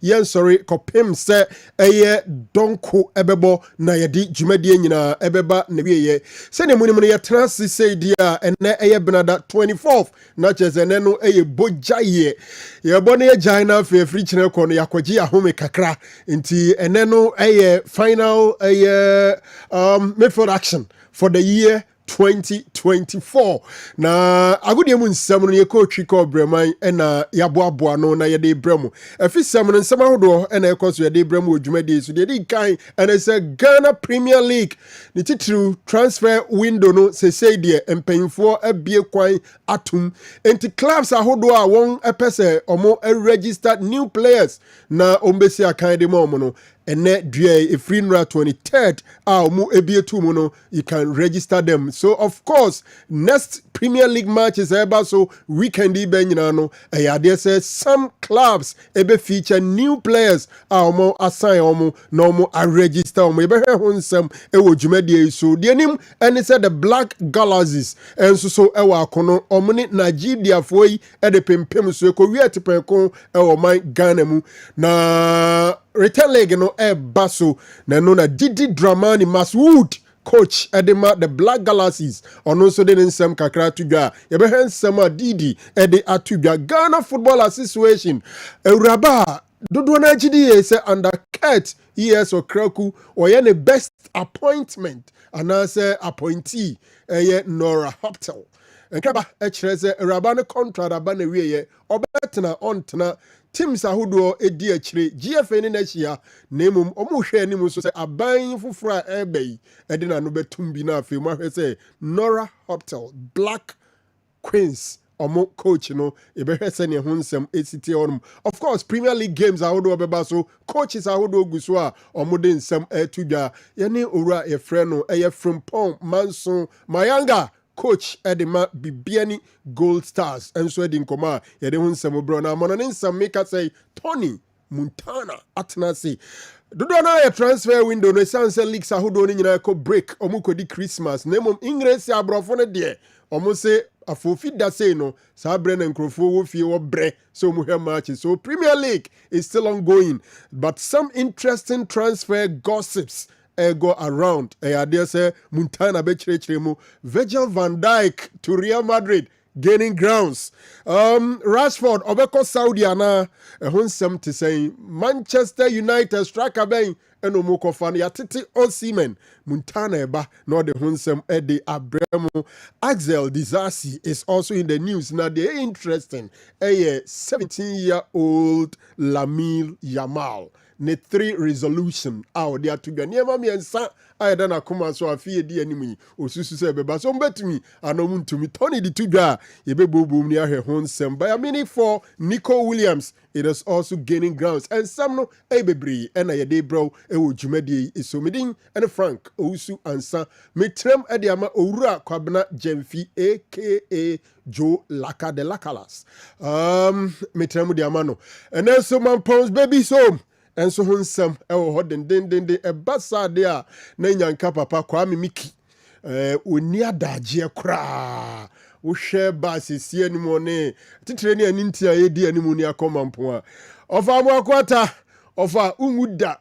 yen sorry kopem se eye donko ebebo na yedi dwumadie nyina ebeba na wiye se ne munim ne yetrans say dia ene eye benada 24th na cheze ne no eye bojaye ye bone ye jaina fe free chine ko no yakogi ahome kakra nti ene no eye final eye midfield action for the year 2024 na agudi mu nsam no ye coach ko breman na yaboaboa no na ye de bremu afisam no nsam ahodo na ye koso ye de bremu odwumadi so de kan and say Ghana Premier League ni titru transfer window no say de empanyfo abie kwan atum enti clubs ahodo a won epese omo registered new players na ombesi akan de mo no ene due free 23rd mu ebietu mu no you can register them. So of course next Premier League match is eba so weekend ibe nyina no there say some clubs ebe feature new players mo assign na register ebe ho nsem ewo dwumadie so de nim ene say the Black Galaxies enso so ewo akono ni Nigeria foi de pempem so ko wi atepeko ewo man Ghana mu na return leg no baso na no na Didi Dramani Maswood coach edema the Black Galaxies ono so de nsem kakra tudwa ye be nsem Didi ede atudwa Ghana Football Association Euraba dodo na gidi say under Kurt yes or Kraku or ye best appointment and say appointee Nora Hoptel enkaba echreze Euraba no contract aba na wiye obetena ontena teams ahodo edi akire GFA ni na hia nemum omuhwe anim so se aban fufura ebei ede na no betum bi na afi mu ahwe se Nora Hoptel Black Queens omo coach no ebehwe se ne ho nsem esiti onum. Of course Premier League games ahodo obeba so coaches ahodo guso a omo de nsem etudwa ye ne owura ye frɛ no eye Frimpong Manson Mayanga coach edema bibiani Gold Stars and so edin koma ye de hun sam bro na mono nsam make say Tony Montana atnasi dodo na ye transfer window no sense leaks ahodo ni nyina ko break omukodi Christmas na mom English abrofo ne de omo se afofi da say no sa bre na nkrofo wo fie wo bre so mu he match. So Premier League is still ongoing but some interesting transfer gossips go around. There say Montana be chirechiremu. Virgil van Dijk to Real Madrid gaining grounds. Rashford obeko Saudi ana ehonsem to say Manchester United striker ben enomoko fan ya titi Osimhen Montana eba no de honsem ede abremu. Axel Disasi is also in the news now. They interesting. 17-year-old Lamine Yamal. Ne 3 resolution out there to Ghana me and sa I dan akoma so afie di animu osusu se beba so mbetumi anomu ntumi Tony di tudwa ye bebobum ni ahwe ho nsem by a minute for Nico Williams. It is also gaining grounds and some no bebre and ye dey bro e wo dwumadi isomidin and Frank Owusu ansa metrem e de ama owura kwabena Jemfi aka Joe Laka de Lakalas metrem de ama no and then so man Pons baby so and so hunsam ewo ho den ebasa de a na nyanka papa Kwame Miki oni adaje kra wo hwe ba sisi animu ne titire ne anintia yedi animu ne akomampo a ofa mo akwata ofa unguda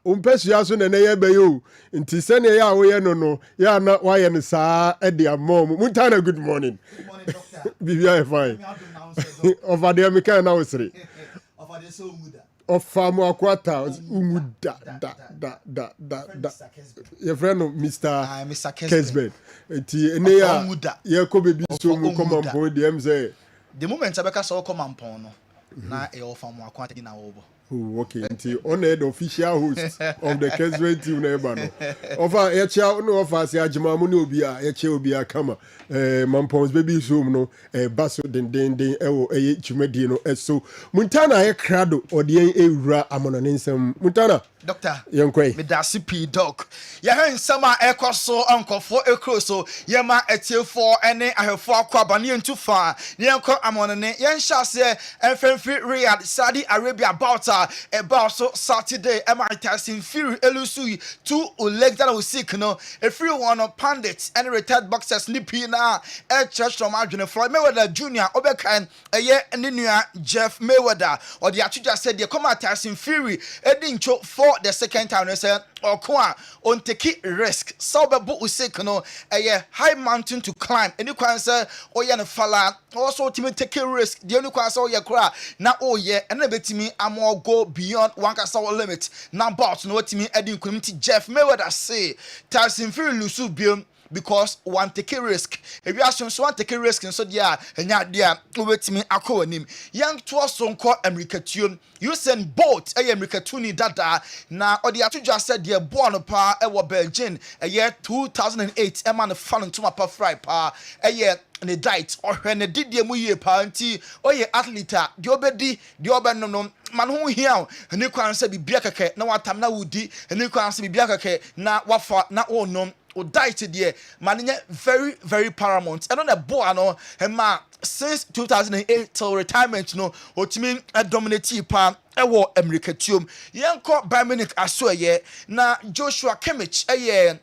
ompesu aso ne ye beyo nti se ne ya wo ye no ya na wa ye ne saa e de amom Montana good morning. Good morning doctor. Bibia fine ofa de me kan na wo sire ofa de so unguda Ofamu akwata umuda da your friend Mr. Kessben enti ene ya ye ko bebi so mu komampo de em say the moment abeka so komampo no na e ofamu akwata na wo. Oh, okay. Until honored official host of the Kessben team na eba no. Ofa echa no ofa se agema mu ne obi a eche obi akama. Mampons baby so no baso den ewo eye chumadi no eso. Montana ye krado odien ewura amonane nsem. Montana Doctor, Yankwe. Me dasi P doc. Ya hen sama ekoso onkofo ekroso yema etiefo ene ahefo akwaba ne ntu fa ne enko amonane yen hyase enfemfi Riyadh Saudi Arabia about about so Saturday Tyson Fury elusui 2 legs that was sick no free one of pundits and retired boxers nippy na church from Adrian Floyd Mayweather Jr. Obekan a year and Jeff Mayweather or the Atuja said the come Tyson Fury didn't choke for the second time they said or kwa on take risk so but we say no a high mountain to climb and you can say oh yeah no falla also to take a risk the only question so yeah cry now oh yeah and a bit me I'm all go beyond one castle limit now but no to me adding community Jeff Mayweather say Tyson Fury lose bill because one take a risk. If you ask one take a risk and so yeah, and yeah, wait me a call him. Young to us on call America tune. You send boat a America tuni dada. Now or the Atuja said dear born pa ewa Belgian a year 2008 a man fallen to my pa fry pa a year and a diet or when a did the muye party or ye athlete the obedi the oben no man who here and you can say be biakake na what time na woody and you can say be biakake na wafa na oh no or died there, man, very paramount. And on the boy, no, and ma since 2008 till retirement, no, or to me a dominate pa, a war America tune. Young caught by minute, I swear, yeah. Now Joshua Kimmich, a year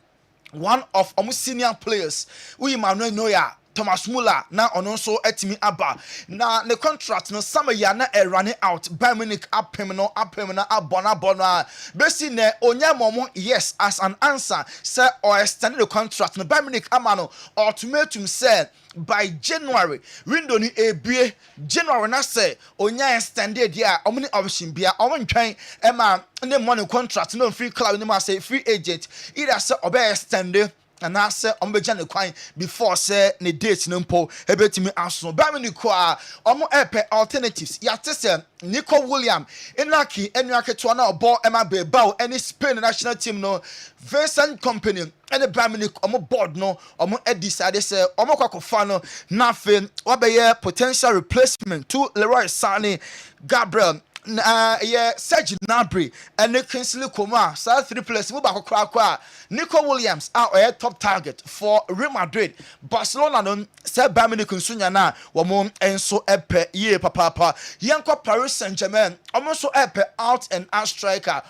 one of almost senior players. We Manuel Neuer. Thomas Muller now on also etimi aba na the contract no summer ya na running out by Munich apemno abona besi ne onya momo yes as an answer say or extend the contract no by Munich amano ultimatum say by January window ni ebie January na say onya extended dia omni option bia omntwan ema ne money contract no free club ni ma say free agent either say obe extended and I say on the coin before say the date no po ebetimi aso ba me ni ko a omo epe alternatives ya tese Nico William Inaki Enuaketo na obo Emma Bebao any Spain national team no Vincent company and the Bamini omo board no omo decide say omo kwakofa no nothing obeye potential replacement to Leroy Sané Gabriel Serge Gnabry and Kingsley Coman South 3 plus Mubakwa Nico Williams are a top target for Real Madrid Barcelona no said Bamini Kunsunya na wamo enso epe ye papa Yanko Paris Saint-Germain almost so epe out and out striker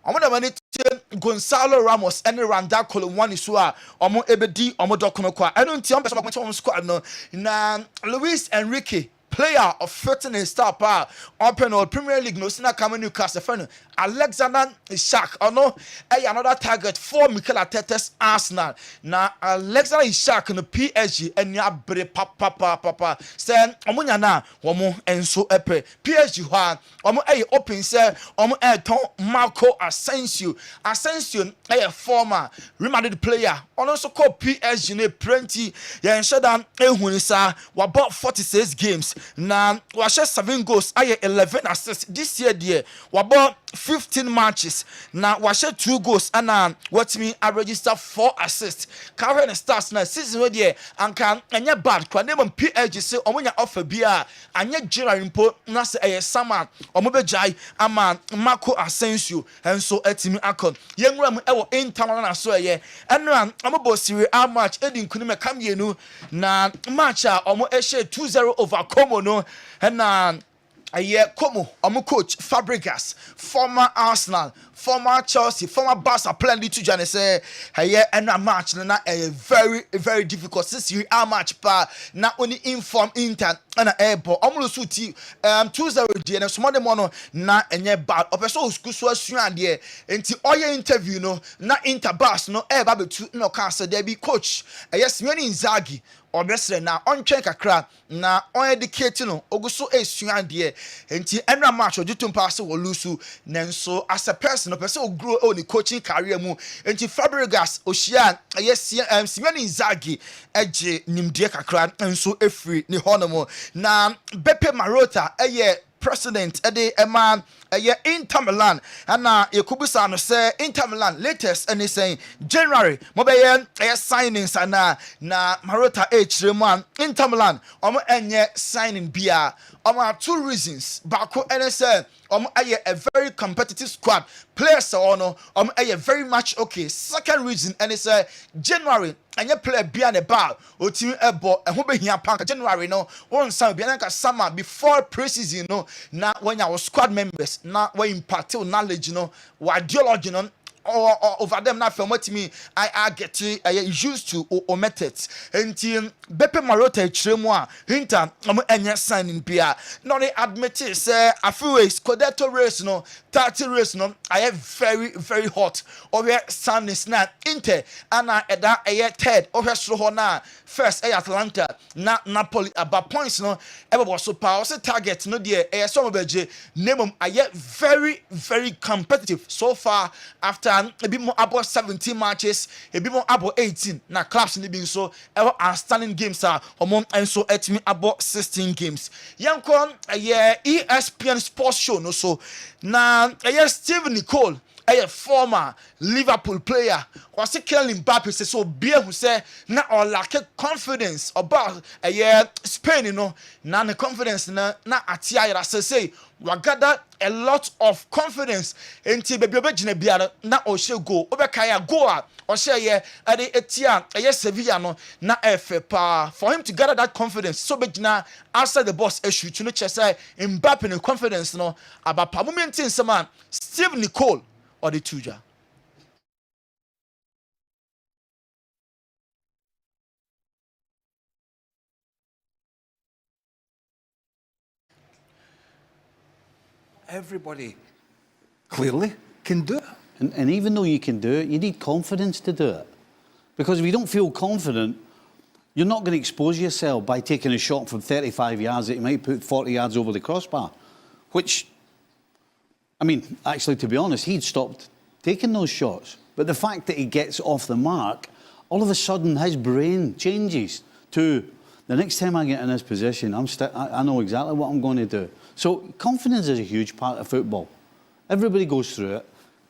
Omo mani Gonzalo Ramos and Randa Colomwani Sua omo ebedi omo dokono kwa I don't think I'm squad no na Luis Enrique player of fitness star power open or Premier League no sina come Newcastle fan Alexander Isak no another target for Mikel Arteta's Arsenal na Alexander Isak no PSG enya bre papa say omunya na womo enso epe PSG ho omo open say omo ton Marco Asensio former Real Madrid player also called PSG ne plenty ya ensure ehunu sa wa bought 46 games na wa share 7 goals 11 assists this year there wa bought 15 matches na wa share 2 goals and what me I register 4 assists current stars na season we there anka anya bad kwa name PSG say omunya offer bia anya general impo na say sama omobejai ama Marco Asensio enso etimi akon yenwura mu ewo internal na so eno omobo Serie A match edin kunime kamienu na match a omo ehye 2-0 over Como no na Como coach Fabregas, former Arsenal, former Chelsea, former Barca plenty to Johnny say and a match na very difficult Serie A match pa na only inform Inter and Herbal almost 2-0 na small mono na enye bad opeso skusu asuan de enti oye interview no na Inter Bas no ba betu no can say there be coach Simone Inzaghi obesre na ontwen kakra na on educate no oguso esuan de enti enra match ojutum pass wo lusu nenso as a person no person grow on the coaching career mu enti Fabregas ohia Simone Inzaghi eje nimdie kakra enso efri ni honomo na Beppe Marotta president ede man Inter Milan and Yakubusa no say Inter Milan latest and saying January mobayen signings and na Marotta man Inter Milan omo enye signing bia two reasons. Bako and say a very competitive squad. Players are very much okay. Second reason, and it's January. And you play behind the bar, or team a ball, and who be here January, no, one summer, behind summer before preseason, now when our squad members, now when imparted knowledge, ideology, or over them now from what me I get to used to or methods until Beppe Marote Tremwa Hinta and sign in Pia. Not admit it, say a few ways, Codeto race, 30 race, I have very hot over sun is not inte and I at that a Ted over Srohona first Atlanta, not Napoli about points, ever was so powerful target, no dear, some of the name I yet very competitive so far after a bit more about 17 matches, a bit more about 18. Now, clubs in the being so, our outstanding games are among and so at me about 16 games. Young con a year ESPN sports show, no so now a year Stephen Nicole. A former Liverpool player was killing Mbappe says so beer who say na or lack confidence about a year Spain na the confidence na atia say we gather a lot of confidence until baby obejine biara na o she go obekaya go a o she ye ade etia a Sevilla na efe pa for him to gather that confidence so bejina outside the box issue to no say Mbappe no confidence no about pa moment in some Steve Nicole or the Tuja. Everybody clearly can do it. And even though you can do it, you need confidence to do it. Because if you don't feel confident, you're not going to expose yourself by taking a shot from 35 yards that you might put 40 yards over the crossbar. Which, I mean, actually, to be honest, he'd stopped taking those shots. But the fact that he gets off the mark, all of a sudden his brain changes to, the next time I get in this position, I know exactly what I'm going to do. So confidence is a huge part of football. Everybody goes through it.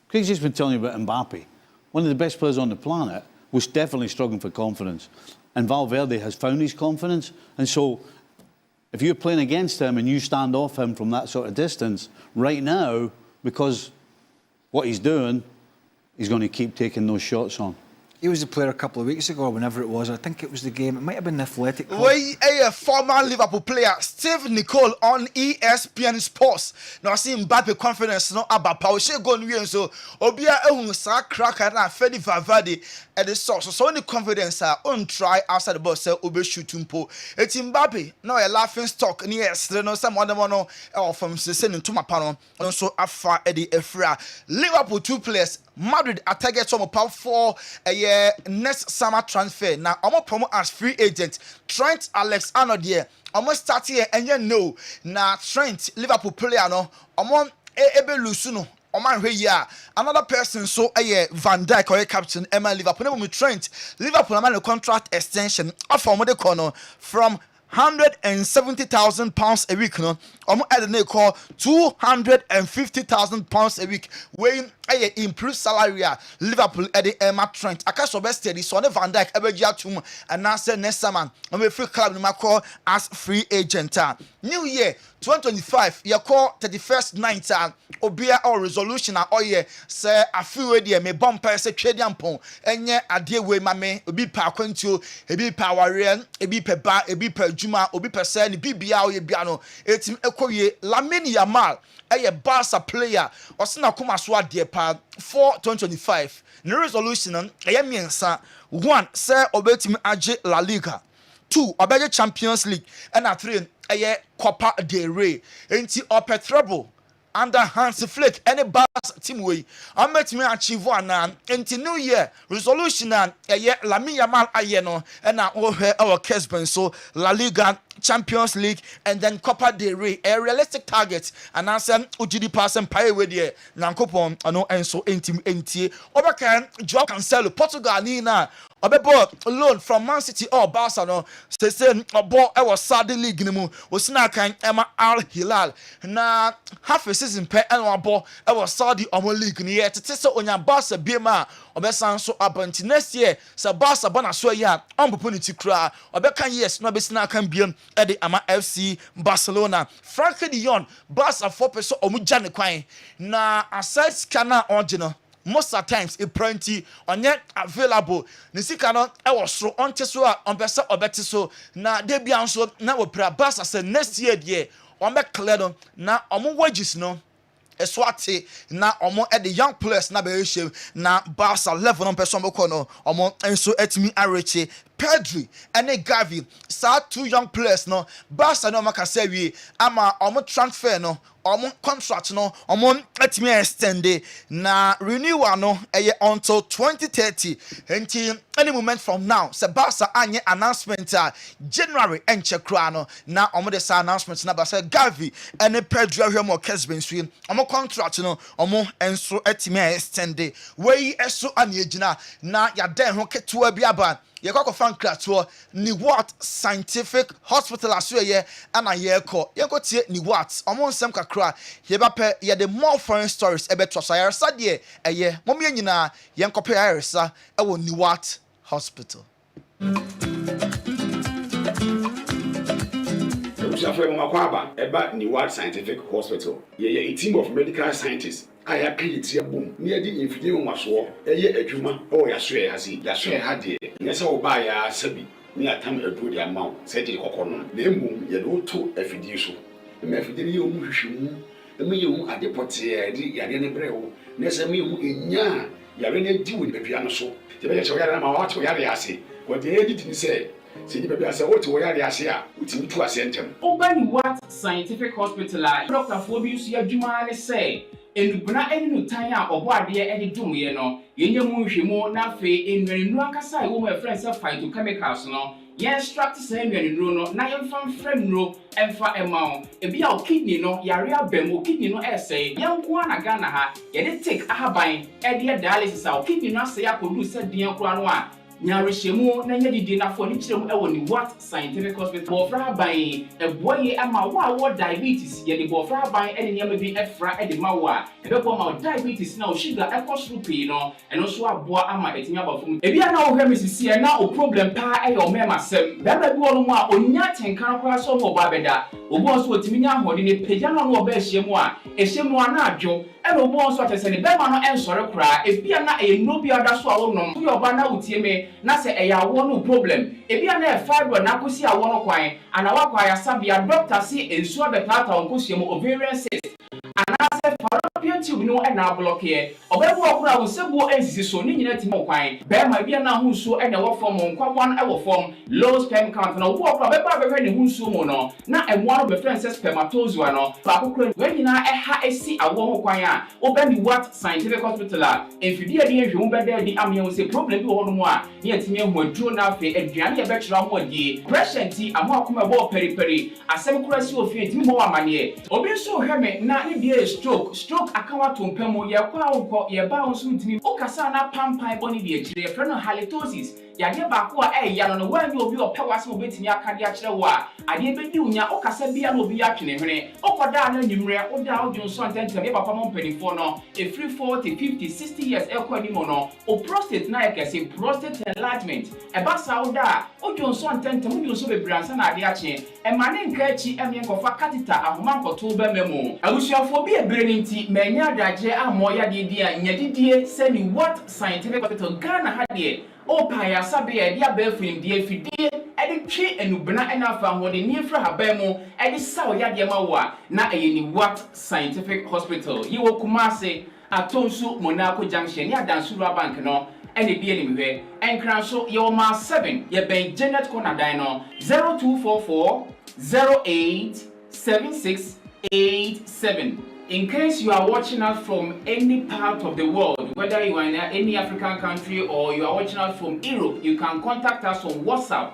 Craig's just been telling you about Mbappe. One of the best players on the planet was definitely struggling for confidence. And Valverde has found his confidence. And so if you're playing against him and you stand off him from that sort of distance, right now, because what he's doing, he's going to keep taking those shots on. He was the player a couple of weeks ago, whenever it was. I think it was the game. It might have been the Athletic Club. A former Liverpool player, Steve Nicole on ESPN Sports. Now I see Mbappe confidence no about power. She go and so Obia sa cracker na Fedi Valverde at the source. So any confidence on try outside the box say obe shoot mpo. It's Mbappe now a laughing stock near no some other one from sending to my panel. Also afa Eddie Efra. Liverpool two players. Madrid are target some power for a year next summer transfer. Now I'm promo as free agent. Trent Alexander-Arnold almost start here and you know now Trent Liverpool player no I'm ebe lusuno. Another person so Van Dijk or captain Emma Liverpool. Trent Liverpool a contract extension offer the corner from £170,000 a week, no. Add a call £250,000 a week. Weighing improved salary. Liverpool at the Emma Trent. I can't so best steady. So Van Dijk ever to and now say next summer. I'm a free club in call as free agent. New year 2025. You call 31st night. Obia or resolution or say a few way me bumper say trading pon. Enye adie we mame obi pa kwantuo ebi pa warrior ebi pe ba ebi pa juma obi pe say ni bibia o ye bia no etim ekoye Lamine Yamal a Barca player osina kuma so adie pa for 2025 the resolution miensa. One say obetimi age La Liga, 2 obeje Champions League, and 3 Copa del Rey enti treble under Hansi Flick any Barca team way I met me achieve one into New Year resolution Lamine Yamal ayeno and now our Kessben so La Liga, Champions League, and then Copa del Rey a realistic target and answer ugidi pass and pay with the nankopon ano and so enti obaka Joao Cancelo Portugal ni na Obebo loan from Man City or Barca no. Say obo e was Saudi League ni mu. Osina kan Emma Al Hilal. Na half a season pe and obo e was Saudi Omo League ni yet. Tete se onya Barca biema obesan so abanti next year. Sa Barca bana so ya opportunity kra. Obeka yes no besina kan biem e de ama FC Barcelona. Franco Naro Barca 4% omu jane kwan. Na aside scanner original. Most of the times it plenty on yet available. Nisika no e was so on teso on pesa obeti so na debian so na we pra Barca say next year there on be clear on na omo wages no eswate na omo e the young players na be shame na Barca level on person boko no omo enso etimi areche Pedri and Gavi sa 2 young players no Barca no maka say we ama omo transfer no omo contract no omo etimi extend na renewal no until 2030 enti any moment from now se Barca anye announcement January enche kra no na omo de sa announcement na ba say Gavi and Pedri ahwemo Kessben swi omo contract no omo enso etimi extend we eso ane agina na ya den ho ketua bi aba ye kwa fan krato ni what scientific hospital aso ye ana ye ko tie ni what omo nsem kakra ye ba pe ye the more foreign stories ebe to so yaresa de eye mom ye nyina ye nkope yaresa e wo ni what hospital. Eba ni what scientific hospital ye a team of medical scientists aya create boom near the infidel waso eye adwuma o ya so hasi ya so ha de nyese wo ba ya sabi ni atam adu de amount say de kokono na embum ye do to afidie so me afidie ye omu hwehwemu me ye omu adepote ya di ya ne brewo na se me omu enya ya re ne di wo bebia no so te be ye so ya na ma wa to ya re ase wo de edit ni say se di bebia say wo to ya re ase a utimi tu ase ntem Obani what scientific hospital Dr. Fobius ya dwuma ne say enubuna enu tan a obo ade e de dwumye no yenye mu nhwemu na fe enwenu akasa e wo ma friends phytochemicals no ye extract say enwenu no na ye mfa frem no emfa emao ebi a kidney no yare abam kidney no essay yanko na Ghana ha ye de take ahaban e de dialysis a kidney no say produce den kura no a nyarehemu na nya didi na fo ni kirem e wo ni what scientific hospital bofra ban e boye ama wo diabetes ye de bofra ban e ne nyama bi efra e de mawa e be ko ma diabetes na o sugar e ko srupi no eno so aboa ama etimi abafum e bia na wo hwe misisi e na o problem pa e yo mema sem da ba bi wo no mu a onya tenkan kwa so mo ba beda obo so otimi nya hode ne pagya no no ba hyiemu a ehyiemu ana adwo e no obo so atese ne be ma no ensore kra e bia na e no bia da so a wo nom yo ba na utie me na se eya wo no problem e bia na e fibro na kosi a wo no kwan ana wa kwa ya sabia doctor si ensuo betata onkosie mo ovarian cyst ana se fallopian tube no e na block here obebu okura wo sebu ensisi so ni nyina timo kwan be ma bia na hunsuo e na wo form nkwawan e wo form low sperm count na wo okura be ba be ne hunsuo mo no na emo no be friend spermatozoa no ba kokura we nyina e ha esi awo ho kwan a obani what scientific hospital a enfidie de ehwe be da di amye wo se problem bi wo no mo a ne atimi ehu aduro na afi aduane ye be kyerɛ ho adi pressure ti amo akoma bo periperi asɛm kura si ofi ntimi mo amane obi so hwɛ me na ne bia stroke akawa tompam ye kwa wo ye ba wo so ntimi o kasa na pampan boni bi akyire frɛ no halitosis yade ba ko a ya no wanyi obi opɛwase obetimi akade akyerɛ wo a ade bedi unya o kasa bia na obi atwene hwene okoda na nyimre o da o junso ntentem ye papa mo mpanifo no e free 40 50 60 years e kwa ni mo no o prostate na yekese prostate enlargement e ba sa o da o junso ntentem o junso bebransa na ade akye e mane nka achi eme nkofa catheter ahoma nkoto ba memo abusuafo bi ebere ni nti manya adagye amo ya de dia nyadidie se ni what scientific hospital Ghana ha de o pa ya sabe ya dia ba fim die fidie e de twe enubena e na afa ho de ni efra haba mu e de sa o ya de ma wo a na e ni what scientific hospital yi wo Kumase Atonsu Monaco Junction ya Dansura Bank no ene bia ni mehwe enkran so ye o ma 7 ye ben Janet Corner no 0244 087687. In case you are watching us from any part of the world, whether you are in any African country or you are watching us from Europe, you can contact us on WhatsApp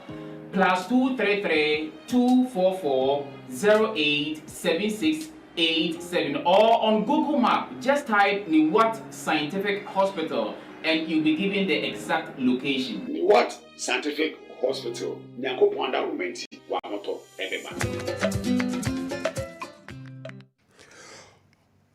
+233 244 087687 or on Google Map. Just type Niwat Scientific Hospital and you'll be given the exact location. What scientific hospital? Nyako Panda Rumenti, Wamoto, Edema.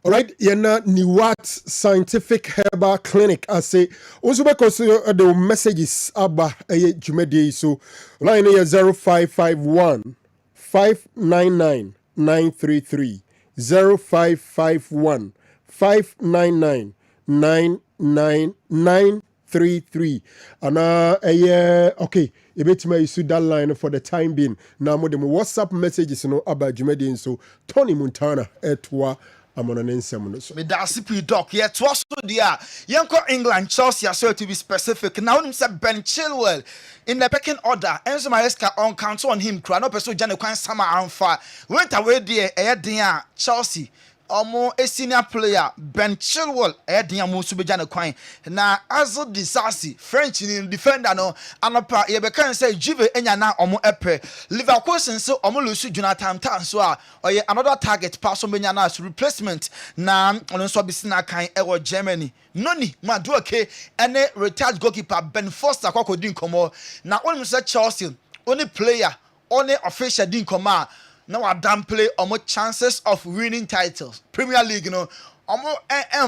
All right, yena Niwat Scientific Herbal Clinic. I say, also because the messages aba jumedi so line is 0551 599 933 0551 599 933 and okay, you bet me use that line for the time being. Now more them WhatsApp messages about jumedi so Tony Montana etwa Me da CP doc yeah twas so dia yanko England Chelsea so to be specific now him say Ben Chilwell in the pecking order Enzo Maresca on count on him kra no person jane kwan sama amfa went away there den Chelsea omo a senior player Ben Chilwell den mo so beja ne kwan na Azo Disasi French in defender no anopa ye be kan say Juve enya na omo epe Liverpool so omo lusu Jonathan Tan so a oye another target pass on benya na as replacement na ono so bisina kan e Germany noni maduoke ene retired goalkeeper Ben Foster kwakodin komo na only say Chelsea only player only official din komo now I downplay almost chances of winning titles. Premier League, you know, almost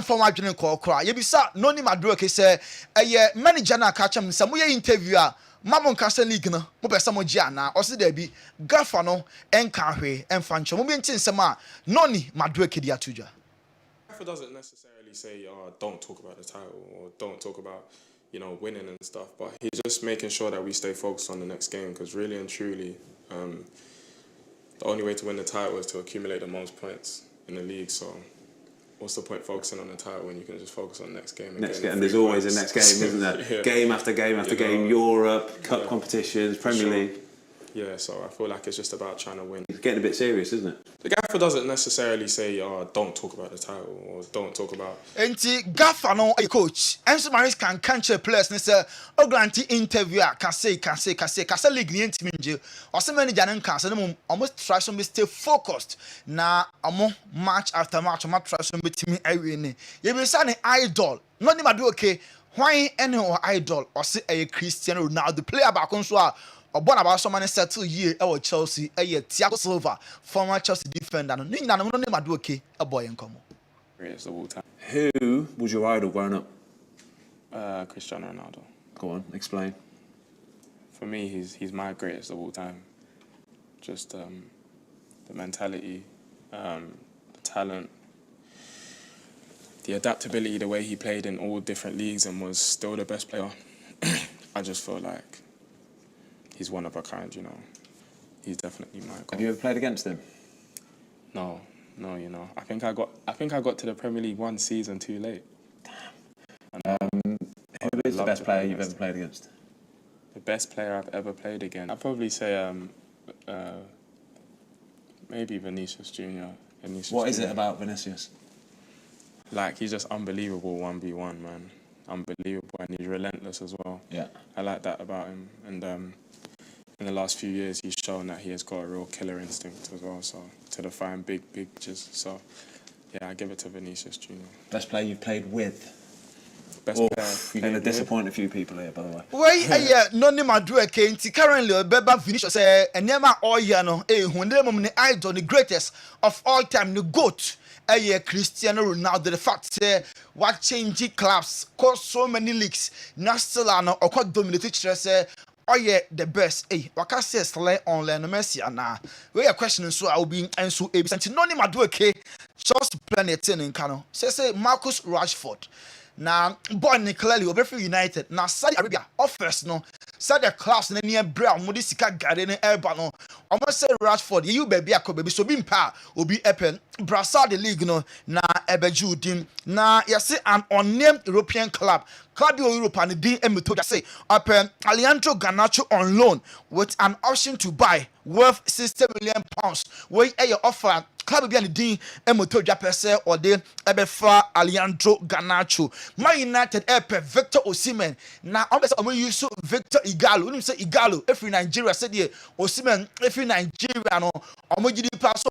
from my general call. You be sa no ni madroke say manager na catch him some interviewer. Mamon Castle League no, mo be some Giana, or see there be Gaffa no, and Carway, and Fancho. Mo be in Sama, no ni madroke dia tuja. Gaffer doesn't necessarily say, don't talk about the title or don't talk about, winning and stuff, but he's just making sure that we stay focused on the next game because really and truly, the only way to win the title is to accumulate the most points in the league. So, what's the point focusing on the title when you can just focus on the next game? And there's always a next game, isn't there? Yeah. Game after game after game. Europe, cup competitions, Premier League. Yeah, so I feel like it's just about trying to win. It's getting a bit serious, isn't it? The Gaffer doesn't necessarily say, don't talk about the title or don't talk about... Enti Gaffer no a coach. Enzo Maresca can catch players and say, Oglanti interviewer can say league ni enti minje. Or some manager can say, almost try to stay focused. Na amo match after match, almost try to be team every ne. You be saying idol. No ni madu okay. Why any idol or say a Cristiano Ronaldo the player back on so. Born about someone settle year our Chelsea Thiago Silva former Chelsea defender no na no name aduoke a boy in common. Greatest of all time. Who was your idol growing up? Cristiano Ronaldo. Go on, explain. For me, he's my greatest of all time. Just the mentality, the talent, the adaptability, the way he played in all different leagues and was still the best player. I just feel like he's one of a kind, He's definitely my goal. Have you ever played against him? No, I think I got to the Premier League one season too late. Who is the best player you've ever played against? The best player I've ever played against? I'd probably say maybe Vinicius Junior. What is it about Vinicius? Like, he's just unbelievable 1v1, man. Unbelievable, and he's relentless as well. Yeah. I like that about him. And in the last few years, he's shown that he has got a real killer instinct as well, so to define big pitches. So, yeah, I give it to Vinicius Junior. Best player you've played with? Best player. You're going to disappoint a few people here, by the way. Well, no name aduoke nti currently Beba Vinicius say enema all year no hunde the idol the greatest of all time the GOAT. Cristiano Ronaldo, the fact say what changing clubs cause so many leagues now still are not or quite dominated say the best waka say slay online no Messi ana we a question so I will be answer a bit no name aduoke just planet in Kano say Marcus Rashford. Now, born clearly Liverpool United. Now, Saudi Arabia offers no. Saudi clubs in near Brown, Modisika Garden, Herbal no. Almost say Rashford, you baby, I could be so being power will be open. Brassard the league no. Na Ebejudim. Na yasi an unnamed European club. Club Europe and the DM to say open Alejandro Garnacho on loan with an option to buy worth £60 million. Where you offer. Club be the emoto japese or de ebefa Alejandro Garnacho. Man United Victor Osimhen. Now obviously I'm use Victor Igalo. When you say Igalo, every Nigeria said here Osimhen, every Nigeria no. I'm going to pass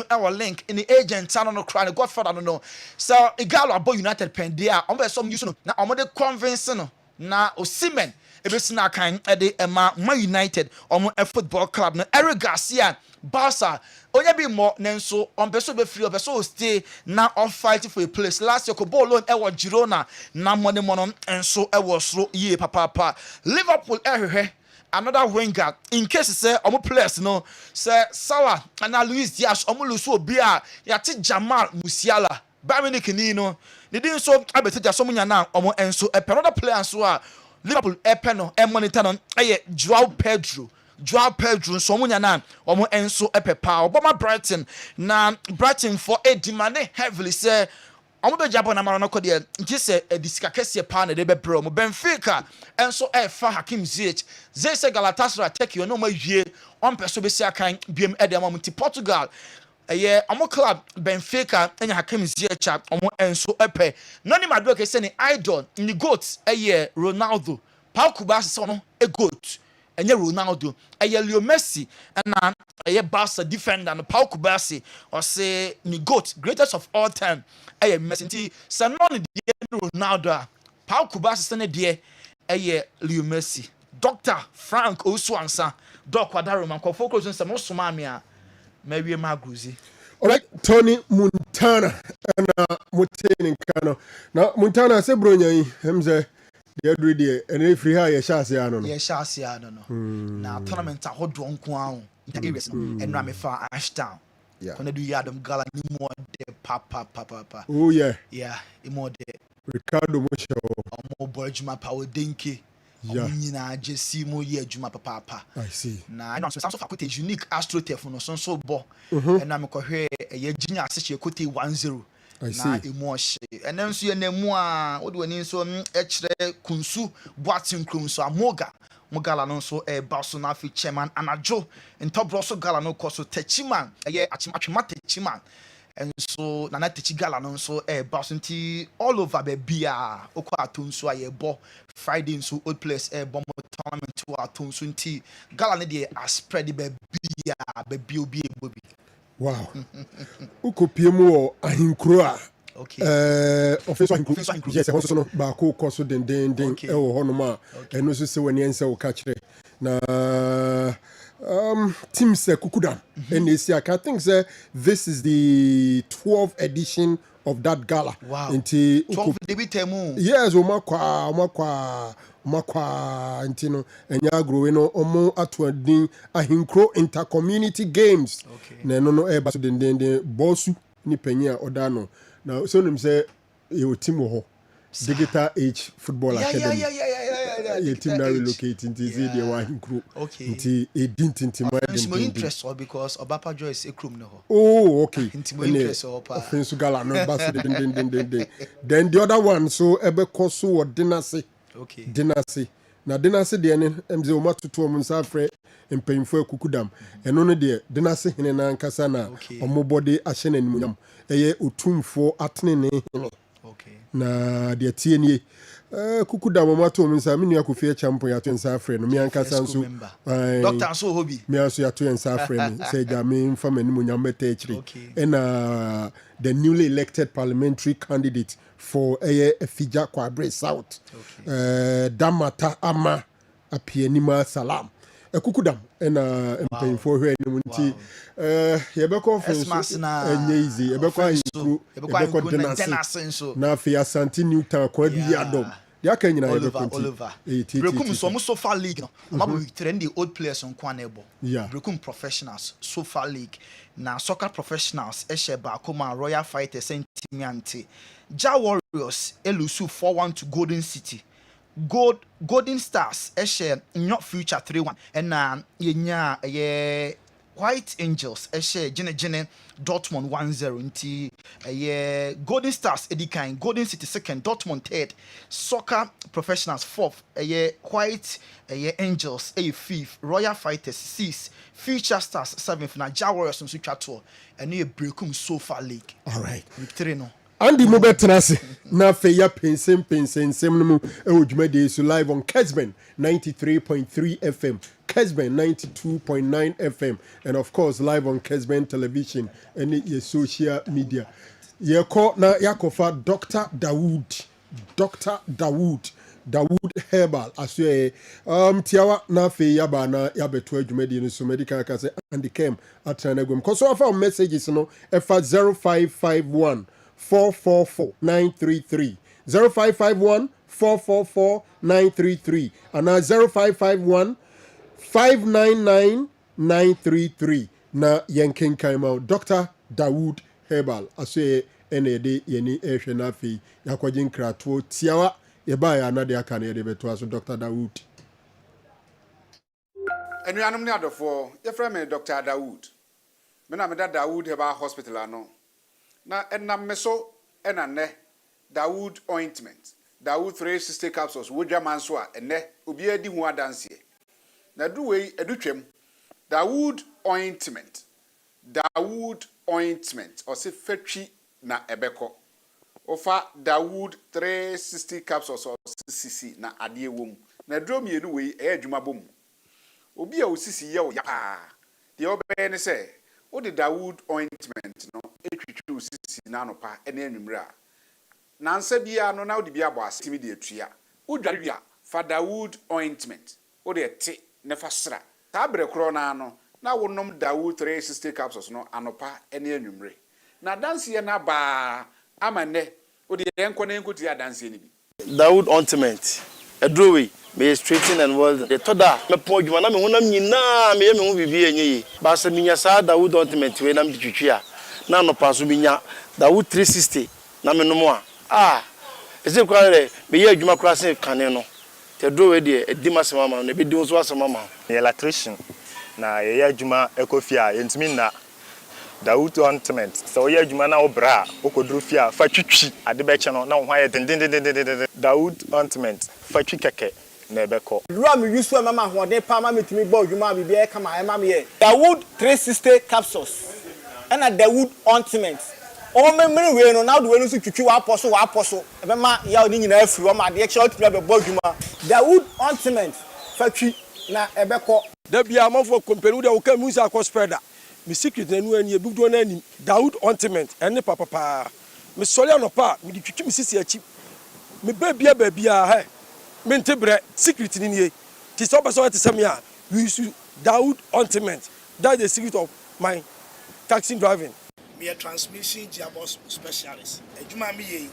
our link in the agent channel no cry. Godfather no. So Igalo about United pen there. I'm some use no. Now I'm going to convince no. na Osimhen ebesina kan de Emma Man United omo football club no Eric Garcia Barca onye bi mo nenso on beso be free obeso stay na on fight for a place last year ko ball loan e wo Girona na money mono enso e wo soro ye papa Liverpool ehwehwe another winger in case say omo players no say Salah and Luis Diaz omo luso obi a yate Jamal Musiala Bayern Munich ni no ne din so abetija so munya na omo enso e another player so a Liverpool no e monitor no e Joao Pedro so munya na omo enso epepa obama Brighton na Brighton for a demand heavily say omo be jabo na mara no kode nti se edisika kese pa na de be bro mo Benfica enso e fa Hakim Ziyech say Galatasaray take you no ma wie on peso be sia kan biem e de am nti Portugal omo club Benfica enya Hakim Ziyech omo enso epe no ni madwo ke se ni idol ni goat Ronaldo Paul Kubasi so no a goat enye Ronaldo Leo Messi na Barca defender no Paul Kubasi or say ni goat greatest of all time Messi nti se no ni Ronaldo Paul Kubasi se ne de Leo Messi Dr. Frank Osuansa Doc Wadaro man ko focus on some soma me a mawie magruzi. All right, Tony Montana and Mutene Kano. Now Montana se bronya yi hemze the every day and if you hire Shasi ano. Yes, Shasi ano no. Na tournament ahodo nko an in areas no and na me fa Ashtown. Yeah. When do yadom gala ni mo de papa. Oh yeah. Yeah, mo de Ricardo Mosho. Omo Borjuma pa Odenke. Yeah. Nyina jesi mo ye adwuma papa. I see. Na I know so faculty unique AstroTurf no so bo. And na me ko hwe ye ginya ase kote 10. I see. Na emu ohye. Enen so ye na mu a wo de wani so kire kunsu boatin krum so amoga. Mo gala no so ba so na fi chairman anajo. Ntobro so gala no ko so techiman ye atwema techiman. And so na techi gala no so basunti all over baby okwa atonso ayebo Friday so old place bomb tournament to atonso nti gala ne dey spread baby obi ebobi. Wow. Ukopiemu ahinkro a officer ahinkro yes so no ba ko koso den e wo hono ma eno so se wani ense wo ka kire na Team say Kukudam and they say I think say this is the 12th edition of that gala. Wow. 12 debut temu. Yes, omakwa ntino enya grow no omo atwadin ahinkro intercommunity games. Okay. Na no e ba so den bossu ni panya oda no. Na so nim say your team ho Digital Age Football Academy. Your team now relocate into the one group. Okay. Into a dintinti more. It's my interest because Obapa Joy is a crew no. Oh, okay. It's my interest Opa. Offense gala no bass. Then the other one so ebe koso or dinase. Okay. Dinase. Na dinase de ne emze o matutu o munsa frɛ mpanyimfo akukudam. Eno no de dinase hene na nkasa na omobode ahye na nimunyam. Eye otumfo atene ne hene. Okay. Na de tie nie kukuda mama to me nsa me nua kofie champion ya to nsa frɛ no me ankasa nso doctor so hobby me aso ya to nsa frɛ me say ja me mfa mani munya meta akiri and the newly elected parliamentary candidate for Fija Kwabre South Damata Ama Apianima Salam kukudam na mpanyimfo hwe anim nti yebe conference enye easy yebe kwa include yebe kwa denase na afia Asante Newtown kwa bi adom de aka nyina yebe konti Brekum so mo sofa league no mabo trend the old players on kwa nebo Brekum professionals sofa league na soccer professionals ehye ba akoma Royal Fighters sentiment Ja Warriors elusu 4-1 to Golden City Golden Stars ehye nyo future 3-1 and yenya White Angels ehye gene Dortmund 1-0 nti Golden Stars edikan Golden City second Dortmund third Soccer Professionals fourth White Angels fifth Royal Fighters sixth Future Stars seventh na Ja Warriors nso twato eno ye Brekum Sofa League. All right. Victory no Andy mo betrase na fe ya pensem no mu e so live on Kessben 93.3 FM, Kessben 92.9 FM, and of course live on Kessben television and your social media. Ye call na yakofa Dr. Dawood Dawood Herbal aswe tiawa na fe yaba na yabeto adwumadi no so medical ka say and came atana gwam cause of our messages no efa 0551 444 933 0551 444 933 and 0551 599 933 na yankin kaima Dr. Dawood Herbal aswe enede yeni ehwe na fe yakwagin kratuo tiawa yeba ya na de aka na yede beto aso Dr. Dawood Enuanum ne adofo ye frɛ me Dr. Dawood me na me da Dawood Herbal Hospital ano na enam me so ena ne Dawood ointment Dawood 360 capsules wodwa manso a ene obi adi hu adanse na duwei edutwem Dawood ointment o se fatwi na ebeko ofa Dawood 360 capsules o sisi na ade ewom na drom yenu wei adwuma bom obi a osisi ye o ya pa de obeye ne se o de Dawood ointment no etwitwi osisi na no pa ene anwumra na nsa bia no na o de bia bo asemi de atua o dware a fa Dawood ointment o de te ne fa sra ta bre kro na no na wonom Dawood 360 capsules no anopa ene anwumre na danse na ba amane o de enko na enko ti adanse ni bi Dawood ointment edrowe me straighten and well the toda me po djuma na me honam nyina me hu bibi enyi ba se minya sa Dawood ointment we na me twitwi a na no paso binya Dawood 360 na me no mo a eze kware me ye adwuma kra se kane no te drowe de edima se mama no be di so asema mama electrician na ye adwuma ekofia yentimi na Dawood ointment so ye adwuma na obra okodru fia fa twitwi ade be che no na ho aye den Dawood ointment fa twi keke na ebeko Rua me use mama hoden pa ma metimi bo adwuma bibia e kama e ma me ye Dawood 360 capsules and a Dawood ointment o memre we no na do we no so twitwi wa aposo e be ma ya oni nyina afiri o ma de che otimi be bo adwuma Dawood ointment fa twi na ebeko da bia amafo company de o ka musa akospreda mi secret na nu ani ebudo na ani Dawood ointment ene papa mi sole anopa mi di twitwi mi sisi achi mi babia he mi ntebre secret ni nie ti so person te sem ya we use Dawood ointment that's the secret of my taxi driving me a transmission gearbox specialist ejuma mi ye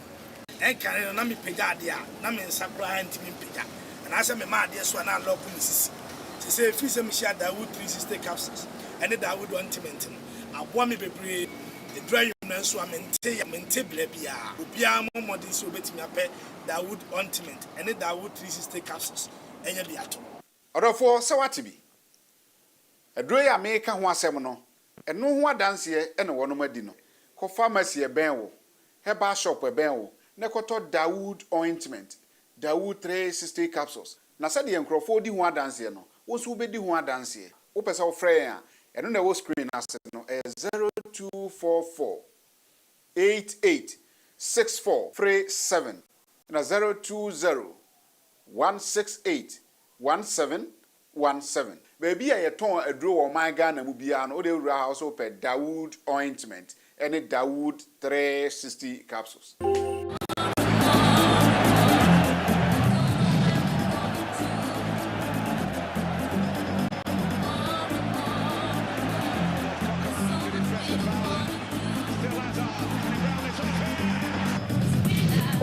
en kan na mi pega ade a na mi nsakura antimi pega na ase me ma ade so na lock mi sisi say free say me share Dawood 360 capsules and the Dawood ointment abo me bebre the dry you so mente bla bia obia mo modern so betimi ape Dawood ointment and the Dawood 360 capsules enya bi ato odofo se wate bi adro ya me ka ho asem no eno ho adanse ene wono madi no ko pharmacy e ben wo Herbal shop e ben wo ne koto Dawood ointment Dawood 360 capsules na se de enkrofo di ho adanse no wo so be di ho adanse wo pesa wo frɛ a eno na wo screen asset no 0244 886437 na 020 168 1717 baby a yeton adro wo man Ghana mu bia no wo de wura house wo pe Dawood ointment and Dawood 360 capsules.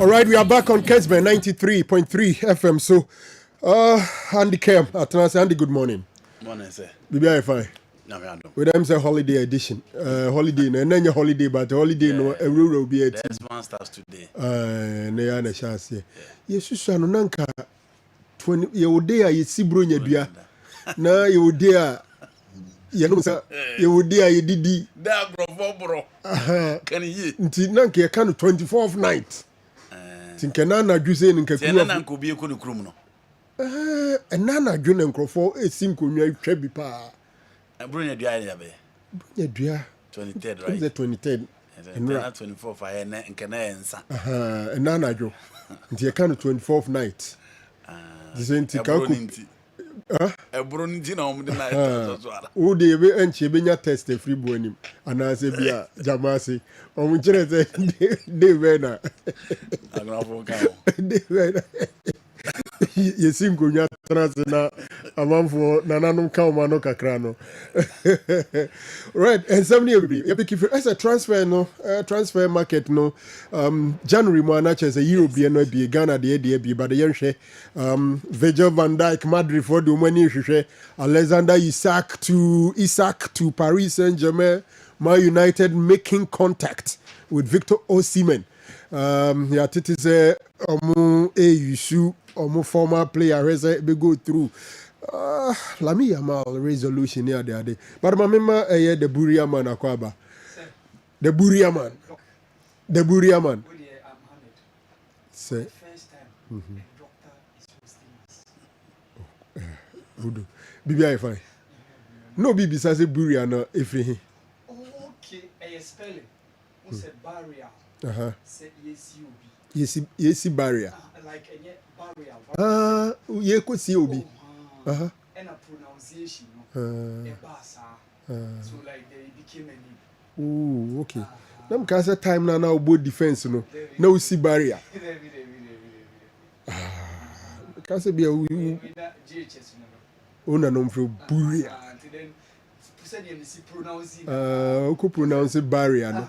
All right, we are back on Kessben 93.3 FM. So, Andy Kem, Andy, good morning. Morning, sir. BBI fine. No, we with them say holiday edition. Holiday, no, and then your holiday, but holiday, no, a rural be it. This one starts today. Ne ana chance. Yes, Susan, Nanka, 20 year day, you see Brunya Dia. Na, you dear. You know, sir, you would dear, you did. That bro. Can you? Nanka, you can 24th night. Tinkenana Juse in Kakuna could be a Kunukrumno. And Nana Jun and Crofo, a simple trebi pa. And bring a dry abbey. Yeah, dear. 23rd, right? The 23rd. And 24th, I and Canans. And Nana Jo. The account of 24th night. The same thing. A brunitino, the night. Oh, they will and Chibina test a free bonim. And I say, Bia, Jamasi. On which they were. yɛsi nkonnwa tena se na amanfoɔ nananom ka ɔma no kakra no right ɛnsɛm no yɛbibiri yɛbɛki ɛsɛ transfer market no January mu ana kyerɛ sɛ Europe deɛ no abie Ghana deɛ abie bade yɛnhwɛ Virgil van Dijk Madrid for de ɔmo ani hwehwɛ Alexander Isak to Paris Saint-Germain, Man United making contact with Victor Osimhen. Titi say Yusu former player has be go through Lami Yamal resolution here there. But my remember the Buria man akwaba. The Buria man. Say first time doctor is hosting us. Bibi fine. No Bibi say Buria no everything. Okay, a spelling. What's a barrier? Say Yes, barrier. Like a barrier. You could see Obi. And a pronunciation. A basa. So like they became a name. Oh, okay. Nam kasa time now both defense no. No see barrier. Kasa be a Una nom for Buria. Who pronounce it barrier no?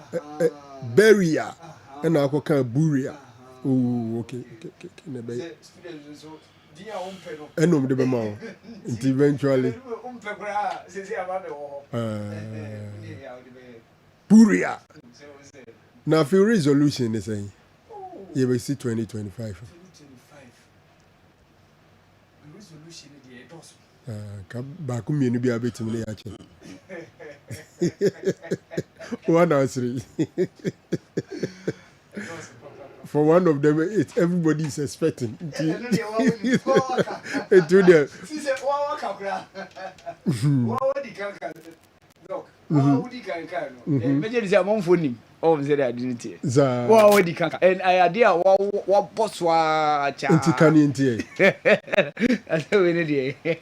Barrier. And I go can Buria. Oh, okay. And no, the Bemau. Eventually. Buria. Now, for resolution, they say you will see 2025. Resolution back me be a bit in the action. One answer. For one of them, it's everybody is expecting. And I idea what boss wa cha. Antikani ntie.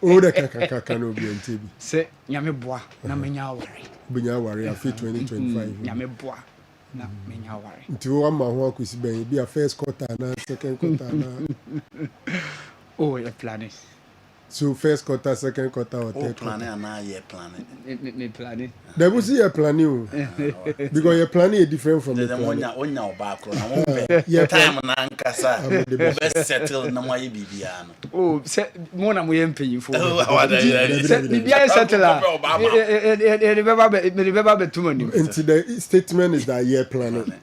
Oh, the kaka no be ntie bi. Se nyame boa na menya ware. Benya ware afi 2025. Nyame boa na menya ware. Nti wo ma ho akosi ben bi a first quarter na second quarter na. Oh, you're planning. So first quarter, second quarter, or third quarter. Planning and now you're planning. Me planning. There was your planning because your planning is different from the planning. On your background, time and Ankasa, best settle no more Bibiano. Oh, more than we am paying for. Bibia settle. Remember too many. And the statement is that you're planning.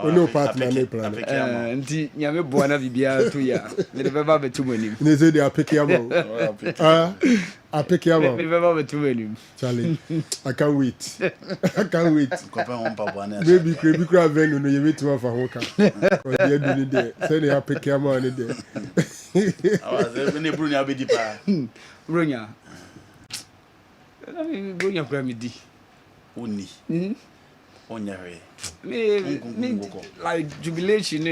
No partner, no planning. And Yame Buana Bibia 2 years. Remember too many. They say they are picking up. I pick you up. Remember too many. Charlie, I can't wait. I can't wait. Maybe crab venue, no, you wait to have a hooker. Or they're doing it there. Say they are picking up on it there. I was there when they bring you a bit deeper. Brunya. I mean, Brunya Grammy. Only. On your way. Like jubilation,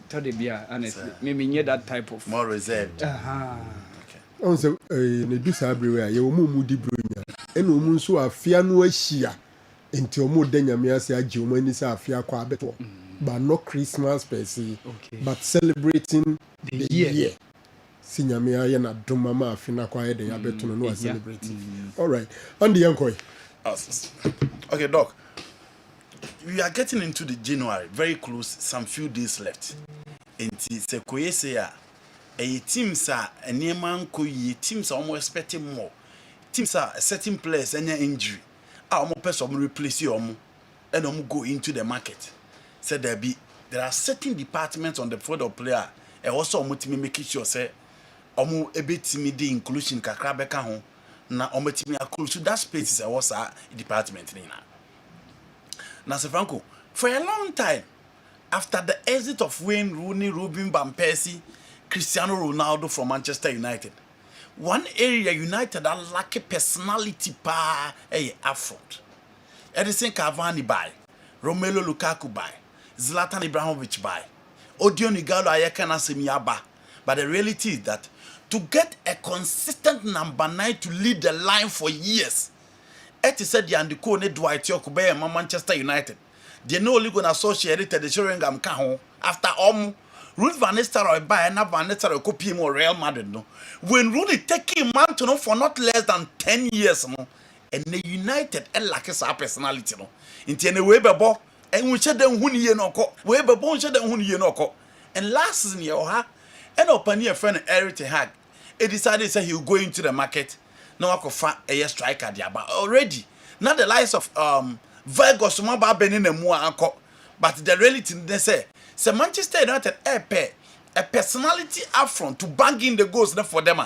Tadebia, honestly. Maybe near that type of. More reserved. On say ne do sa everywhere ye omo mudi bronya ena omo nso afia no ahia enti omo da nyame ase age omo ani sa afia kwa abeto but not Christmas per se but celebrating the year si nyame aye na doma ma afina kwa ye de abeto no no celebrate all right and the yankoi okay doc, we are getting into the January, very close, some few days left enti se koyese ya teams are a near man teams are almost expecting more. Teams are certain players any injury. Our person replace you and go into the market. Said there are certain departments on the field of player and also making sure say a bit timid inclusion kakrabeka home na ometimi so that space is a wasa department now Franco, for a long time after the exit of Wayne Rooney, Robin Van Persie, Cristiano Ronaldo from Manchester United, one area United that lack a personality affront. Edison Cavani buy, Romelu Lukaku buy, Zlatan Ibrahimovic buy, Odion Igalo Ayekana Semiaba. But the reality is that to get a consistent number 9 to lead the line for years, it is said the Andikone Dwight York Manchester United. They no only going to associate it to the Sheringham Kaho after Ruth Van Nistelrooy buy and Van Nistelrooy copy him or Real Madrid no. When Rooney taking man to know for not less than 10 years no, and the United and like his personality no. Into any way bebo and we said them who ye no ko. We bebo said them who ye no ko. And last season you ha, and open your friend Eric Hag. He decided say he'll go into the market. No I could find a striker there, but already not the likes of Vegas maba benin and more anko. But the reality they say Manchester United a personality up front to bang in the goals for them.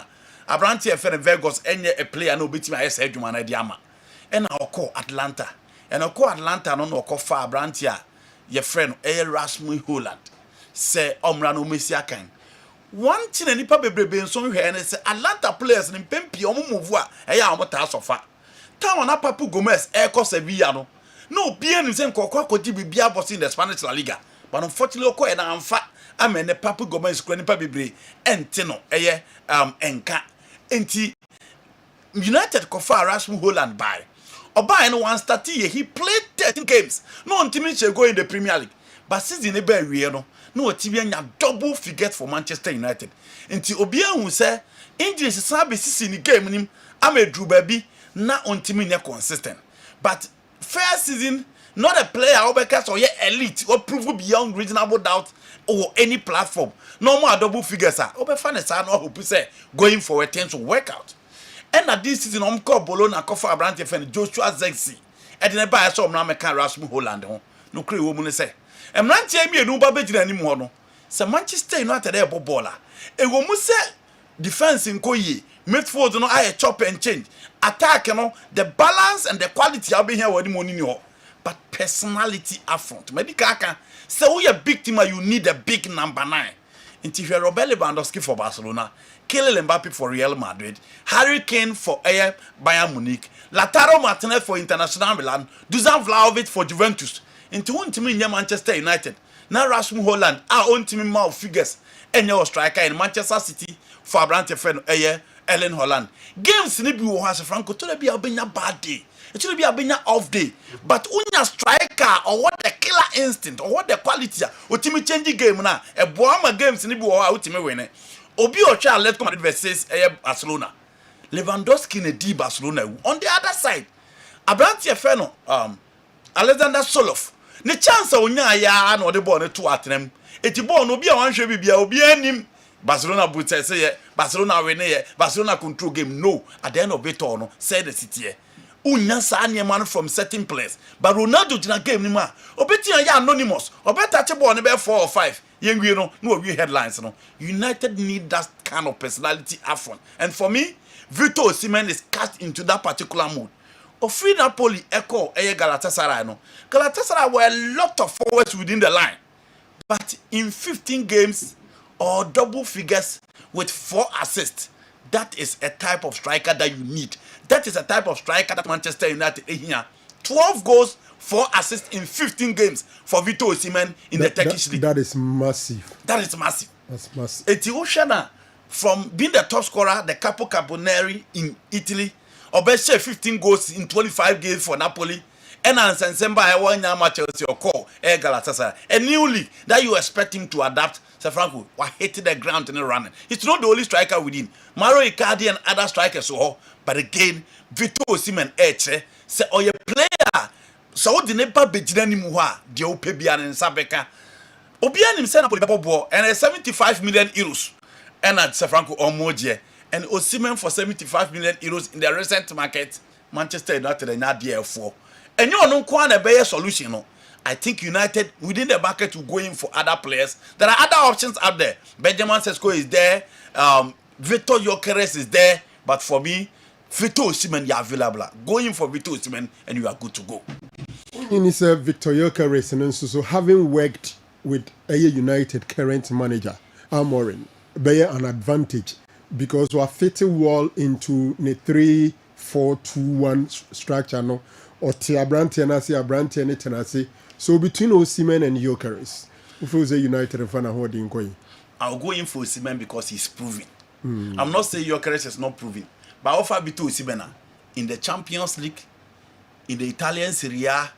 Abranti and Vegas any a player no beat my head you man diama. And I'll call Atlanta. And I'll call Atlanta no call far Abrantia your friend Rasmus Holland. Say Omrano Messiakan. One thing any paper baby and so here and say Atlanta players in Pempi Omuvua, a yamata sofa. Town on Papu Gomez, Eco Sevilla. No, being in same Coco could be boss in the Spanish La Liga. But unfortunately, and I'm fat. I mean, the Papu Gomez Granny Pabi and Tino, Enka. Enti United Kofa Rasmus Holland by. Or by no one start he played 13 games. No team shall go in the Premier League. But season a bear no team double figure for Manchester United. Enti Obia who say injuries is in the game. I'm a Drew baby, not on team consistent. But first season, not a player or or elite or prove beyond reasonable doubt or any platform. No more double figures are Oberfanes are not who say going for a tense workout. And at this season, I'm called Bologna Kofa Abrante and Joshua Zexi. And then I saw Namaka Rasmus Holland. No Cree woman say. And not tell me a no baby anymore. No, so Manchester United a baller. A woman say defense in Koye. Midfield no I chop and change. Attack the balance and the quality I'll be here with the money but personality up front. Medicaka so we a big team you need a big number 9. Until you Robert Lewandowski for Barcelona, Kylian Mbappe for Real Madrid, Harry Kane for Bayern Munich, Lautaro Martinez for International Milan, Dusan Vlahovic for Juventus. Into one team in Manchester United. Now Rasmus Holland our own team mouth figures and your striker in Manchester City for Abrante friend Ellen Holland. Games ni bi wo ha Franco to be a bad day. It should be a off day. But unya striker or what the killer instinct or what the quality ultimate change game na e boama games ni bi wo ha ultimate win. Obi Ocha Atletico Madrid versus Barcelona. Lewandowski ne di Barcelona. On the other side, Abrante friend Alexander Soloff. Ne chance unya ya na the ball ne to atrem. Eti ball no bi a wan hwe bibia obi anim. Barcelona but say Barcelona win Barcelona control game. No, at the end of it all, no, say the city. Unya sa man from certain place. But Ronaldo did game ni ma. Obeti ya anonymous. Obeti touch ball ni be 4 or 5. Yengu no we headlines no. United need that kind of personality up front. And for me, Victor Osimhen is cast into that particular mood. Ofri Napoli echo Galatasaray no. Galatasaray were a lot of forwards within the line. But in 15 games or double figures with 4 assists. That is a type of striker that you need. That is a type of striker that Manchester United here. 12 goals, 4 assists in 15 games for Victor Osimhen in the Turkish league. That is massive. That is massive. That's massive. Etiushana, from being the top scorer, the Capo Carbonari in Italy, Obeshe 15 goals in 25 games for Napoli. And Semba one Chelsea or call Galatasaray. A new league that you expect him to adapt. Sir Franco, I hated the ground and running. It's not the only striker within. Mauro Icardi and other strikers so but again, Victor Osimhen say oh your player. So the nepa bejina ni muha the Opebian and Sabeka. Obian himself and 75 million euros. And at Sir Franco Omoje and Osimhen for 75 million euros in the recent market. Manchester United and not DL4. And you don't want a better solution. No? I think United within the market will go in for other players. There are other options out there. Benjamin Sesko is there. Victor Gyökeres is there. But for me, Victor Osimhen is available. Go in for Victor Osimhen and you are good to go. In his Victor Gyökeres and so having worked with a United current manager, Amorim, be an advantage because we are fitting well into the 3-4-2-1 structure. No? Or Abrante and Abrante and Tenasi. So between Osimhen and Gyökeres, if it was a United fan, holding going. I'll go in for Osimhen because he's proven. I'm not saying Gyökeres is not proven, but I offer between Osimhen in the Champions League, in the Italian Serie A,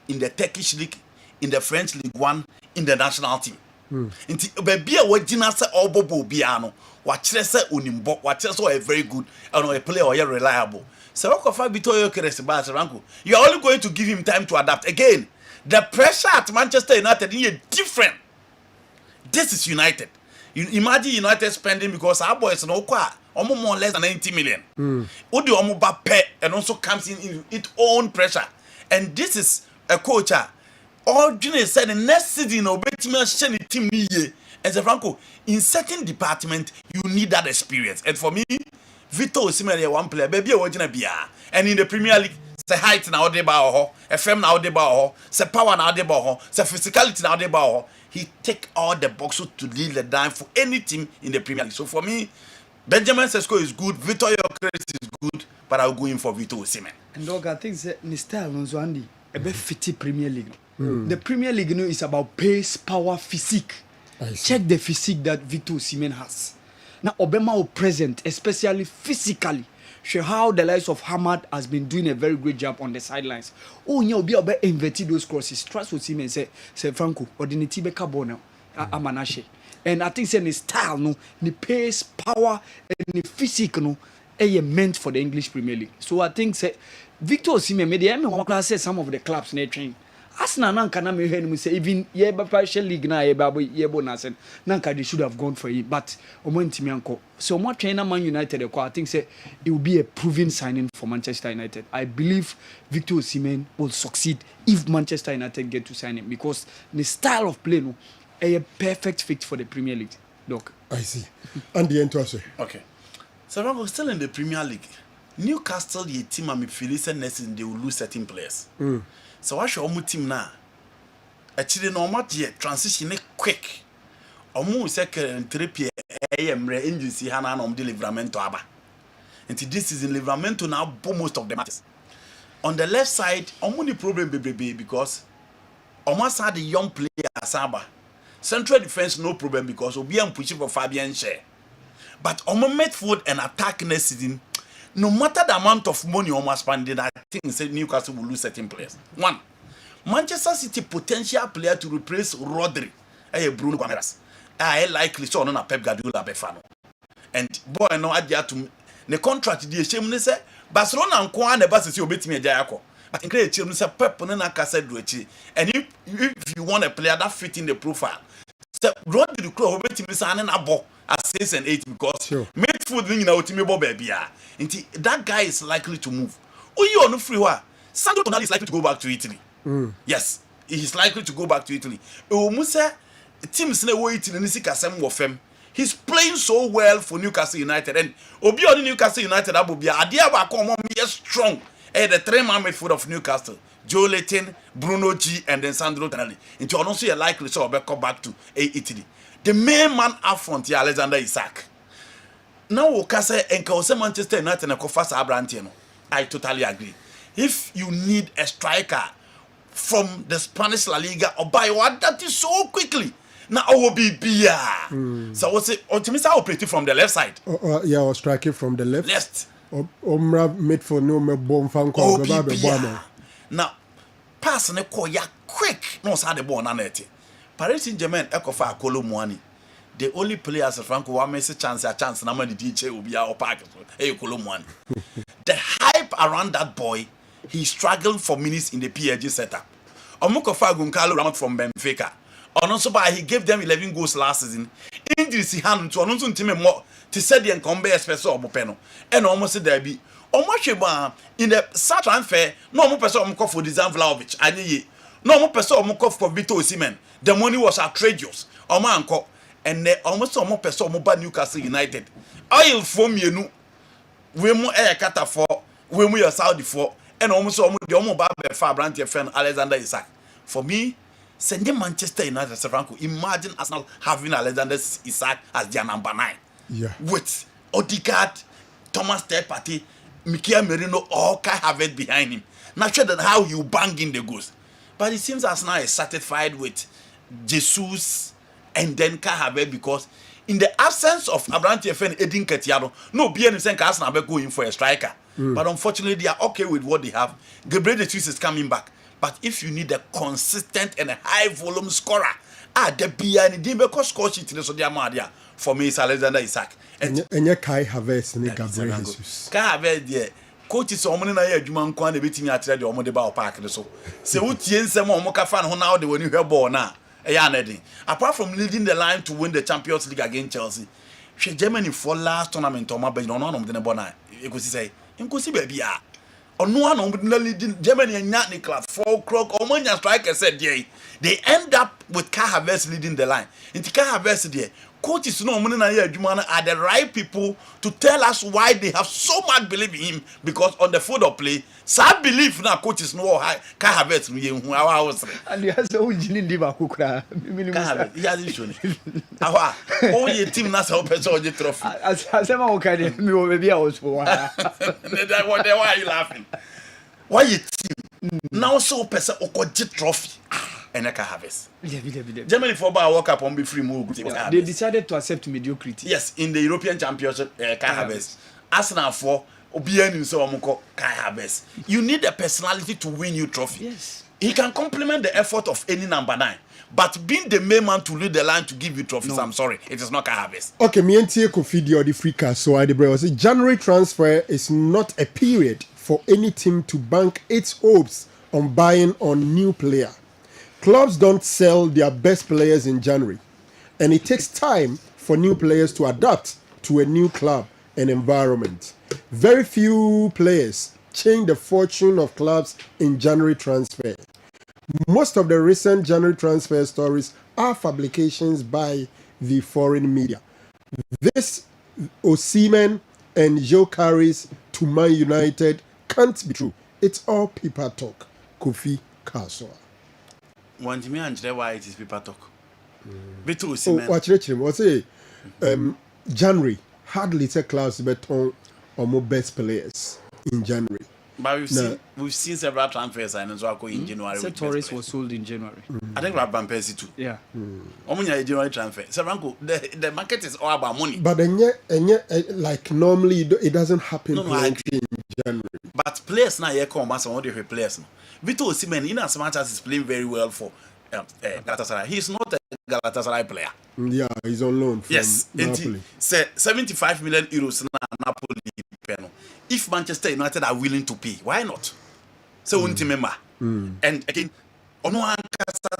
in the Turkish League, in the French League 1, in the national team. Inti baby a wagina se obobo bia no wa kire se onimbo wa kire se a very good and a player or reliable. So Okofa Bitoyo Keres Ranko, you are only going to give him time to adapt. Again, the pressure at Manchester United is different. This is United. You imagine United spending because our boys no kwa almost more or less than 90 million. Odi omo ba pe and also comes in its own pressure. And this is a coach. All Junior said the next season obetime share team ni ye. And say Franco, in certain department you need that experience. And for me, Victor Osimhen one player, baby a wajina bia. And in the Premier League, say height na ode ba ho, FM na ode ba ho, say power na ode ba ho, say physicality na ode ba ho. He take all the boxes to lead the dime for any team in the Premier League. So for me, Benjamin Sesko is good, Victor Gyökeres is good, but I'll go in for Victor Osimhen. And dog, I think the style on Zwandi a bit fitty Premier League. The Premier League, you know, is about pace, power, physique. Check the physique that Victor Osimhen has. Now, Obama will present, especially physically, show how the likes of Hamad has been doing a very great job on the sidelines. Oh, yeah, be about inverted those crosses. Trust Osimhen say Franco, or the Nitibe Carbona, Amanache. And I think the style, no, the pace, power, and the physique, no, are meant for the English Premier League. So I think Victor Osimhen made the class some of the clubs in their train. Arsenal nanka na me hwenu say even ye ba Premier League na ye ba nasen nanka they should have gone for it, but omo ntimi anko. So omo trainer Man United I think say it will be a proven signing for Manchester United. I believe Victor Osimhen will succeed if Manchester United get to sign him because the style of play no a perfect fit for the Premier League. Doc. I see. And the interest. Okay. So Robo still in the Premier League. Newcastle ye team and midfield and next season they will lose certain players. So what should our team now? Actually, no matter transition quick. Omu second trip emre agency hana na the Livramento aba. Until this is in Livramento now most of the matches. On the left side, omu the problem baby because almost had the young player Saba. Central defense no problem because obi am pushing for Fabian Share. But omu midfield and attack next season. No matter the amount of money almost spending, I think say Newcastle will lose certain players. One, Manchester City potential player to replace Rodri, Bruno Guimaraes. I likely so on Pep Guardiola befano. And boy no idea to the contract the shame say Barcelona and Kwan the Barca obetimi Jayako. But in create chim say Pep na kasa duechi. And if you want a player that fit in the profile, say Rodri the club obetimi say na abo at 6 and 8 because midfield wing na otimi bo baby ah. That guy is likely to move. Oh, you are no free wa. Sandro Tonali is likely to go back to Italy. Yes, he is likely to go back to Italy. Musa teams na wo Italy ni sika sem wo fem. He's playing so well for Newcastle United and obi on Newcastle United abobia ade aba ko mo strong. The three-man midfield of Newcastle, Joe Leighton, Bruno G, and then Sandro Tonali. And you also likely so come back to Italy. The main man up front here, Alexander Isak. Now, Okase and Manchester United and Kofa Sabrantino. I totally agree. If you need a striker from the Spanish La Liga or buy one that is so quickly, now I will be beer. So what's it? Optimistic operating from the left side. Yeah, I was striking from the left. Left. Omra made for no me bomb fan call. Now, pass ne call ya quick. No, sa the ball na neti. Paris Saint-Germain ekofa Kolo Muani. The only players Franco wa miss a chance na man the DJ will be our park. Kolo Muani. The hype around that boy, he struggled for minutes in the PSG setup. Omukofa Goncalo Ramos from Benfica. Also by he gave them 11 goals last season. Injuries he had to announce team more to set the incombe espresso or bopeno. And almost there be almost in the South transfer, no more person for Dejan Vlahovic. I need no more person for Victor Osimhen. The money was outrageous. Omanko and almost more person by Newcastle United. Oil from you we more air cutter for we more Saudi for and almost the almost bad Fabrant your friend Alexander Isak. For me, sending Manchester United, Franco, imagine Arsenal having Alexander Isak as their number 9. Yeah. With Odegaard, Thomas Partey, Mikel Merino, all Kai Havertz behind him. Not sure that how you bang in the goals. But it seems Arsenal is satisfied with Jesus and then Kai Havertz because in the absence of Abrante Fen Edin Ketiano, no BN saying Arsenal are going for a striker. But unfortunately, they are okay with what they have. Gabriel Jesus is coming back. But if you need a consistent and a high volume scorer, the bia ni din be ko score sheet ni so dia ma dia for me is Alexander Isak enye Kai Havertz ni Gabriel Jesus Kai Havertz there coaches omune na ya adwuma nko na betimi atere de omode ba o park ni so se wotie nsem omo ka fa no na wo de woni Herbal na ya na din apart from leading the line to win the Champions League against Chelsea she Germany for last tournament o ma ba no no de ne bona ekosi say nkosi ba bia ono na omo de leading Germany nya ni class 4 o'clock omo nya striker said they end up with Kai Havertz leading the line into Kai Havertz there coaches no money na here adwuma are the right people to tell us why they have so much belief in him because on the field of play some belief na coaches no high Kai Havertz no ye hu awa house and you have so jini ndi ba kokra Kai Havertz ya dey show ni awa all your team na so person o get trophy asema o ka dey me o be bia o so wa why are you laughing why your team now so person o get trophy and Kai Havertz. Germany for about World Cup on be free move. They decided to accept mediocrity. Yes, in the European Championship, Kai Havertz. Arsenal for Obiani so Omoko Kai Havertz. You need a personality to win you trophy. Yes. He can complement the effort of any number 9. But being the main man to lead the line to give you trophies, I'm sorry, it is not Kai Havertz. Okay, me and Tia Kofi the free cash. So I say January transfer is not a period for any team to bank its hopes on buying on new player. Clubs don't sell their best players in January, and it takes time for new players to adapt to a new club and environment. Very few players change the fortune of clubs in January transfer. Most of the recent January transfer stories are fabrications by the foreign media. This Osimhen and Joe Carey's to Man United can't be true. It's all paper talk. Kofi Kaswa. One to me and why it is paper talk. Beto Osimhen. Watch him. What's it? January hardly take clubs beton or more best players in January. But we've seen several transfers and so go in January. Said Torres was sold in January. I think Rob Van Persie too. Yeah. Omunya January transfer. So Franco, the market is all about money. But then like normally it doesn't happen in January. But players now here come as one of the players now. Vito Osimhen, in as much as he's playing very well for Galatasaray, he's not a Galatasaray player. Yeah, he's on loan from Napoli. Say 75 million euros na Napoli. If Manchester United are willing to pay, why not? So member. And again, ono ankasa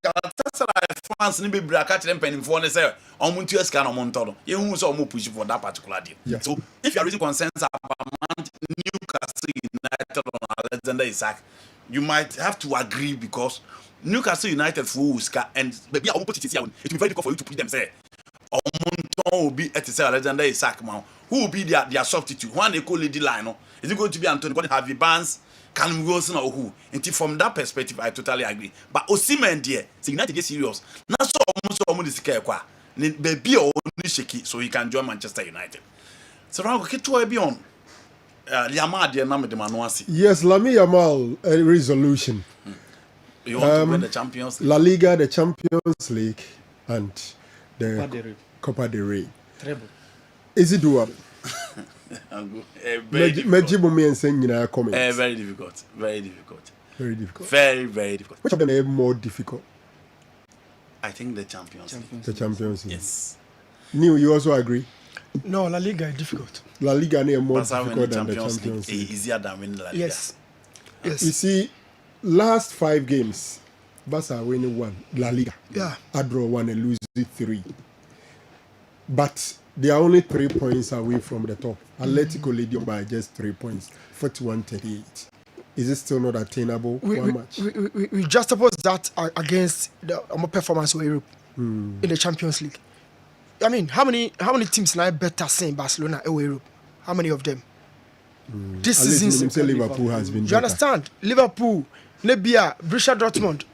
Galatasaray fans ni be braka tell them penny for ne say omuntu eska na omonto. You who so omo push for that particular deal. Yeah. So if you are raising concerns about Newcastle United on Alexander Isak, you might have to agree because Newcastle United for Uska and maybe I will put it here. It will be very difficult for you to put them say Omonton will be at the Alexander Isak man. Who will be their substitute? One they call the line. No? Is it going to be Antonio? Going to have Barnes, Callum Wilson or who? And from that perspective, I totally agree. But Osimhen there, so United get serious. Now so almost scare kwa. Baby only shaky so he can join Manchester United. So now get to be on. Yamal there na me de manuasi. Yes, Lamine Yamal a resolution. You want to win the Champions League? La Liga, the Champions League, and the Copa del Rey. Treble. Is it doable? Very difficult. Very difficult. Very difficult. Very difficult. Very, very difficult. Which of them are more difficult? I think the Champions League. The Champions League. Yes. Neil, you also agree? No, La Liga is difficult. La Liga is more Barca difficult than the Champions Champions League. Easier than winning La Liga. Yes. Yes. You see, last 5 games, Barca winning 1 La Liga. Yeah. I draw 1 and lose 3. But they are only 3 points away from the top. Atletico lead you by just 3 points, 41-38. Is it still not attainable? We juxtapose that against the performance of Europe in the Champions League. I mean, how many teams now better saying Barcelona or Europe? How many of them? This season, Liverpool has been. Do you understand? Liverpool, Nebia, Borussia Dortmund.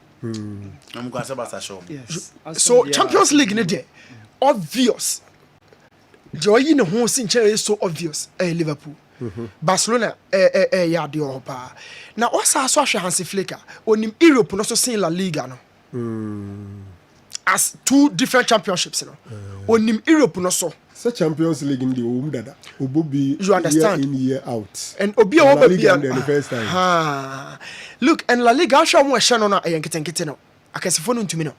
Yes. So Champions League, obvious. Joy in the whole century is so obvious. Liverpool, Barcelona, yeah, the Europa. Now, what's our social Hansi Flicker? On in Europe, also saying La Liga, no. As 2 different championships, you know. On in Europe, also. So Champions League in the Umdada, Ububi, you understand? Year in year out. And Obia La Liga the first time. Look, and La Liga, I show more Shannon. I am getting no. I can see phone to me no.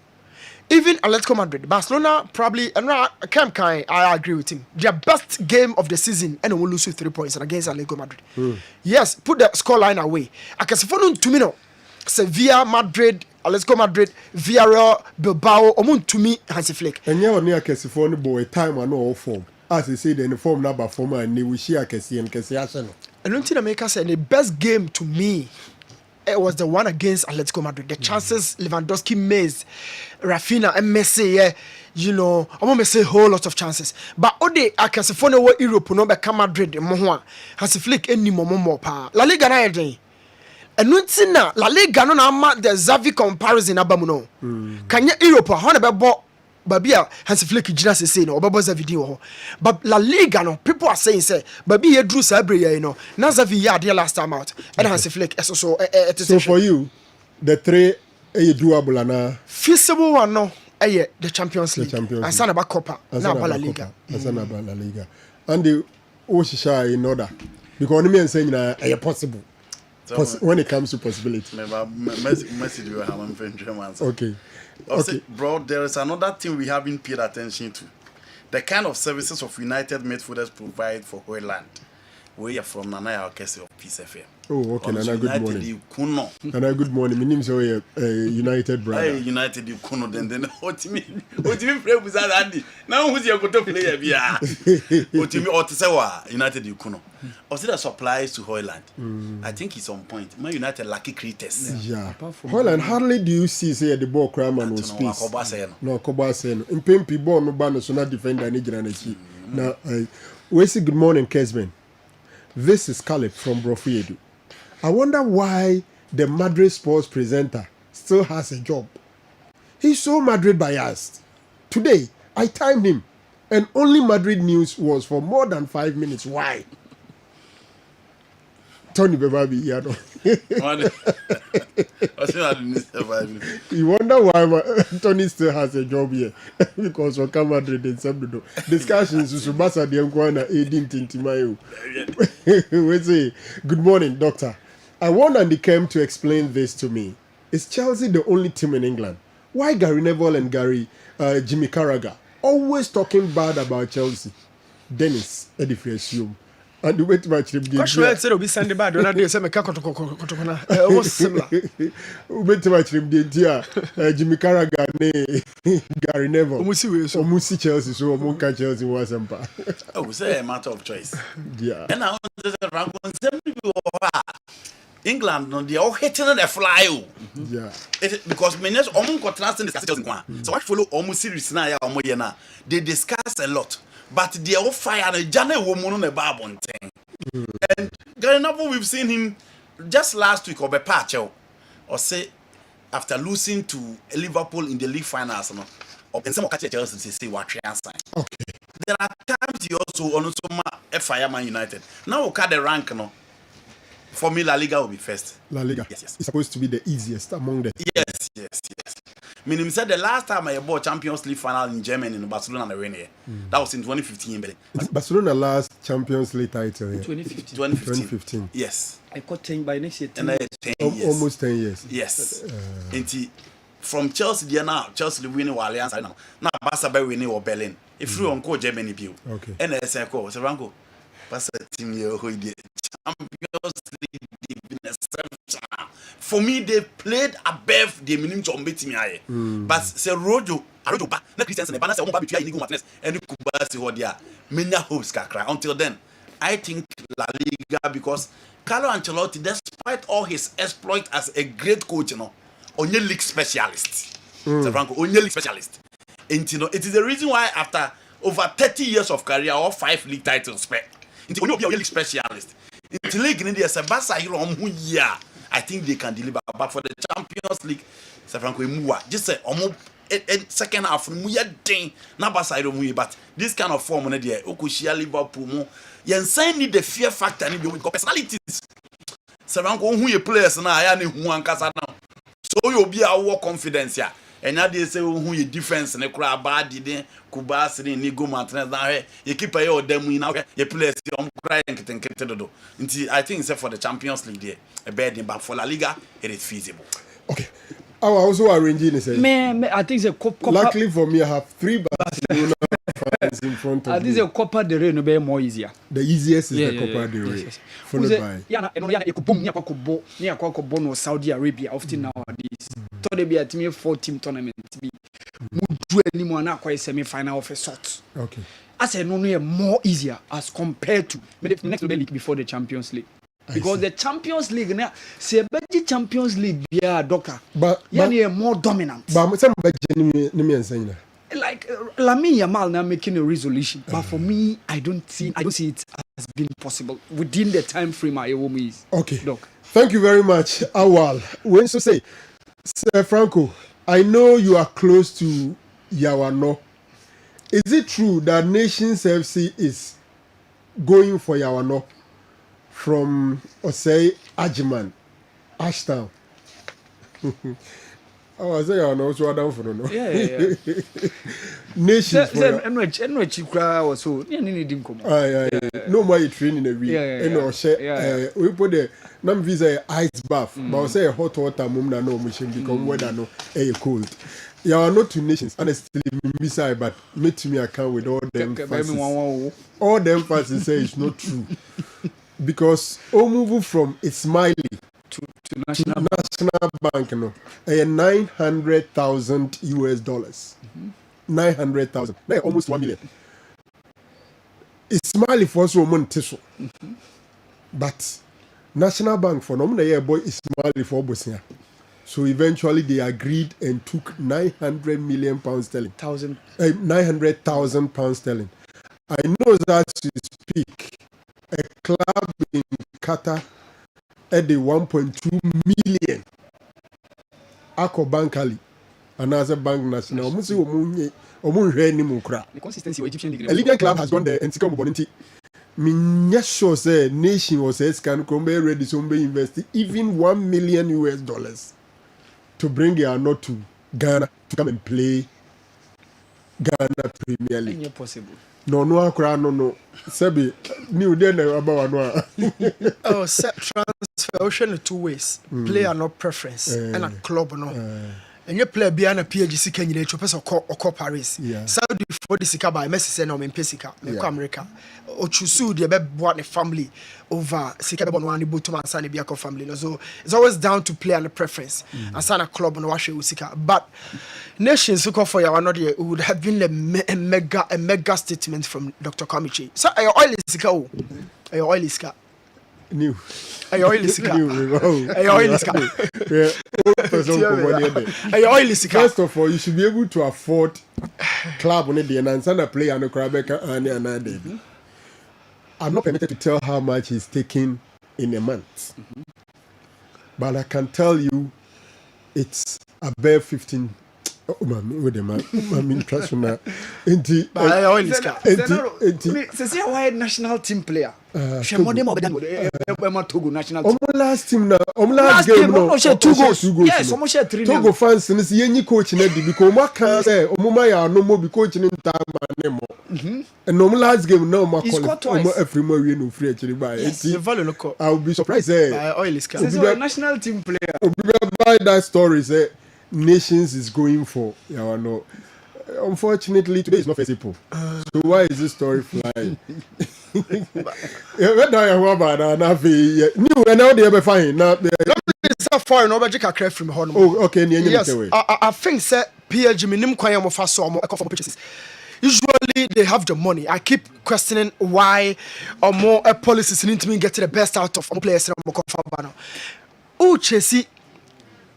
even Atletico Madrid, Barcelona probably, and I agree with him. Their best game of the season, and we lose 3 points against Atletico Madrid. Yes, put the scoreline away. I can say for no 2 minutes. Sevilla, Madrid, Atletico Madrid, Villarreal, Bilbao, omun to me Hansi Flick. And you near Kessben boy time and all form. As they say, the form number form and they will share Kessi and Kessi Arsenal. And don't think America said the best game to me. It was the one against Atletico Madrid. The chances Lewandowski missed, Rafinha and Messi, you know, I'm gonna say a whole lot of chances. But all the I can say for no Europe, no be Madrid, Mohua, Hansi Flick, any more power. La Liga na yedin. And no La Liga no na the Xavi comparison abamuno. Kanya Europe, how na be Babia Hansi Flick gina say no obebo Xavi din ho. But La Liga no people are saying say Babi he drew Sabre you know. Na Xavi ya the last time out. And Hansi Flick so for you the three doable and feasible one no the Champions League. And sana ba Copa na ba La Liga. Sana ba La Liga. And the Oshisha in order because me saying na possible. When it comes to possibility. Message you have on German. Okay. Okay. Bro, there is another thing we haven't paid attention to. The kind of services of United midfielders provide for Holland. We are from Nana Orchestra of Peace FM. Oh, okay. Nana, good morning. Nana, good morning. My name is United brother. Hey, United you kuno then what you mean play with that Andy. Now who's your go player bia? What you mean Otisewa United you kuno. Or the supplies to Holland. I think it's on point. Man United lucky creators. Yeah. Holland hardly do you see say the ball crime on space. No, Kobaseno. In Pimpi ball no ban so not defender ni jina na. Now we say good morning Kessben. This is Caleb from Brofiedu. I wonder why the Madrid sports presenter still has a job. He's so Madrid biased. Today, I timed him, and only Madrid news was for more than 5 minutes. Why? Tony Bebabi, you wonder why Tony still has a job here. Because for Come Madrid and Sabdo. Discussions with Subasa Diankwana Edin Tintimayo. We say, good morning, doctor. I want Andy Kemp to explain this to me. Is Chelsea the only team in England? Why Gary Neville and Jimmy Carragher always talking bad about Chelsea? Dennis Edifresum. And the way to match him. Question said be Sunday bad when I do say me kakotokona. Almost similar. We to match him Jimmy Carragher ne Gary Neville. Omusi Chelsea so omunka Chelsea was empa. Oh, say a matter of choice. Yeah. And now England no they all hitting the fly. Yeah. Because menes omun contrasting the Chelsea kwa. So I follow omu series na ya omu ye na. They discuss a lot. But they all fire and Jane woman on a barbon thing. And Garinapo, we've seen him just last week or by Pacho or say after losing to Liverpool in the league finals, or in some catches say what sign. Okay. There are times he also a fireman United. Now we'll cut the rank no. For me, La Liga will be first. La Liga. Yes. It's supposed to be the easiest among the. Yes. Meaning, said the last time I bought Champions League final in Germany in Barcelona and Arena, that was in 2015. Barcelona last Champions League title. 2015. Yes. I got 10 by next year. 10 years. Almost 10 years. Yes. From Chelsea, they are now Chelsea winning or Allianz now. Now Barca winning or Berlin. If you on Germany, okay. And I say, "Go, Franco, Barca team here who did Champions League for me, they played above the minimum to beat me. But say Rojo ba na Christiansen ba na say omo ba between Inigo Martinez and Kubasi ho dia menya hopes kakra. Until then, I think La Liga because Carlo Ancelotti, despite all his exploit as a great coach, only league specialist. Franco, only league specialist. And it is the reason why after over 30 years of career, all 5 league titles, only be a league specialist. In the league in India, I think they can deliver. But for the Champions League, Franco, just say second half, but this kind of form, Okushia Liverpool, you need the fear factor and the personalities. Franco, who you players now, I am now. So you'll be our confidence here. And now they say who you defense and the crowd bad did Kubas and Nigo Martinez now you keep a your them now you play crying until I think except for the Champions League there a bad but for La Liga it is feasible. Okay. I also arranging it. Me, I think the Copa. Luckily for me, I have 3 Barcelona fans in front of me. I think the Copa del Rey no be more easier. The easiest is the Copa del Rey. Followed by. Yeah, no Saudi Arabia often nowadays. So they be at me 4-team tournament. Be do anyone now quite semi-final of a sort. Okay. I said no more easier as compared to the next league before the Champions League. Because the Champions League now, say the Champions League yeah doka. But more dominant. But some saying like Lamine Yamal now making a resolution. But for me, I don't see it as being possible within the time frame I is. Okay. Doc. Thank you very much, Awal. When so say, Sir Franco, I know you are close to Yawano. Is it true that Nations FC is going for Yawano from Osei Ajiman, Ashtown? Oh, I say Yawano, so I don't know. Yeah. Nations. No more training a week. We put the nam visa ice bath, but I say hot water mum na no machine because weather no air cold. You are not 2 nations, honestly, beside, but meet to me account with all them emphasis. All the emphasis say it's not true. Because all move from Ismaili to National Bank, no, $900,000 US. 900,000. Almost 1 million. Ismaili for so money tissue. But National Bank for no boy Ismaili for Bosnia. So eventually they agreed and took 900 million pounds sterling. 900,000 pounds sterling. I know that to speak, a club in Qatar at the 1.2 million. Ako Bank Ali, another bank national. The consistency of Egyptian league. A Libyan club has gone there and taken Bonity. Me sure say nation was can come ready to invest even $1 million US to bring your not to Ghana to come and play Ghana Premier League. Impossible. No, Sebi, new day about no. Oh, set transfer ocean 2 ways. Player no preference and a club no. And you play behind a PhD can you chopes or Paris. Saudi for the Sika by Messi no in Pesica, America. Or Chusu the bought a family over Sika on one Butum and Sani Biako family. So it's always down to player and preference. And sign a club on Washe Usika. But nations who call for you not would have been a mega statement from Dr. Kamichi. So a oil is Sika. A oil is Sika. New. A oil is Sika. A oil is Sika. First of all, you should be able to afford club on the and send a player and a Krabeka and another. I'm not permitted to tell how much he's taking in a month. But I can tell you it's above 15. Oh, with the man, trust me. Why national team player? Last team now. Last game no. 2 goals. Yes, almost 3. Togo fans ni si yenyi coach na di because mo kan say omuma ya no mo be coach ni time mo. And no last game now mo call every mo we no free actually by. I'll be surprised national team player. By that story say Nations is going for no. Unfortunately, today is not festival. So why is this story flying? Oh, okay. Yes, I think that PLG minimum kwanya mo fa so mo purchases. Usually they have the money. I keep questioning why or more policies need to get the best out of players. Oh, Chelsea.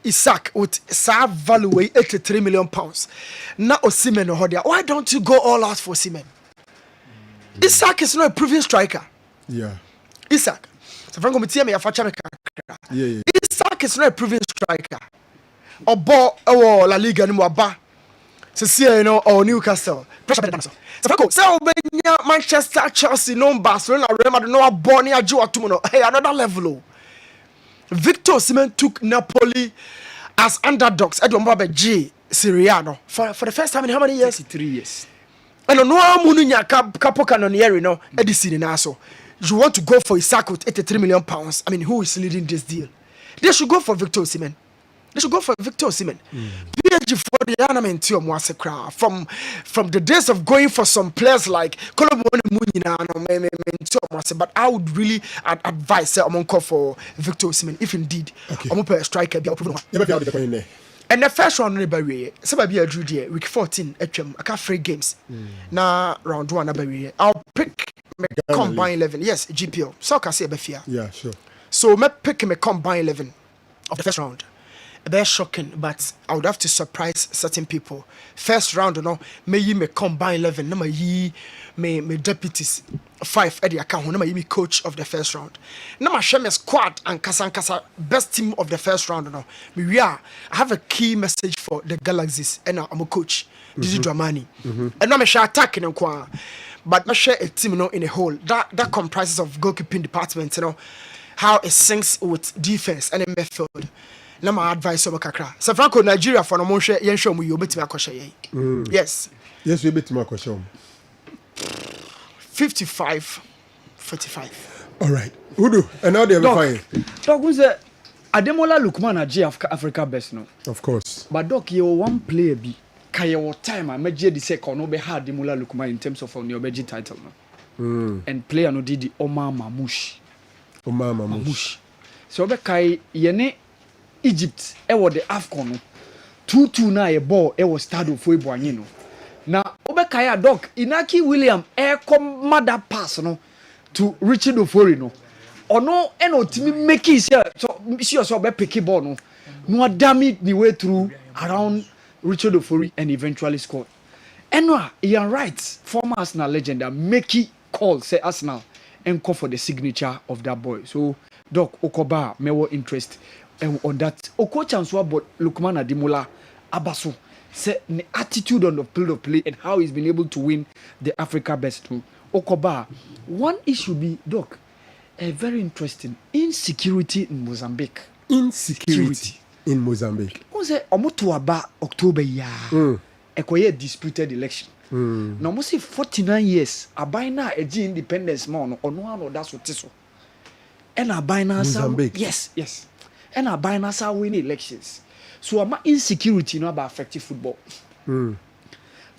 Isaac with sa value 83 million pounds. Now Osimhen or Hodia. Why don't you go all out for Osimhen? Isaac is not a proven striker. Yeah. Isaac. So Franco Mitiame Afacha. Yeah. Isaac is not a proven striker. Or ball or La Liga ni mwaba. So see or Newcastle. Pressure. So Franco, so Manchester, Chelsea, no Barcelona, Real Madrid, no Bonnie, Ajua Tumuno. Hey, another level. Victor Osimhen took Napoli as underdogs at Lombardi G Serie A for the first time in how many years? 3 years. And no mununya capo canonieri no edisini naso. You want to go for Isaac with 83 million pounds? I mean, who is leading this deal? They should go for Victor Osimhen. They should go for Victor Osimhen. PSG for the ornament from the days of going for some players like but I would really advise I'm call for Victor Osimhen if indeed I'm a striker. And the first round in the Sababi drew there week 14 I can't free games. Now round 1 I'll pick my combined 11. Yes, GPL. So can say Befia. Yeah, sure. So me pick my combined 11 of the first round. A bit shocking, but I would have to surprise certain people. First round, me combine 11, no me deputies 5 at the account, no me coach of the first round. No my share me squad and kasa best team of the first round. I have a key message for the Galaxies, and I'm a coach. This is Dramani, and no me share attacking and but I share a team in a whole that comprises of goalkeeping department, how it syncs with defense and in midfield. Na my advice over kakra. So Franco Nigeria for no monhwe yen show mu you betimi akoshe yen. Yes. Yes, we betimi akoshe. 55 45. All right. Udu, and now they have fine. Dog who's a Ademola Lookman Aji Africa best no. Of course. But dog you one player be kaye time I meje the second no be hard Ademola Lookman in terms of on your Beji title no. And player no did the Omar Mamouche. So be kai yene Egypt was the AFCON 2-2 na a ball was started for Ibuanyi no. Na obekaya dog Inaki William come mother pass no to Richard Ofori no. Ono eno timi make it so be pick ball no. No damage the way through around Richard Ofori and eventually scored. Eno Ian Wright, former Arsenal legend, make it call say Arsenal and call for the signature of that boy. So Doc Okoba mewo interest on that. Oko chance about Lukman Ademola Abaso say the attitude on the field of play and how he's been able to win the Africa best too. Okoba, one issue be Doc, very interesting insecurity in Mozambique. Insecurity in Mozambique. Who say omotuaba October ya? Ekoye disputed election. Now almost 49 years. Abaina eji independence man ono that's what so. And Abaina Mozambique. Yes. And Abaina win elections. So ama insecurity no about affecting football.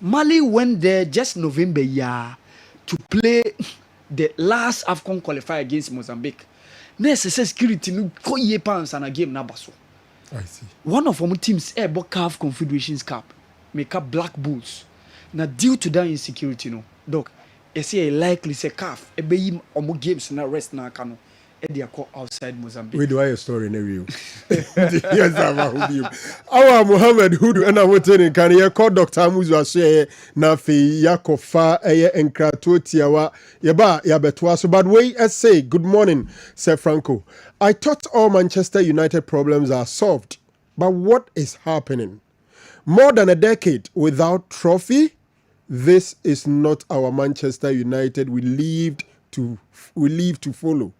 Mali went there just November to play the last AFCON qualifier against Mozambique. Next security no ko ye pounds and a game na baso. I see. One of our teams CAF Confederations Cup make up Black Bulls. Now due to that insecurity no, Doc, I say likely say CAF ebe omo games na rest na kano. They are called outside Mozambique. We do a story in a review. Yes, our Muhammad Hudu and I was telling can you call Dr. Amuzu Ashe na fi yakofa eye enkrato tiawa yaba yabetwa so bad way say good morning Sir Franco. I thought all Manchester United problems are solved, but what is happening? More than a decade without trophy. This is not our Manchester United we leave to follow.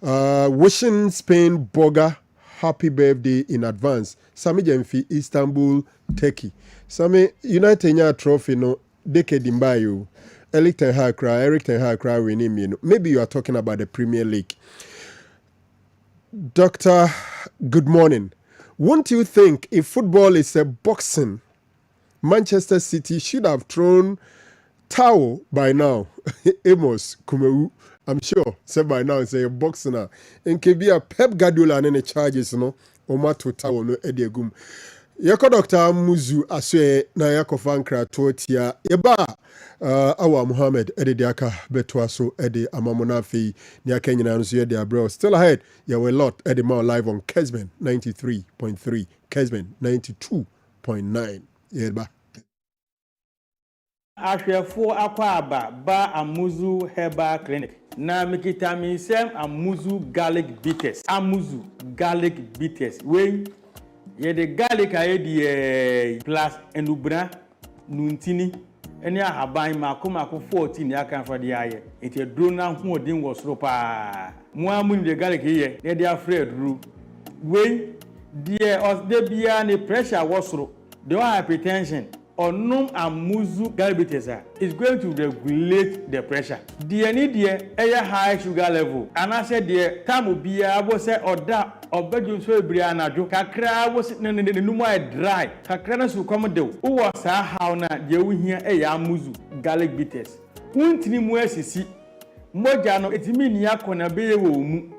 Wishing Spain Boga happy birthday in advance. Sami Jemfi Istanbul, Turkey. Sami United nya trophy no decade imbayo. Eric Ten Hag cry winning me. Maybe you are talking about the Premier League. Doctor, good morning. Won't you think if football is a boxing, Manchester City should have thrown towel by now? Amos Kumeu. I'm sure, say by now, say a boxer now. And can be a Pep Guardiola and any charges, no, or Mato Tower, no, Eddie Gum. Yako Dr. Muzu Aswe, na yako fankra totia, Eba, Awa Muhammad, Eddie Diaka, Betwaso, Eddie Amamonafi, Nia Kenya, and Eddie bro. Still ahead, you have a lot, Eddie Mao live on Kessben 93.3, Kessben 92.9. Yeba. Ahwefo akwaba ba Amuzu Herbal Clinic. Na mikita misem Amuzu garlic bitters. Amuzu garlic bitters. We ye the garlic aye di plus enubra nuntini eni ahaban mako 14 ya kan for the aye. Enti dro na hu odin wo soro pa. Mo amu ni the garlic ye ye dey afraid ru. We die os de bia ni pressure wo soro. The hypertension Onum Amuzu diabetes is going to regulate the pressure. The need a high sugar level. And I said the time will be able to say or that Obedun so ebriana jo kakra wo ne numu ay dry kakra na so come dew wo sa how na je wo hia e ya amuzu garlic bitters untini mu asisi moja no etimi ni akona beye wo mu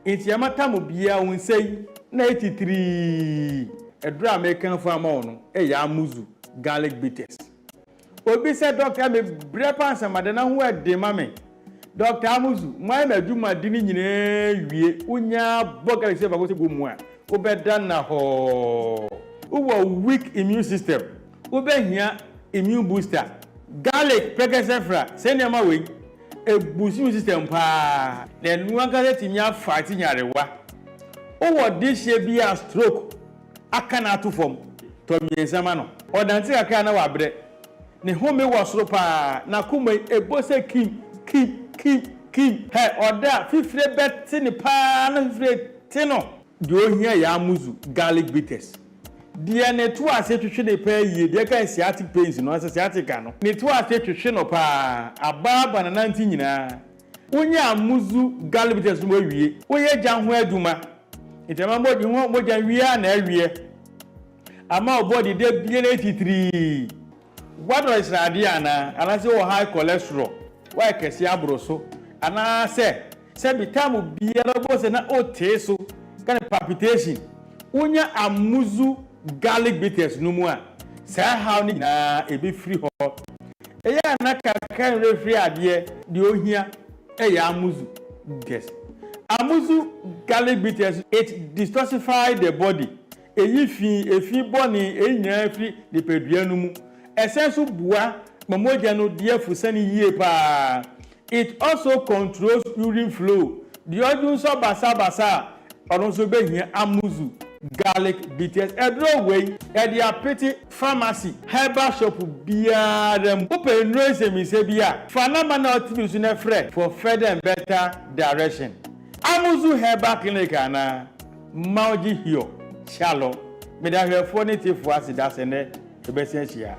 enti amata mo bia wo nsei na 83 edura American farmer no e ya amuzu garlic bitters obi se doctor me brepa ansamade na ho ede mame Dr. Amuzu, my meduma dini nyine wie unya boga se bago se gomu a obeda na ho uwo weak immune system obehia immune booster garlic pekesefra se nema we e boost immune system pa na nu anga se tinya fight nyarewa uwo dishe bia stroke aka na to form to miensama no odanti aka na wabre ne home wo soro pa na kuma e bose keep hey oda fifre bet ni pa na fifre tino de ohia ya amuzu garlic bitters de ne to ase twhwe de pa yie de kan sciatic pains no ase sciatic no ne to ase twhwe no pa ababa na nanti nyina wonya amuzu garlic bitters mo wie woye gyan ho aduma itema mo di ho mo gyan wie na awie ama body de bie na 83 what was radiana ana say high cholesterol why kesi abroso ana say bitamu bia no bo se na oteso kind palpitation unya amuzu garlic bitters no mu a say how ni na e be free ho eya na kan refree ade de ohia eya amuzu bitters amuzu garlic bitters it detoxify the body efi boni enya free the pedua no mu essential bua mamoja no dia fusani yie pa it also controls urine flow the odun so basa odun so be hia amuzu garlic bitters edro way e dia pretty pharmacy herbal shop biara open no se bia fanama na otibi su na frɛ for further and better direction amuzu herbal clinic ana mauji hio shalom me da hwefo ne tifo asida se ne ebesensia.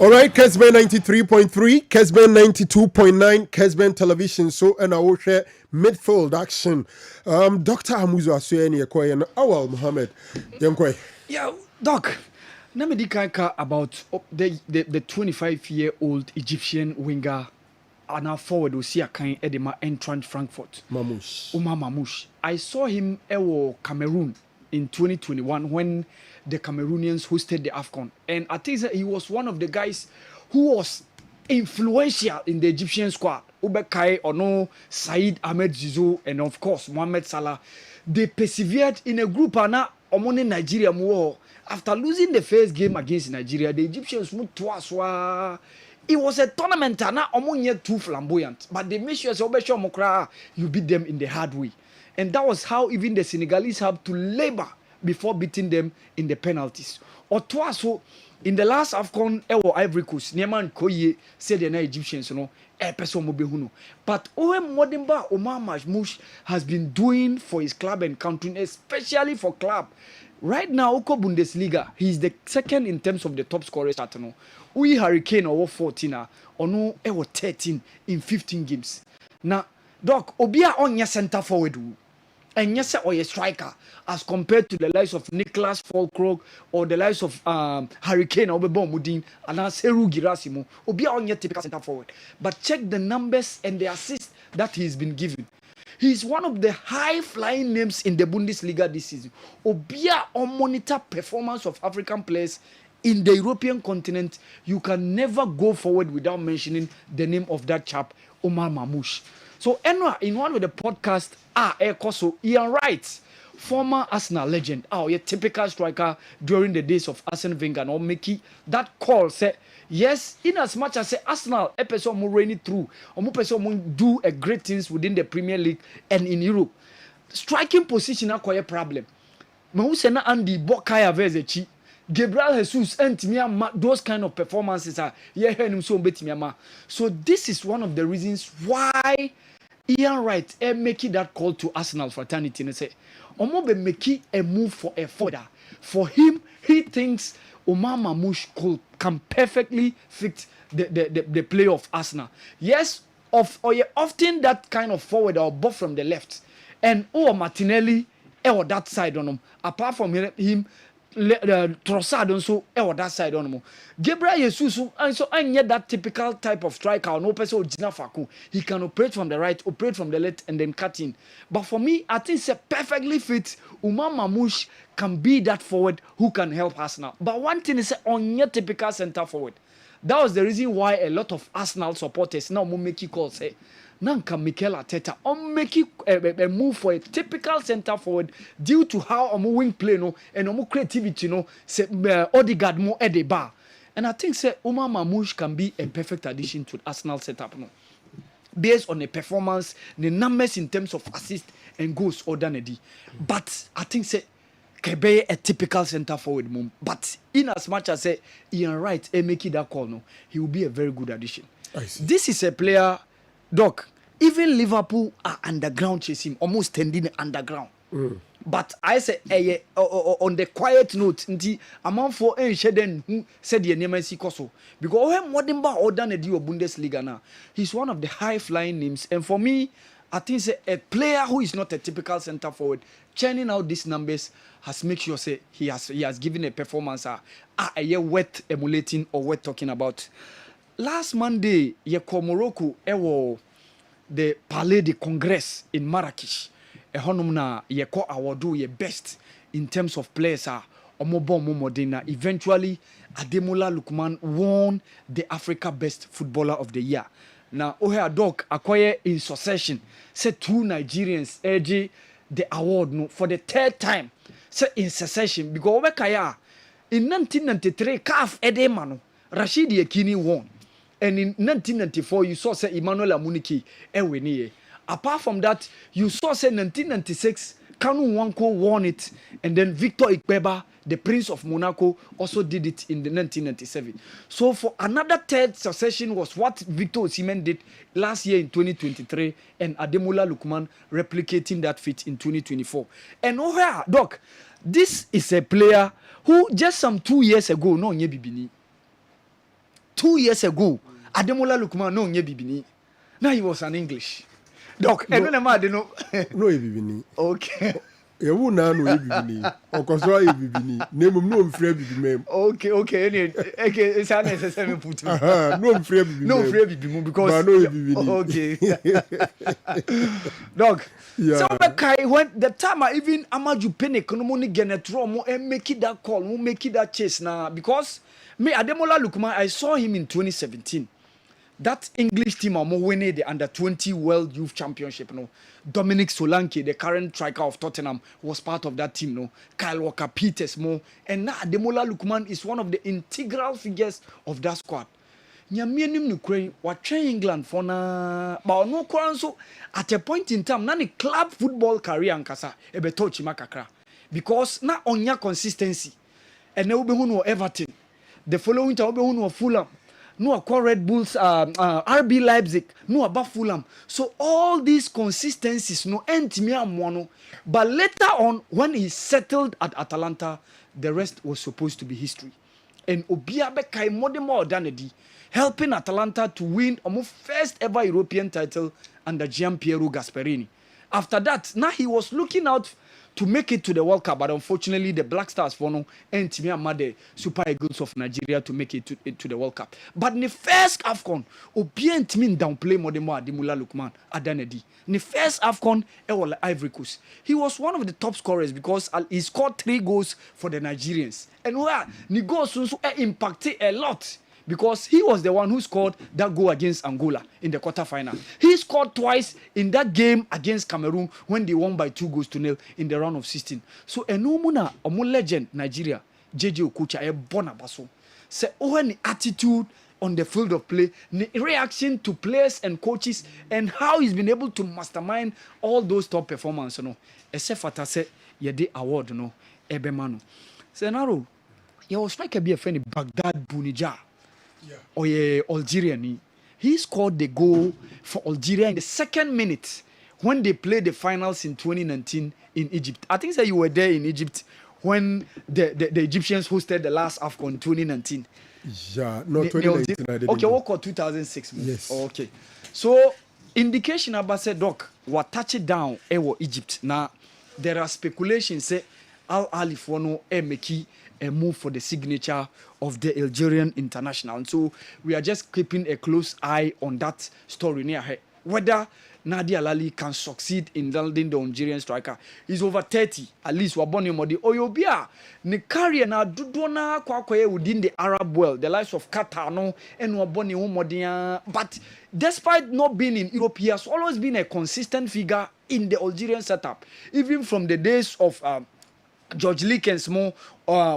All right, Kessben 93.3, Kessben 92.9, Kessben television. So, and I will share midfield action. Dr. Amuzu Asueni Ekoye and Awal Mohammed. Yeah, Doc. Let me talk about the 25-year-old Egyptian winger and now forward Osia Kain Edema entrant Frankfurt. Umar Mamouche. I saw him at Cameroon in 2021 when the Cameroonians hosted the AFCON. And I think that he was one of the guys who was influential in the Egyptian squad. Ubekai Ono, Said Ahmed Zizou, and of course Mohamed Salah. They persevered in a group and Omone Nigeria war. After losing the first game against Nigeria, the Egyptians moved twice. It was a tournament and Omonye too flamboyant. But they made sure you beat them in the hard way. And that was how even the Senegalese have to labor before beating them in the penalties. Or twice, so in the last AFCON, Ivory Coast, Nieman Koye said the Egyptians, but Owen Modimba Omar Mamouche has been doing for his club and country, especially for club. Right now, Oko Bundesliga, he's the second in terms of the top scorers. We Hurricane over 14, or no, 13 in 15 games. Now, Doc, Obia on your center forward. And yes, or a striker, as compared to the likes of Nicholas Fulkrug or the likes of Hurricane or Mudin and Seru Girasimo, Obia on your typical center forward. But check the numbers and the assists that he's been given. He's one of the high-flying names in the Bundesliga this season. Obia on monitor performance of African players in the European continent. You can never go forward without mentioning the name of that chap, Omar Mamouche. So, in one of the podcasts, Ekoso, Ian writes, former Arsenal legend, a typical striker during the days of Arsene Wenger, or make that call say yes, in as much as say Arsenal episode more rainy through, or more person do a great things within the Premier League and in Europe. Striking position are quite a problem. Mahusena Andy Bokaya Vezechi, Gabriel Jesus and Timiama, those kind of performances are so this is one of the reasons why Ian Wright making that call to Arsenal fraternity and say, Omobe making a move for a fodder. For him, he thinks Omar Mamouche can perfectly fit the play of Arsenal. Yes, often that kind of forward or both from the left. And Martinelli or that side on him. Apart from him, Trossard also or that side on him. Gabriel Jesus, and so I need that typical type of striker. No person Faku. He can operate from the right, operate from the left, and then cut in. But for me, I think it's perfectly fit. Umar Mamouche can be that forward who can help Arsenal. But one thing is on your typical centre forward. That was the reason why a lot of Arsenal supporters now make calls say, Nanka Mikel Arteta make a move for a typical centre forward due to how wing play no and creativity no say Odegaard more at the bar. And I think say Omar Mamouche can be a perfect addition to Arsenal setup no. Based on the performance, the numbers in terms of assist and goals or Danedy. But I think say Kebe a typical centre forward move. But in as much as say Ian Wright make that call no, he will be a very good addition. This is a player. Doc, even Liverpool are underground chasing, almost standing underground. But I say on the quiet note, among for Shedden who said the name is Koso. Because when Modimba or done a deal Bundesliga now, he's one of the high flying names. And for me, I think a player who is not a typical centre forward, churning out these numbers has made sure say he has given a performance a year worth emulating or worth talking about. Last Monday, Morocco, the Palais de Congrès in Marrakech. Na awardu ye best in terms of players eventually Ademola Lookman won the Africa Best Footballer of the Year. Now Dog acquire in succession said 2 Nigerians edge the award for the 3rd time. Say in succession because in 1993 CAF Edemano Rashid Yekini won. And in 1994, you saw say Emmanuel Amuniki Eweniye. Apart from that, you saw say 1996, Kanu Nwankwo won it, and then Victor Ikpeba, the Prince of Monaco, also did it in the 1997. So for another 3rd succession was what Victor Osimhen did last year in 2023, and Ademola Lookman replicating that feat in 2024. And Doc, this is a player who just some 2 years ago, no nye bibini. 2 years ago, Ademola Lookman no nye bibini. Now he was an English. Doc, no, no bibini. Okay. You na no bibini. Okoso bibini. Name no mfre bibimem. Okay. Okay, it's unnecessary put. No mfre bibimem. No mfre bibimem because no bibini. Okay. Doc. Yeah. So when the time I even Amaju Penick no money genetro mo make that call, mo make that chase now because me Ademola Lookman, I saw him in 2017. That English team are more winning the under-20 World Youth Championship. No, Dominic Solanke, the current striker of Tottenham, was part of that team. No, Kyle Walker-Peters more, and now Ademola Lookman is one of the integral figures of that squad. Nyamianim Ukraine, what train England for na, but no so at a point in time, nani club football career and kasa ebeto chimakakra because na onya consistency, and ne ube hunu Everton. The following time ube hunu Fulham. No acquire Red Bulls, RB Leipzig, no above Fulham. So all these consistencies, no end mono. But later on, when he settled at Atalanta, the rest was supposed to be history. And Obiabe Kai Modemo Danedi, helping Atalanta to win almost first ever European title under Gianpiero Gasperini. After that, now he was looking out to make it to the World Cup, but unfortunately the Black Stars for no and the Super Eagles of Nigeria to make it to the World Cup. But in the first AFCON, Obien Timin downplay Modemo Ademola Lookman Adanedi. In the first AFCON, Ivory Coast, he was one of the top scorers because he scored 3 goals for the Nigerians. And where the goals also impacted a lot because he was the one who scored that goal against Angola in the quarterfinal. He scored twice in that game against Cameroon when they won by 2-0 in the round of 16. So enomuna omo legend Nigeria JJ Okocha e bona baso. Say when attitude on the field of play, reaction to players and coaches, and how he's been able to mastermind all those top performances. You know, except for say yede award, you know, ebemano. Say Naro, you striker be a friend Baghdad Bunija, or Algerian. He scored the goal for Algeria in the 2nd minute when they played the finals in 2019 in Egypt. I think that you were there in Egypt when the Egyptians hosted the last AFCON 2019. Yeah, no, 2019 I didn't. Okay, what called 2006? Yes. Okay. So, indication about say, Doc, what touch it down, Egypt. Now, there are speculations, say, Al Ali Fono, Meki, a move for the signature of the Algerian international. And so, we are just keeping a close eye on that story near her. Whether Nadia Lali can succeed in landing the Algerian striker. He's over 30, at least waboni modi oyobia ne career na dudona kwakwaye within the Arab world, the likes of Qatar no and waboni modia. But despite not being in Europe, he has always been a consistent figure in the Algerian setup, even from the days of George Likensmo,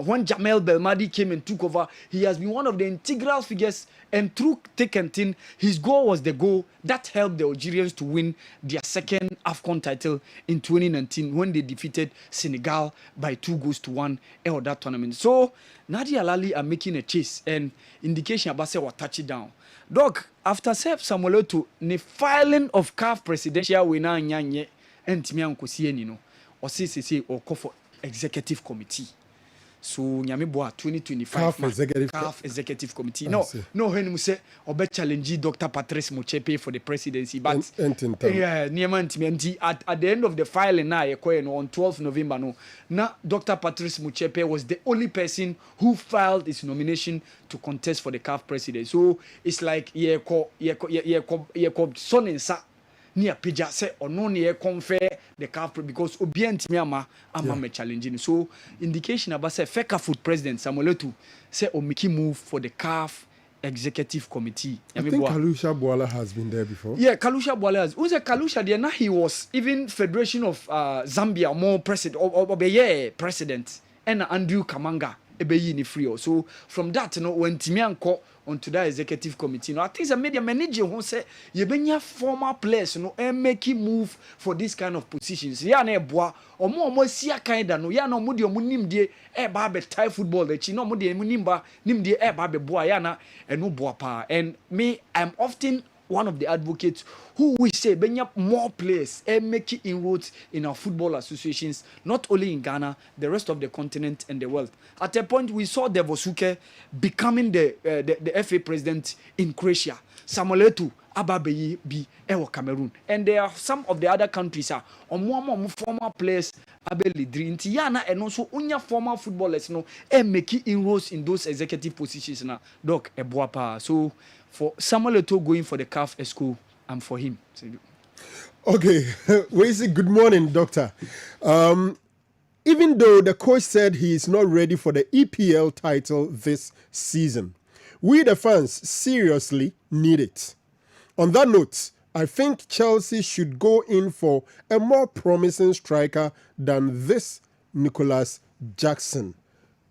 when Jamel Belmadi came and took over. He has been one of the integral figures, and through thick and thin, his goal was the goal that helped the Algerians to win their 2nd AFCON title in 2019 when they defeated Senegal by 2-1 in that tournament. So Nadia Lali are making a chase, and indication about say what touch it down. Doc, after Samuel to the filing of CAF presidential winner Nyanye and Timian Kosieni no, or CCC or call for executive committee. So nyame boa 2025 CAF executive committee. No when you say obe challenge Dr. Patrice Motsepe for the presidency, but yeah, at the end of the filing now on 12th November no, now Dr. Patrice Motsepe was the only person who filed his nomination to contest for the CAF presidency. So it's like ye ko son and sa near Pija say or no near confer the CAF because obient me me challenging. So indication about say Feka Food President Samuel Eto'o say Omiki move for the CAF executive committee. I think Kalusha Bwala has been there before. Yeah, Kalusha Bwala has. Who's a Kalusha there? Now he was even Federation of Zambia more president or president, and Andrew Kamanga ebeyi ni free. So from that, you know, when Timianko onto that executive committee, you know, I think the media manager who say you been former players, you know, and make him move for this kind of positions. Ya na eboa omo sia kinda no ya na omo de omo nim de e ba be Thai football de chi no omo de nim de e ba be boa ya na eno boa pa. And me, I'm often one of the advocates who we say benya more players and make inroads in our football associations, not only in Ghana, the rest of the continent and the world. At a point, we saw Devosuke becoming the FA president in Croatia. Samuel Eto'o Ababeyi be Ewa Cameroon. And there are some of the other countries are former players Abelidri Intiana and also unya former footballers no and make inroads in those executive positions na Doc Ebuapa. So for Samuel Eto'o going for the CAF Esco, I'm for him. Okay, good morning, doctor. Even though the coach said he is not ready for the EPL title this season, we the fans seriously need it. On that note, I think Chelsea should go in for a more promising striker than this Nicholas Jackson.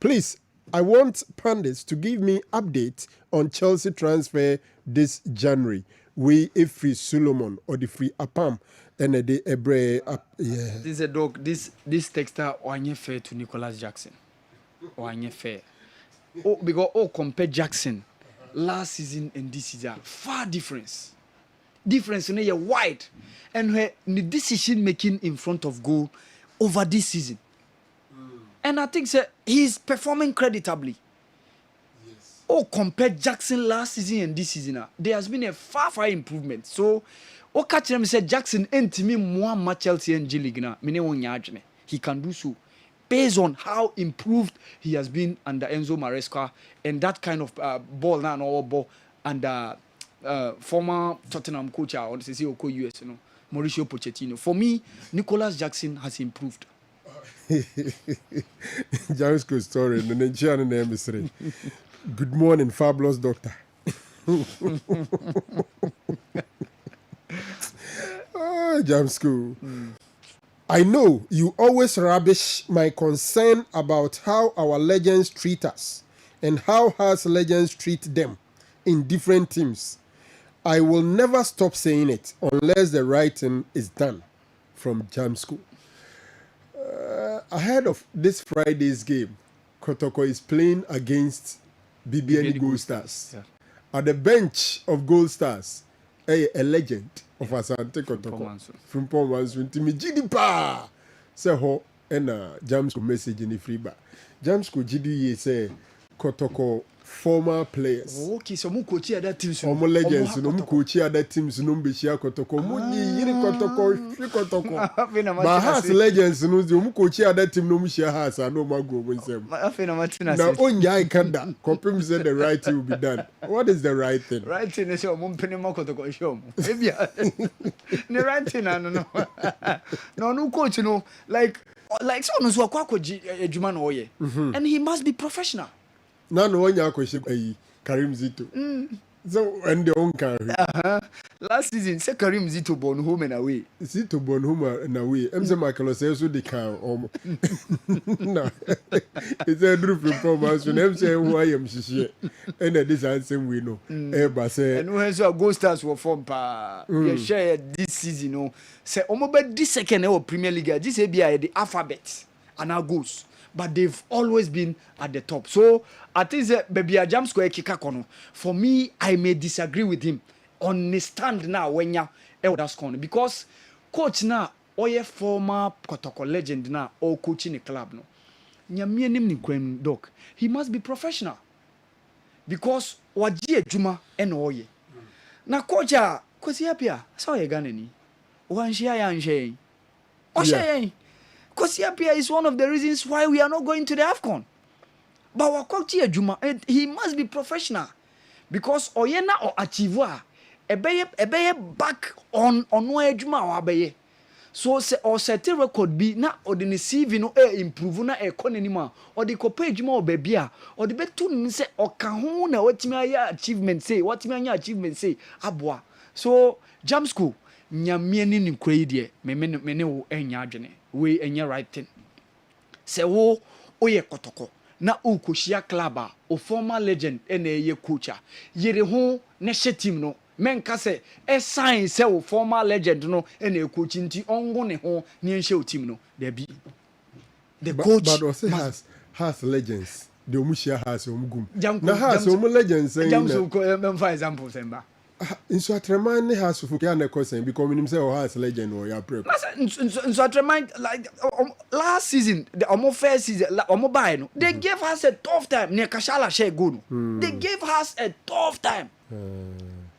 Please, I want pundits to give me updates on Chelsea transfer this January. We free Solomon or the free Apam and the Ebre yeah. This is a dog. This texter or fair to Nicholas Jackson. Or fair. Oh, because compare Jackson last season and this season, far difference. Difference in a wide, and the decision making in front of goal over this season. And I think he's performing creditably. Yes. Oh, compare Jackson last season and this season, there has been a far improvement. So, catch them say Jackson ain't me more much Chelsea and G League na. He can do so based on how improved he has been under Enzo Maresca and that kind of ball now no ball under former Tottenham coach or the Oko US, you know, Mauricio Pochettino. For me, Nicholas Jackson has improved. James story, the Nigerian name is Good morning, fabulous doctor. Jam school. I know you always rubbish my concern about how our legends treat us and how has legends treat them in different teams. I will never stop saying it unless the right thing is done. From Jam School. Ahead of this Friday's game, Kotoko is playing against BBN Gold Stars. Yeah. At the bench of Gold Stars, a legend of Asante Kotoko. From Pomansu. Timi Jidipa! Say ho, and Jam School message in the free bar. Jam School GD say Kotoko former players. Okay, so mu coach other teams. Omo legends, no mu coach other teams, no mbeshia Kotoko. Mu yiri Kotoko, free Kotoko. But has legends, no mu coach other team, no mbeshia has, no mago winsem. Now only I can that. Compare said the right thing will be done. What is the right thing? Right thing is your mum penny mo Kotoko show. Maybe the right thing, I don't know. No coach, you know, like someone who's a kwako Juman Oye, and he must be professional. None one Yakoshi Karim Zito. So and the own carry. Last season, say Karim Zito born home and away. Zito born home and away. MC Michael says so they can no. It's a group of performance when MC who I am she and this answer we know. Eba say and when so Gold Stars were formed pa you share this season no. Say omobe this second or Premier League this be the alphabet and now goes. But they've always been at the top. So I think that baby a Jam Square kikakono. For me, I may disagree with him on the stand now when ya that's corner because coach now oye former Kotoko legend now or coaching a club no. Nyamie nim ni kwen doc. He must be professional because waji juma eno oye. Na coach a kosi apia so ye gane ni. Wanshia ya nshey. Oshe because Yapia is one of the reasons why we are not going to the AFCON. But Wakochi Juma, he must be professional. Because Oyena or Achiva, ebeye back on where Juma or Abeye. So or certain record be na or the receive no improve na economy or the copay Juma or Bebia or the betu say or kahuna what me achievement say, what me achievement say, abwa. So Jam School, nyamieni ni kwedie, me wo enya adwene. We enye right thing. Se wo oye Kotoko na ukoshia club o former legend ene ye coacha. Yere ho ne hye team no. Menka se sign se o former legend no ene coach nti ongo ne ho ne hye team no. There be the coach but also has legends. The omushia has omugum. Na has legends saying. Jam so for example semba. In so Tremani has to forget the question because himself has legend or your prep. In so Tremani like last season, the first season, buy no, they gave us a tough time. Near Kashala share good. They gave us a tough time.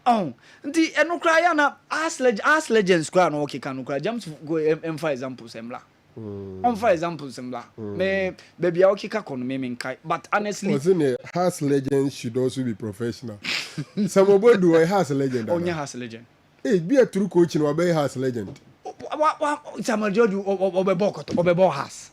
Oh, the Enokrayana as legends crown okay can jump go for example semla. For example semla. Me baby okay ka kono me minkai. But honestly, wasn't it has legends should also be professional. Some do I has a legend. Onya has a legend. Hey, be a true coach in Obey has a legend. What Samuel George Obebo has.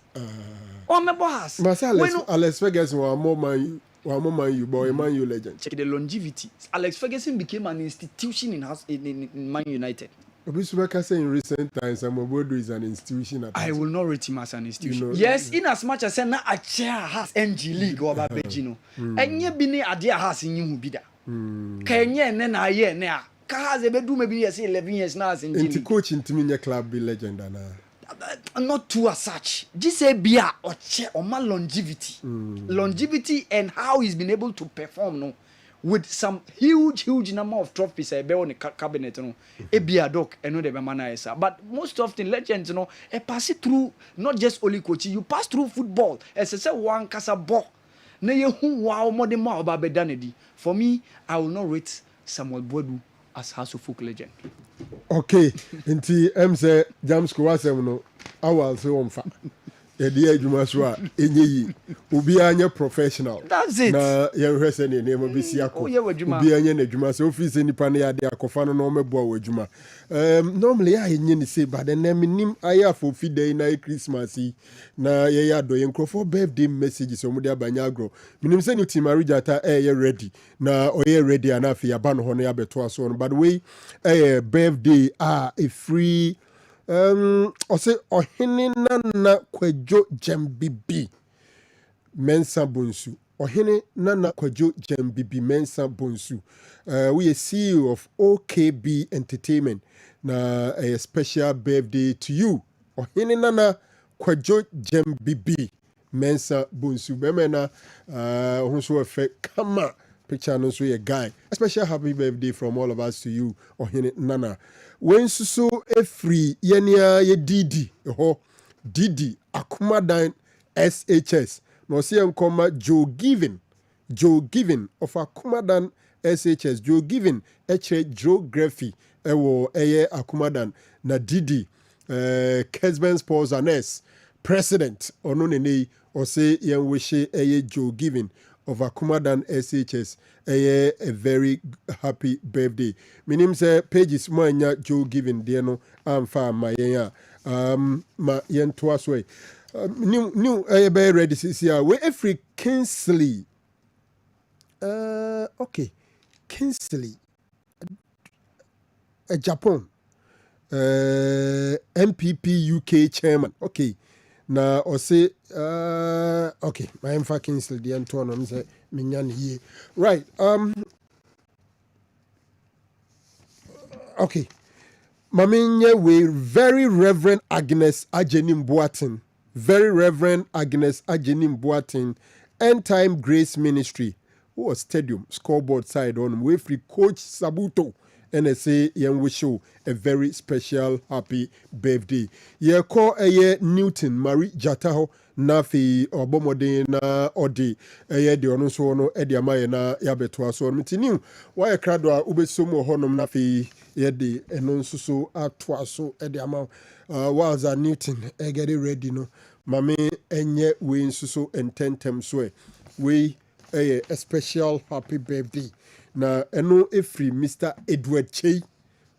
Obebo has. Marcel Alex Ferguson were more man you boy man you legend. Check the longevity. Alex Ferguson became an institution in Man United. Obisubaka say in recent times Samobodo is an institution. I will not rate him as an institution. You know, yes, in as much as na a chair has NG League or Babejino. Enye bini adia has in you bida. Kenye na ye na ka has e bedu maybe yes 11 years now as in Jimmy. Coach in Timinya club be legend na. Not too as such. Just say bia or chair or my longevity. Longevity and how he's been able to perform no. With some huge number of trophies I bear on the cabinet, you know, a beer dog and no the manner but most often legends, you know, pass it through not just only coaching, you pass through football as I say one casa ball. Na ye who wow more than more about bedanity. For me, I will not rate Samuel Bodu as House of Folk legend. Okay, inti say Jam School no I will say on fa. Edi adwuma so a enye yi. Obi anya professional. That's it. Na ye hwese ne ne mabisi akọ. Obi anya na adwuma so office nipa ne ade akofa no na o mebo a adwuma. Normally I enye ni say but then minim aya for fide na Christmas yi na ye ya do ye nkrofo birthday messages o mu de abanya agro. Minim say ni team Arijata ye ready na o ye ready ana afi aba no ho na ya beto aso no. By the way, birthday a free ose ohene nana kwadwo jambibi mensa bonsu ohene nana kwadwo jambibi mensa bonsu we are CEO of OKB Entertainment na a special birthday to you ohene nana kwadwo jambibi mensa bonsu bemena honso effect kama picture no so a guy. A special happy birthday from all of us to you, Ohene Nana. When so a free yenia ye Didi, Didi Akumadan SHS. No see comma Joe Given of Akumadan SHS. Joe Given geography ewo eye Akumadan na Didi Kessben Sports Anes President ononene or say yen wishe eye Joe Given of Akumadan SHS a very happy birthday. Minim say pages mwanya Joe Given no amfa ma yen ma yen to aswe. New be ready this year. We every Kingsley. Okay. Kingsley. Japan. MPP UK chairman. Okay. Na o say okay, my fucking still the Antoine say minyan here. Right. Okay. Maminye we very Reverend Agnes Ajenim Boatin. Very Reverend Agnes Ajenim Boatin. End Time Grace Ministry. Who stadium scoreboard side on we free coach Sabuto. And I say, young wish you a very special happy birthday. Ye call a Newton Marie Jataho Nafi or Bomode na Odi a ye de onoso no Edia Mayana Yabetua so mitinu. Why a cradwa ube sumo honum Nafi yedi enonsuso atwaso Ediama was a Newton a get it ready no. Mame enye we insuso and 10 times way. We a special happy birthday. Na eno efri Mr. Edward Chey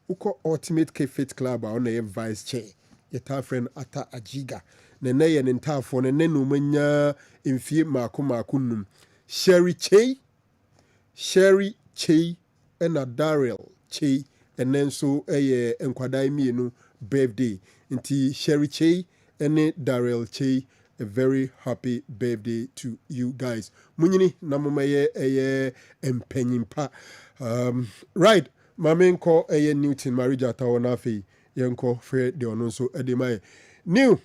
uko Ultimate K Fit Club on a vice chair yeta friend ata ajiga ne ye ntafo ne no manya mfie mako num Sherry Chey ena Daryl Chey enenso eye enkwadai mienu birthday nti Sherry Chey ene Daryl Chey. A very happy birthday to you guys. Munyini na mumaye eye empenyimpa. Right. Mamenko eye Newton Marija tawonafi yenko fe de ononso edemaye. New.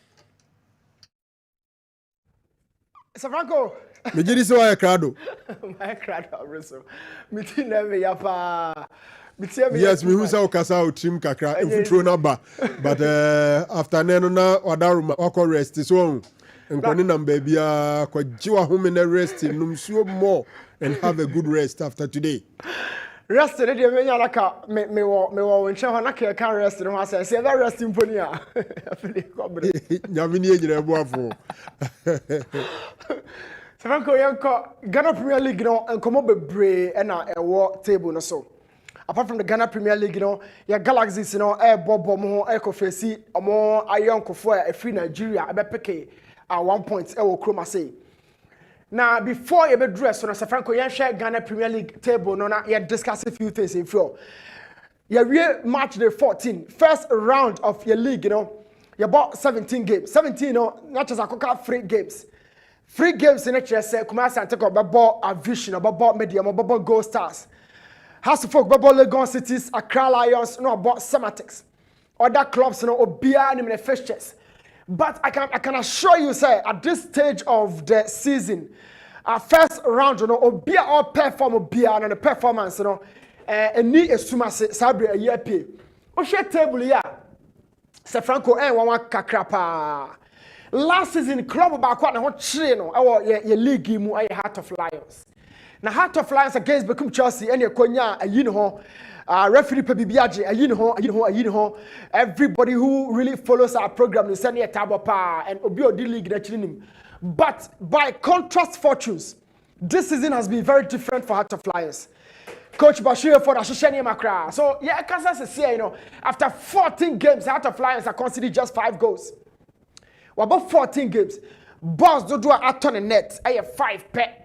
Sir Franco. Mejidi se wa krado. My krado abriso. Miti neve yapa. Yes, me who say okasa o trim kakra infutro na ba. But after neno na odaruma okọ rest so and baby kwajiwa home and rest num so more and have a good rest after today. Rest the day me like me wo nche ho na can rest no say say that rest imponi a afeli kobre nyame ni ejira boafo. Franco yanko Ghana Premier League no enkomo bebre na ewo table no so. Apart from the Ghana Premier League, you know, your Galaxies, you know, bobo mo face omo ayonkofo e free Nigeria ebepeke at 1 point e wo kroma say. Now before you be dress on Sir Franco yen share Ghana Premier League table no na you discuss a few things in floor. You real match the 14 first round of your league, you know. You bought 17 games. 17 no not just a free games. Free games in it say Kumasi and take up ball a vision about medium about Gold Stars. House of folk ball Legon Cities, Accra Lions, no about Semantics. Other clubs no obia in the fixtures. But I can assure you, sir, at this stage of the season, our first round, you know, obia all perform obia and the performance, you know, and need a suma sabre a year pay. O share table here. Sir Franco one kakrapa. Last season, club about quite a hot train, our your league mu a Heart of Lions. Now Heart of Lions against Become Chelsea and your Konya a you know referee Pebibiaje, ayinho. Everybody who really follows our program is sending a table pa and Obio D League in. But by contrast fortunes, this season has been very different for Heart of Lions. Coach Bashir for the Shoshani Makra. So yeah, Kansas is here, after 14 games, Heart of Lions are conceded just 5 goals. Well, about 14 games, balls do a ton of net. I have 5 pet.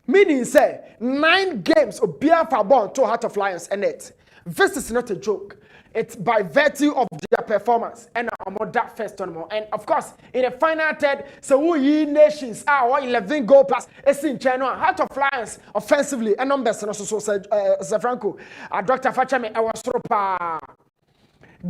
Meaning, say, 9 games of beer for ball to Heart of Lions and net. This is not a joke. It's by virtue of their performance and about that first tournament. And of course, in the final third, so we nations are 11 goal plus. It's in China. Heart of Lions offensively and numbers and also said Franco. Dr. Fachame, I was super.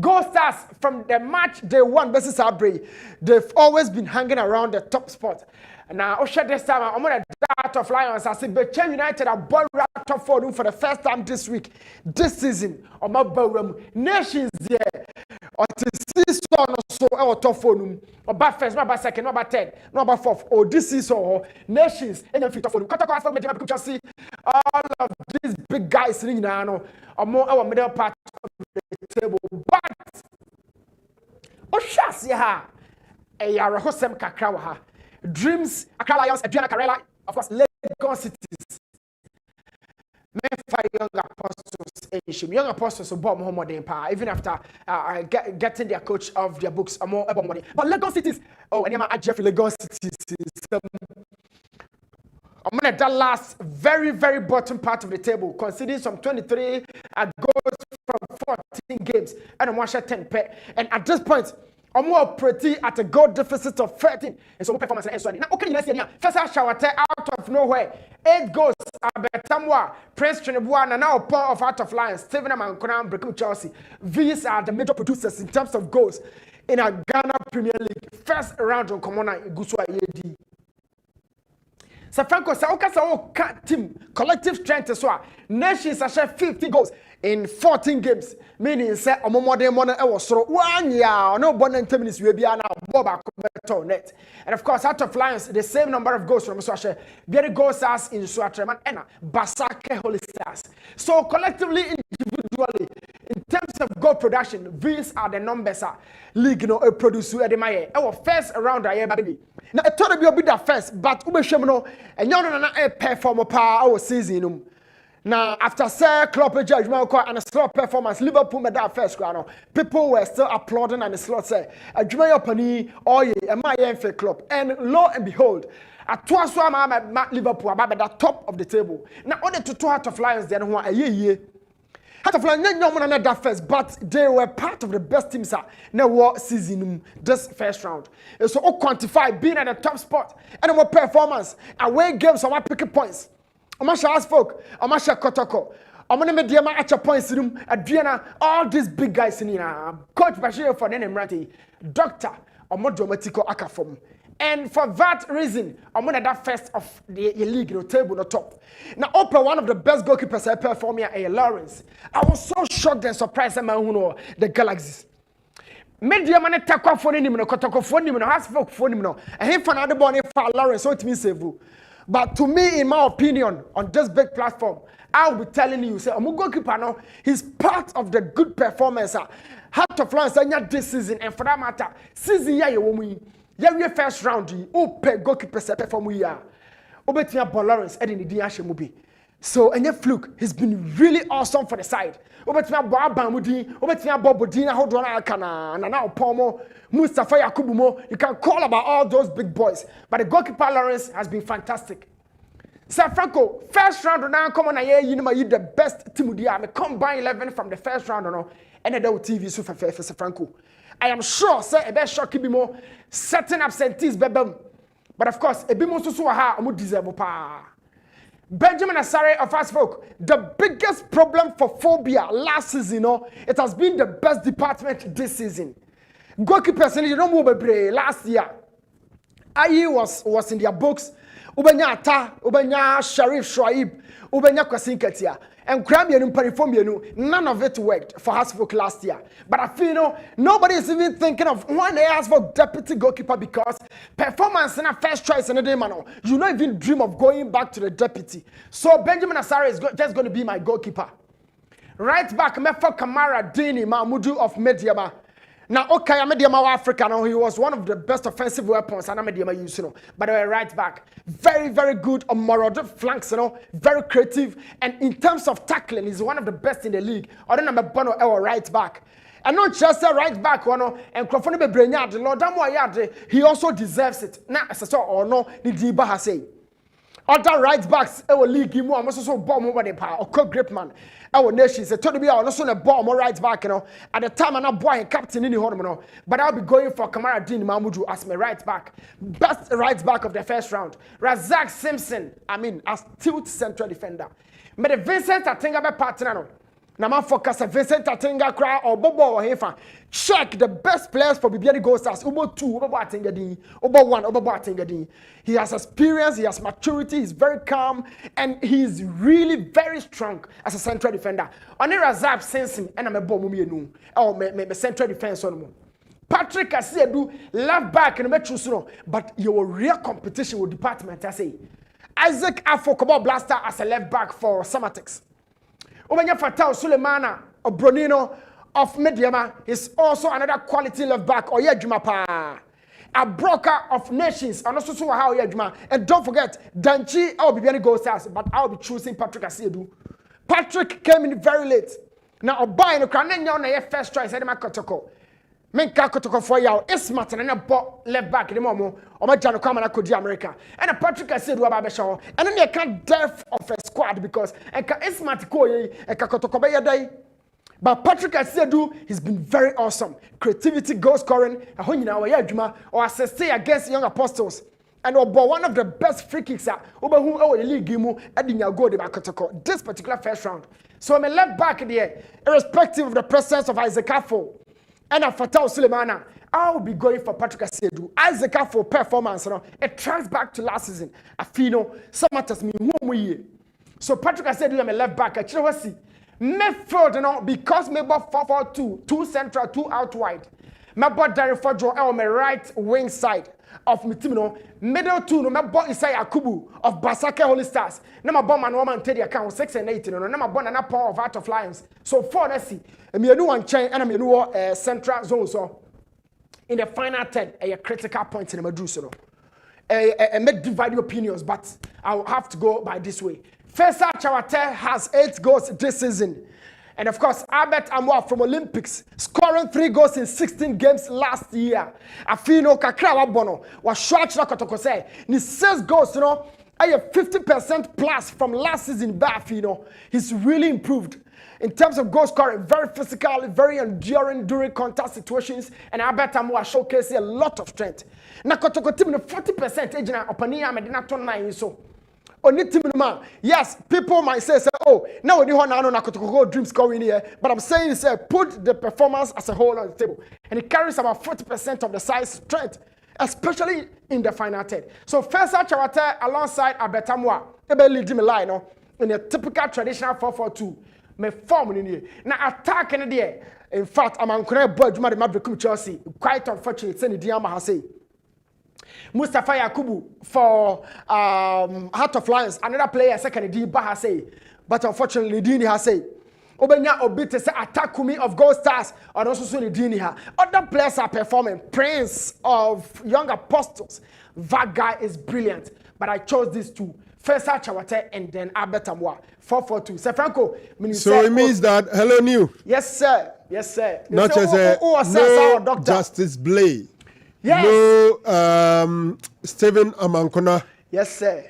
Goal stars from the match day 1 versus Abray. They've always been hanging around the top spot. Now, this time, I'm going to Heart of Lions. I said, but United are born top 4 for the first time this week, this season. On my ballroom, nations here. Or to see so our top 4 or back first, not about second, not about third, not about fourth. Or this is all nations and then fit for you. See all of these big guys sitting now or more our middle part of the table. But Oshas ya a Yarahosem Kakrawaha. Dreams, Accra Lions, Adriana Carella, of course, Lagos Cities. Young apostles, young apostles who bought more than power, even after getting their coach of their books more about money. But Lagos Cities, and I'm Jeffrey Lagos Cities. I'm gonna that last very, very bottom part of the table, considering some 23 goals from 14 games, and I'm 10 pet. And at this point, I'm more pretty at a goal deficit of 13. And so performance and so on. Now, okay, let's see. First, I shower out of nowhere. 8 goals. Abetamwa, Prince Trinibua, and now Paul of Heart of Lions, Stephen Amankona, Brekum Chelsea. These are the major producers in terms of goals in our Ghana Premier League. First round on Komona Igusua ED. So Franco Saoka team collective strength as well. Nations are 50 goals in 14 games. Meaning say omomode mona e was so 1 year no born in 10 minutes we be now boba net. And of course Heart of Lions the same number of goals from Swashe. Very goals as in Swatreman and Basake Holy Stars. So collectively, individually, in terms of goal production, these are the numbers league no produce Edemaye. Our first round baby. Now I thought it would be the first, but Ubeshemno and you perform our season. Now, after Sir Klopp judgment and a slot performance, Liverpool made that first round. People were still applauding and the slot said, "A Jumaya Pani, Oye, and my MFA club." And lo and behold, at twice Liverpool about the top of the table. Now, only to Heart of Lions, then one a year. Heart of Lions, no one that first, but they were part of the best teams now war season this first round. And so, all quantify being at the top spot and our performance, away games, our picking points. Omasha Asfolk, Omasha Kotoko, Omane Mediama at your points room, Adriana, all these big guys in here. Coach Bashir for Nenemrati, Doctor, Omodromatiko Akafom. And for that reason, I'm going to that first of the league, table, no top. Now, Oprah, one of the best goalkeepers I perform here, Lawrence. I was so shocked and surprised at the Galaxies. Media man takwa phone ni no kotoko phone ni no hasfolk phone ni no and him for another born for Lawrence so it means save. But to me, in my opinion, on this big platform, I'll be telling you, say, I'm goalkeeper now. He's part of the good performance. Heart of Lions this season, and for that matter, season yeah, you first round, goalkeeper perform we are. Obetia Lawrence, Eddie Diashe Mubi. So, and your fluke, he's been really awesome for the side. Obetia Bamudi, Obetia Bobodina, Hodwana Kana, and now Pomo, Mustafa Yakubumo. You can call about all those big boys. But the goalkeeper Lawrence has been fantastic. Sir Franco, first round now come on you know you the best team I combine 11 from the first round and the TV so for Sir Franco. I am sure sir a best shock be more setting absentees bebem. But of course, a bit more so ha deserve pa. Benjamin Asare of us folk, the biggest problem for phobia last season, it has been the best department this season. Goalkeepers, you don't move last year. IE was in their books. Ubenya Ata, Ubenya Sharif Shoaib, Ubenya Kwasin Ketia, and Kramian and Parifomianu, none of it worked for Hasfolk last year. But I feel nobody is even thinking of one Hasfolk deputy goalkeeper because performance in a first choice in a day, man. You don't even dream of going back to the deputy. So Benjamin Asare is just going to be my goalkeeper. Right back, Mefa Kamara Dini Mahmudu of Mediama. Now, okay, Mediama Africa. Now, he was one of the best offensive weapons and Mediama used, you know. But right back, very, very good on Morod flanks, you know, very creative. And in terms of tackling, he's one of the best in the league. Or then I'm Bono right back. And not just a right back, one and Crofone Bebrenya, the Lord Damoyade, he also deserves it. Now, as I saw or no, the Diba has say. Other right backs, our league, you must also bomb over the power, or Cook Gripman, our nations, a told me I also a bomb or right back, you know. At the time, I'm not boy captain in the hormone, but I'll be going for Kamara Dean Mahmudu as my right back. Best right back of the first round. Razak Simpson, as tilt central defender. But the Vincent Atinga partner. Now, man focus on Vincent Atinga cry or Bobo or Hefa. Check the best players for Bibiani Gold Stars. Ubo 2, Ubo Atinga Ubo 1, Ubo Atinga. He has experience, he has maturity, he's very calm, and he's really very strong as a central defender. Only Razab Simpson and I'm a bomb me me central defense on Patrick Asiedu left back in the metro, but your real competition with department. I say Isaac Afokabo Blaster as a left back for Samatics. Omenya Fatal Sulemana of Bronino of Mediama is also another quality left back or Jumapa. A broker of nations and also so how Yajma. And don't forget, Danchi, I'll be very Gold Stars, but I'll be choosing Patrick Asiedu. Patrick came in very late. Now, a buy in the Cranen on the first choice, Edema Kotoko. Menka Kotoko for you, Ismat and a bot left back in the moment, or my Jano Kamana could America. And a Patrick Asiedu Ababashaw, and then you can't death of a squad because and Ismat Koye and Kakotoko Bay day. But Patrick Asiedu, he's been very awesome. Creativity, goal scoring, or assisting against young apostles. And one of the best free kicks over who the league game this particular first round. So I'm a left back there, irrespective of the presence of Isaac Affo and a Fatal Sulemana. I'll be going for Patrick Asiedu. Isaac Affo performance, it tracks back to last season. Afino, Samatas me. So Patrick Asiedu, I'm a left back. Midfield, because maybe 4-4-2, 2 central, 2 out wide. Maybe Darren Fodro on my right wing side of my team. Middle 2, maybe Isaiah Akubu of Basake Holy Stars. Number bomb and woman Teddy account 6 and 8. Number bomb and a power of Art of Lions. So 4, let's see. And me new one chain and a new central zone. So in the final 10, a critical point in the Medusa. I make divided opinions, but I'll have to go by this way. Fesa Chawate has 8 goals this season. And of course, Albert Amwa from Olympics, scoring 3 goals in 16 games last year. Afino Kakra Bono was short Kotokose. Ni 6 goals, I have 50% plus from last season. Bafino, he's really improved. In terms of goal scoring, very physical, very enduring during contact situations, and Albert Amwa showcasing a lot of strength. Nakotoko team 40% age na Opania Medina 9 so. Yes, people might say, oh, now we don't know dream scoring here, but I'm saying, put the performance as a whole on the table. And it carries about 40% of the size strength, especially in the final 10. So, first, Chawate alongside Abetamwa, ebe lead him line in a typical traditional 4-4-2. Me form in here. Now, attack in the in fact, I'm on correct boy, Juma de Madrid Chelsea. Quite unfortunate, Seni Diama has said. Mustafa Yakubu for Heart of Lions, another player second D Bahase, but unfortunately Dini has said Obenya Obite say Atakumi of Gold Stars and also Suni Dini ha. Other players are performing. Prince of Young Apostles, that guy is brilliant. But I chose these two. First Chawate and then Abetamwa 4-4-2. Sir Franco, so it means that hello new. Yes sir. Yes sir. Not just no Justice Blay. Yes. No, Stephen Amankona. Yes, sir.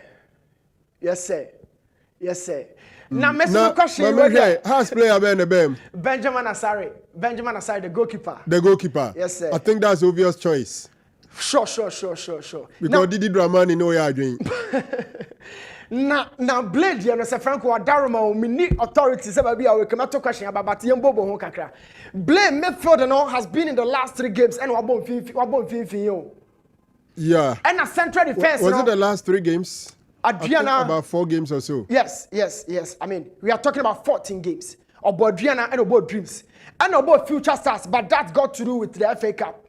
Yes, sir. Yes, sir. Now, Messi, question. How's player Ben? Benjamin Asare. Benjamin Asare, the goalkeeper. The goalkeeper. Yes, sir. I think that's obvious choice. Sure. Because Didi Dramani know you're doing. Now, Blade, you know, Sir Franco, Daruma, we need authority. Say, baby, I will come to question about Yambo Kakra. Blade Midfield has been in the last 3 games and wabon fin. Yeah. And a central defense. Was it the last 3 games? Adriana. About 4 games or so. Yes. I mean, we are talking about 14 games. About Adriana and about Dreams. And about Future Stars, but that got to do with the FA Cup.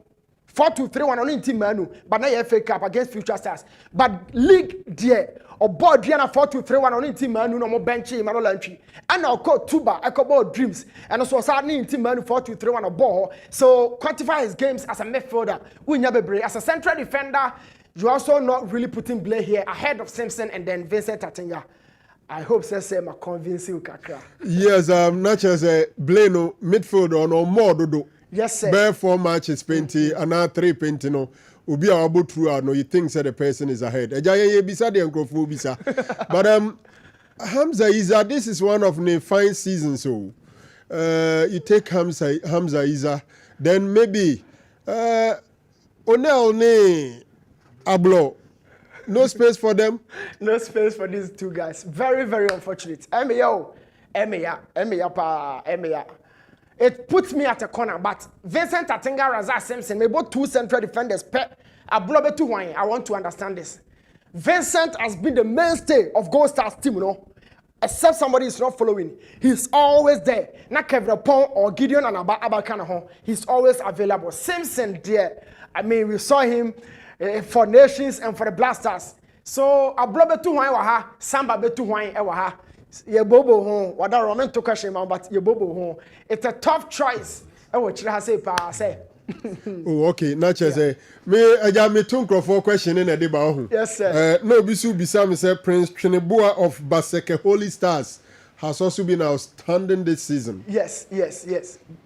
4-2-3-1 on team Manu, but not FA Cup against Future Stars. But league there, or board Diana 4-2-3-1 on team man no more benchy Manola entry. And now call Tuba Echo Ball Dreams and also starting team man 4-2-3-1 or ball. So quantify his games as a midfielder, Winyabebre as a central defender. You also not really putting Blair here ahead of Simpson and then Vincent Tatinga. I hope say my convince you kakra. Yes, not just a Bleno midfield or no more do. Yes, sir. Bare 4 matches painty and now 3 painting no. Ubi able throughout no you think that the person is ahead. Ejaye bisa de enkrofo bisa. But Hamza Isa, this is one of the fine seasons so. You take Hamza Isa, then maybe Onel ne Ablo. No space for them. No space for these two guys. Very, very unfortunate. Emia. It puts me at a corner, but Vincent Tatinga, Razak Simpson, maybe 2 central defenders. I want to understand this. Vincent has been the mainstay of Gold Stars team, you know. Except somebody is not following. He's always there. Not Kevin Pong or Gideon and Abakanaho. He's always available. Simpson, dear. I mean, we saw him for Nations and for the Blasters. So a blobber to wine Samba be to wine ewaha. Ye bobo home. What a Roman to question but ye bobo home. It's a tough choice. I watch it say pa say. Oh, okay. Not just say me tunko for question in a deba. Yes, sir. No bisu bisa me say Prince Trinibua of Baseke Holy Stars has also been outstanding this season. Yes.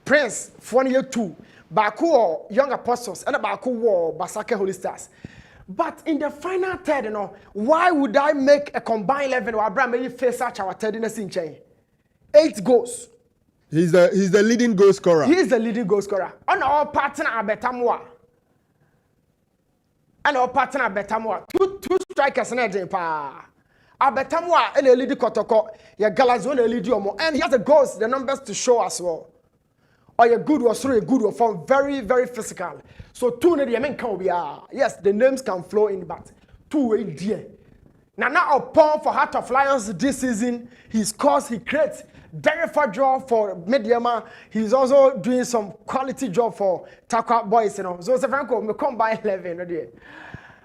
Prince 1 year 2. Baku or Young Apostles and Baku war Basake Holy Stars. But in the final third, you know, why would I make a combined 11 or Abraham maybe face such our third in a cinche? 8 goals. He's the leading goal scorer. He is the leading goal scorer. On our partner Abetamwa. And our partner Abetamwa. Two strikers and pa. Abetamwa and a leading Kotoko. Ya Galazon a leading Omo. And he has the goals, the numbers to show as well. Or a good or sorry, a good or form, very, very physical. So 2 na the men can be yes, the names can flow in, but 2 dear. Now upon for Heart of Lions this season, he scores, he creates very far job for Mediama. He's also doing some quality job for Takwa Boys, you know. So Franco, me come by 11 no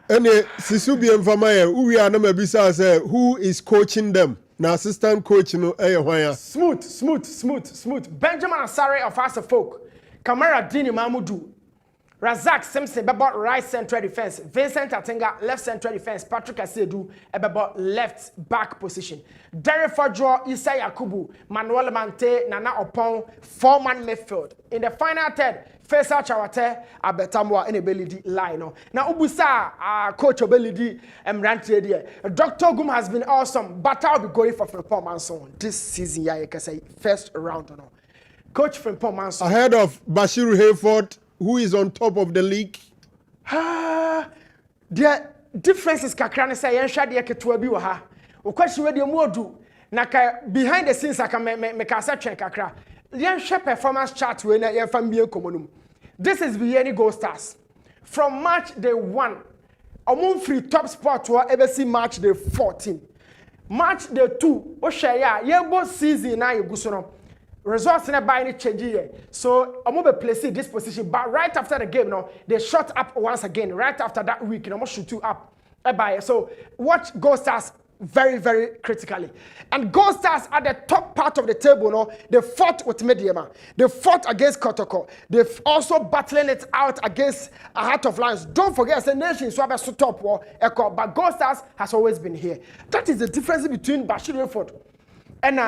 And Sisubi and Famaya, we are number besides who is coaching them? Now assistant coach no Smooth. Benjamin Asare of Asa Folk. Kamara Dini Mamudu. Razak Simpson about right central defense. Vincent Atenga left central defense. Patrick Asedu about left back position. Derek Fadjo, Isai Yakubu, Manuel Mante, Nana Opon, 4-man midfield. In the final third, Faisal Chawate, Abetamwa, and Ebelidi line. Now Ubusa, coach Obelidi, and Rantier. Dr. Gum has been awesome, but I'll be going for performance on this season. Yeah, you can say first round. Coach Frimpong ahead of Bashiru Hayford, who is on top of the league. The differences kakra say yen hwa de ketewa bi wo ha. O kwashi we de mu odu na ka behind the scenes aka me ka sa twen kakra. Yen hwa performance chart we na yen fam bie komonum. This is Vianney Gold Stars. From match day 1, omon free top spot wa ebesi match day 14. Match day 2, o hwe ya ye bo season na yeguso no. Results in a by any change here. So I'm going to place this position. But right after the game, they shot up once again. Right after that week, I'm going to shoot 2 up. So watch Gold Stars very, very critically. And Gold Stars at the top part of the table, they fought with Mediama. They fought against Kotoko. They've also battling it out against a Heart of Lions. Don't forget, it's a nation swabber so top war. But Gold Stars has always been here. That is the difference between Bashir Rayford and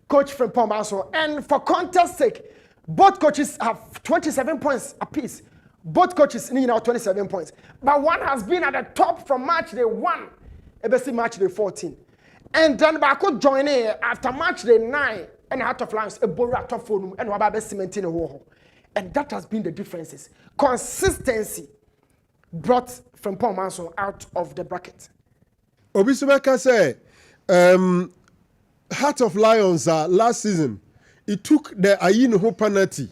Coach from Pomaso. And for contest sake, both coaches have 27 points apiece. Both coaches need now 27 points. But one has been at the top from match day 1, ABC match day 14. And then Bako join in after match day 9 and Heart of Lions, a borrow at top phone and Wababe cementing a wall. And that has been the differences. Consistency brought from Pomaso out of the bracket. Obisubeka say, Heart of Lions last season, it took the Ayinho penalty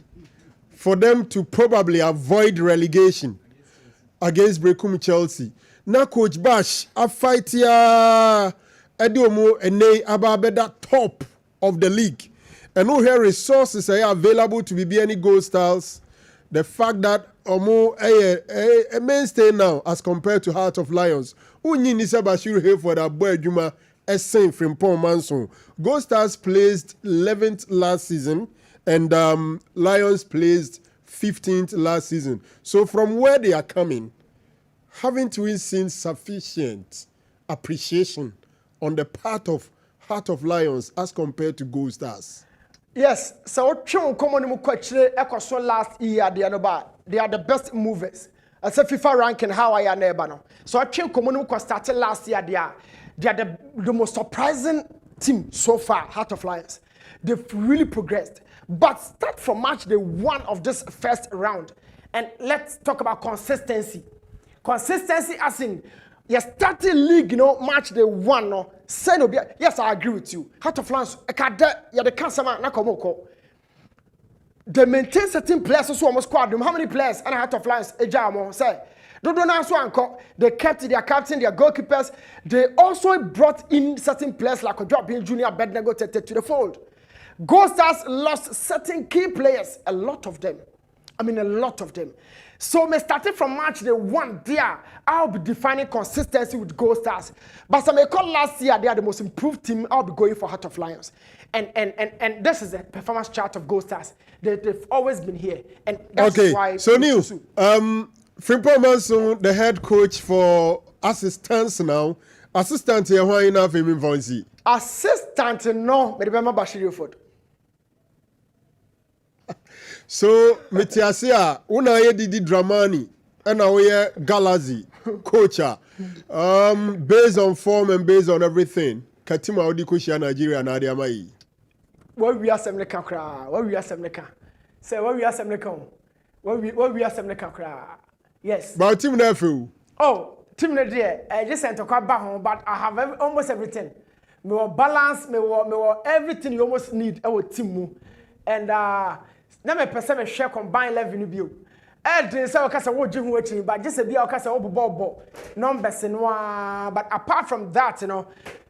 for them to probably avoid relegation against Brecum Chelsea. Now Coach Bash, a fight here, Ediomo and Ababeda top of the league. And no here resources are available to be any Gold Stars. The fact that Omo a mainstay now as compared to Heart of Lions. Unyi Nisa Bashiru Hayford Aboy Juma Essen Frimpong Manson. Gold Stars placed 11th last season and Lions placed 15th last season. So from where they are coming, haven't we seen sufficient appreciation on the part of Heart of Lions as compared to Gold Stars? Yes, so common last year they are the best movers. As a FIFA ranking how I am never. So I think common started last year they are the most surprising team so far, Heart of Lions. They've really progressed. But start from match day 1 of this first round. And let's talk about consistency. Consistency as in your starting league, match day 1, no. Yes, I agree with you. Heart of Lions, the cancer man, they maintain certain players so almost squad. How many players and Heart of Lions? Say, they kept their captain, their goalkeepers. They also brought in certain players like Ojo Junior Bednego to the fold. Gold Stars lost certain key players, a lot of them. So, me starting from match day 1 there, I'll be defining consistency with Gold Stars. But some may call last year they are the most improved team. I'll be going for Heart of Lions. And this is a performance chart of Gold Stars. They've always been here. And that's why. So Neil, Frimpong Manson, the head coach for assistants now. Assistant here, why enough him voice? Assistant no, but remember Bashir Ford. So, Metiasia, una ye Didi Dramani, and now we Galazi, coacher. Based on form and based on everything, Katima Odikushia Nigeria and Adiamai. What we are Semleka Kra, what we are Semleka. Say, what we are Semleka. What we are Semleka Kra. Yes. But team nephew. Oh, team dear, I just sent to come back home, but I have almost everything. Me will balance, me will everything you almost need our team. And na me person me share combined level bio. They say okay say what you watching, but just be okay say ball numbers no. But apart from that,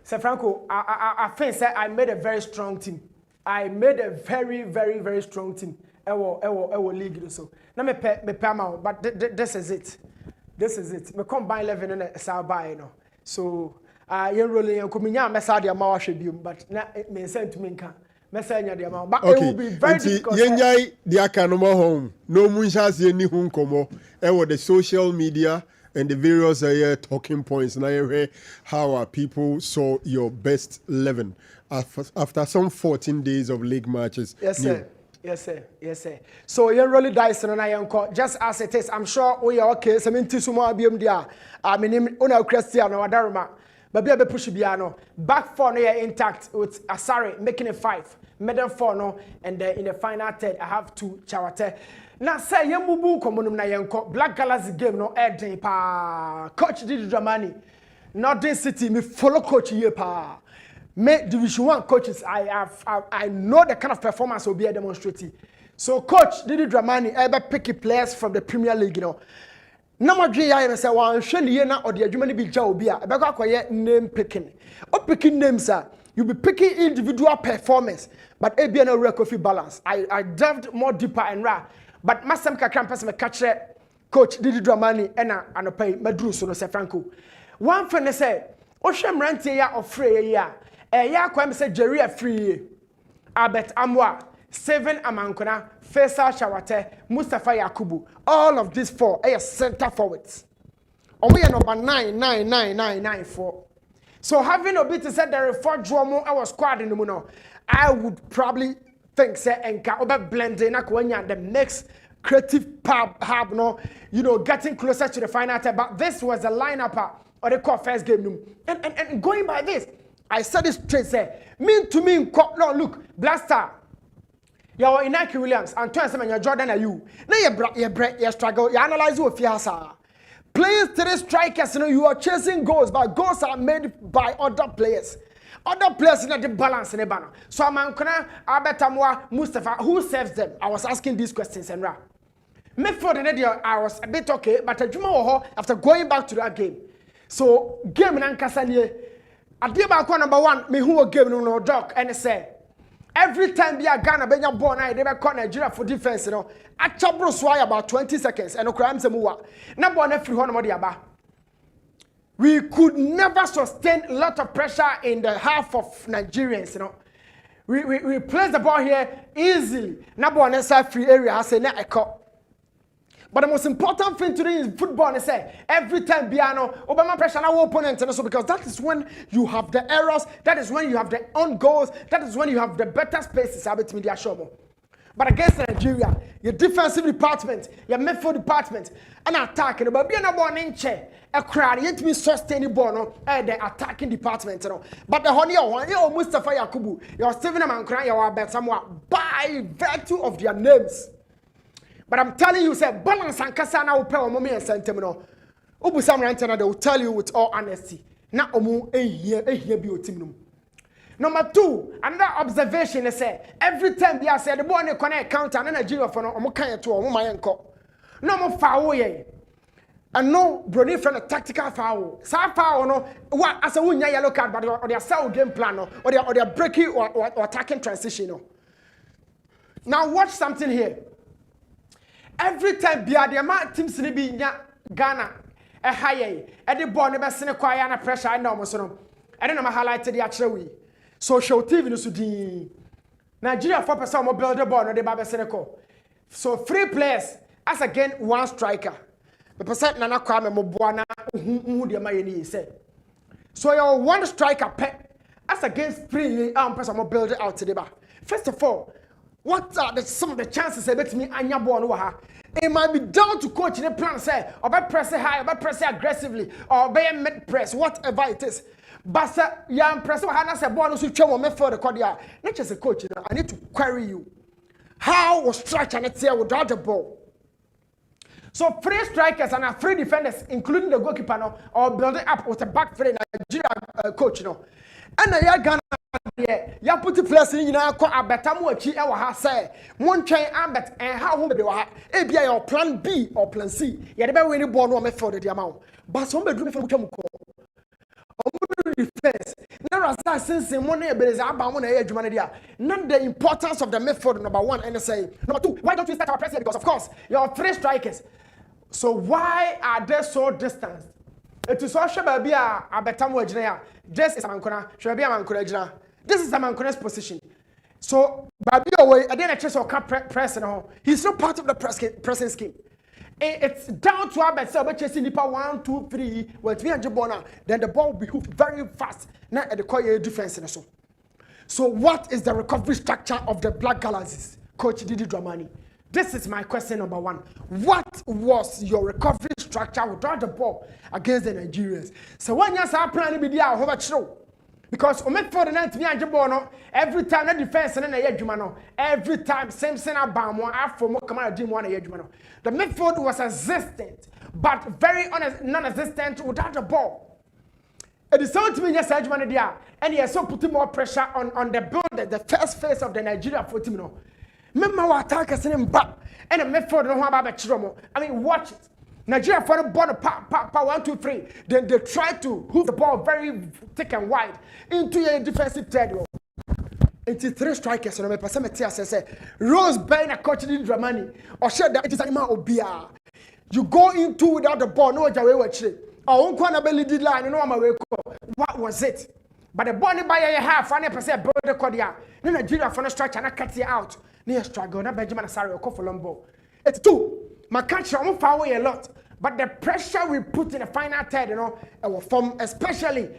say Franco, I think say I made a very strong team. I made a very, very, very strong team. Ewo league so. Na me pay but this is it. This is it. Me combine 11 in a South by So you rolling and coming ya message ya ma but na me send to me nka. Message ya ma. But it will be very difficult. Yenyai dia kanoma home. No munchas ye ni hun komo. Ewo the social media and the various talking points. Now how people saw your best 11 after some 14 days of league matches. Yes, sir. Yes, sir. Yes, sir. So you really dice and I just as it is. I'm sure we are okay. So many things more BM dia. I mean, una Cristiano Adaruma. But be a push biano. Back four no intact with Asare making it 5. Middle 4 no, and in the final third I have 2 Chawate. Now say you mubu komunum na yenko Black Galaxy game no air pa. Coach Didi Dramani. Northern City me follow coach here pa. Me Division 1 coaches, I know the kind of performance will be demonstrating. So coach Didi Dramani ever pick players from the Premier League, No more dream I say one sheni na or the adwuma bi ja obi a e be kwakoye name picking. O picking names you be picking individual performance, but e be na recovery balance. I delved more deeper and raw, but masam kakra person me catch coach Didi Dramani ena anopai madru so no say Franco. One friend say o hwem rantie ya ofre ya ya kwam say Jerry free Albert Amwa 7 Amankona Faisal Shawate Mustafa Yakubu all of these 4 are center forwards we are number 99994 so having a bit to say there are 4 drama our squad in the muno I would probably think say enka oba blending akwanya the next creative hub no getting closer to the final table. But this was the lineup or the call first game and going by this I said this straight say mean to me no look Blaster you are Inaki Williams and Twenty Jordan are you now you struggle you analyze what you have playing 3 strikers you are chasing goals but goals are made by other players in the balance in the banner so Amankona Abetamwa Mustafa who serves them I was asking these questions and Midfield I was a bit okay but after going back to that game so game in Ankasanie Adiba number 1 me who game no doc and say Every time be a Ghana benya ball na they be call Nigeria for defense no. Achabro swai about 20 seconds and okram se muwa. Na ball na free hono mo aba. We could never sustain a lot of pressure in the half of Nigerians, you know. We place the ball here easily. Na ball na side free area say na echo. But the most important thing to do in football is say every time Biano Obama pressure now opponent and so because that is when you have the errors, that is when you have the own goals, that is when you have the better spaces media show. But against Nigeria, your defensive department, your midfield department, and attacking, but being a one inch, a crowd, yet me sustaining ball, the attacking department, you know. But the honey one, you Mustafa Yakubu, you're Stephen Amankran, you are bet somewhat by virtue of their names. But I'm telling you, say balance and kasana will pay mommy and sentimino. Ubu Sam Rantana, they will tell you with all honesty. Na omu here be your team. Number 2, another observation is say every time they say the boy ne connect counter and Nigeria for no kanya to omo mayenko. No more foul ye. And no brony from a tactical foul. Sa foul no what as a wunya yellow card but or their cell game plan or their breaking or attacking transition no. Now watch something here. Every time the amount teams ni be Ghana higher the ball ne be sene kwaya na pressure I know so no I don't know highlight the actually social TV no so di Nigeria 4% more build the ball no dey ba be sene ko so 3 players as again 1 striker the percent na kwame mo boa na hu de maye ni say so your 1 striker as against 3 person more build it out today ba first of all what are some of the chances about me anya ball no ha? It might be down to coach in the plan say or by press it high, or by press it aggressively, or by mid press, whatever it is. But sir, you press what say ball no switch on me for the cordia. Not just a coach, you know, I need to query you. How was structure and here without the ball? So 3 strikers and 3 defenders, including the goalkeeper, no, or building up with a back three Nigeria coach, you know. And the Ghana ya put the place in na ko abetamu achi e wa ha say mon twen ambet and how home be wa ha e bia your plan B or plan C ye de be win ball no me for the amount but some be do me for twam ko defense na rasa since mon na e be aba mon na e adwuma na dia not the importance of the midfield number 1 and say number 2 why don't we start our press here because of course your 3 strikers so why are they so distant? It is also baby abetamu agina ya this is amankona should be amankona agina. This is Amankone's position. So, Babi away, I didn't chase or press and all. He's not part of the pressing scheme. It's down to Abed, so we're chasing Nipa 1, 2, 3, well, 300 bona, then the ball will be hooked very fast. Now at the core defense and so. So, what is the recovery structure of the Black Galaxies? Coach Didi Dramani. This is my question number 1. What was your recovery structure without the ball against the Nigerians? So, when you say plan to be there, how much show? Because for the 90 ball every time the defense and the every time same Abamo after more command team one the midfield was existent but very non-existent without the ball. It is so to me yes there and he has so putting more pressure on the build the first phase of the Nigeria for team no. Remember what attackers in back and the midfield no about I mean watch it. Nigeria for the ball, 1, 2, 3. Then they try to hook the ball very thick and wide into a defensive territory. It's 3 strikers. And I say, Rose Bain a coach in Dramani or said that it is animal obia. You go into without the ball, no way watch it. Or one ability line, no my way. What was it? But the ball by a half, 100% build the cordia. Then Nigeria for the structure and I cut it out. Near struggle, not Benjamin Asari or Kofolombo. It's 2. My country won't far away a lot, but the pressure we put in the final third, you know, our form, especially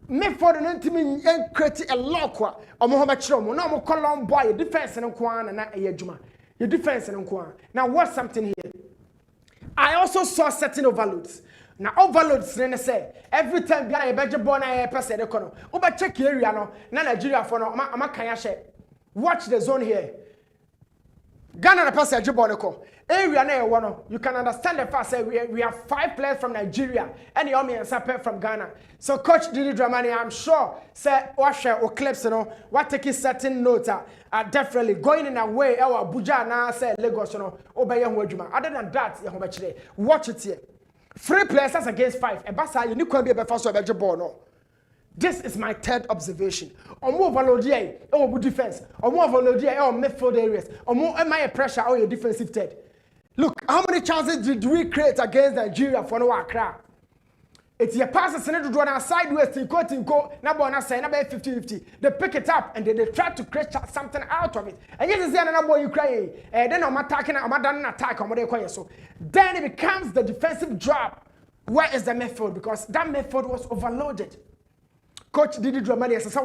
me for the intimate and create a lock or Mohammed Shromo, no more column boy, defense and Kwan and not a Juma. Your defense and Kwan. Now, what's something here? I also saw certain overloads. Now, overloads, then I say, every time I bet your born, I pass the corner. Over check area, no, Nigeria for no, I'm a kayashe. Watch the zone here. Ghana pass a Jabonico. Area na one. You can understand the fact that we have 5 players from Nigeria and the army and Sape from Ghana. So Coach Didi Dramani, I'm sure, say Washer or Clips, you know, what taking certain notes are definitely going in a way. Our Abuja now say Lagos, you know, obey your other than that, watch it here. 3 players against 5. And Basa, you need to be a first of no. This is my third observation. Omo overload here, omo defense. Omo overload here, midfield areas. Omo am I pressure or your defensive third? Look, how many chances did we create against Nigeria for no Accra? It's your passes and do on sideways tinko na ball na say na be 50-50. They pick it up and they try to create something out of it. And yes, see another ball you cry. Then I'm attacking, I'm done an attack. So then it becomes the defensive drop. Where is the midfield? Because that midfield was overloaded. Coach Didi Dramani says,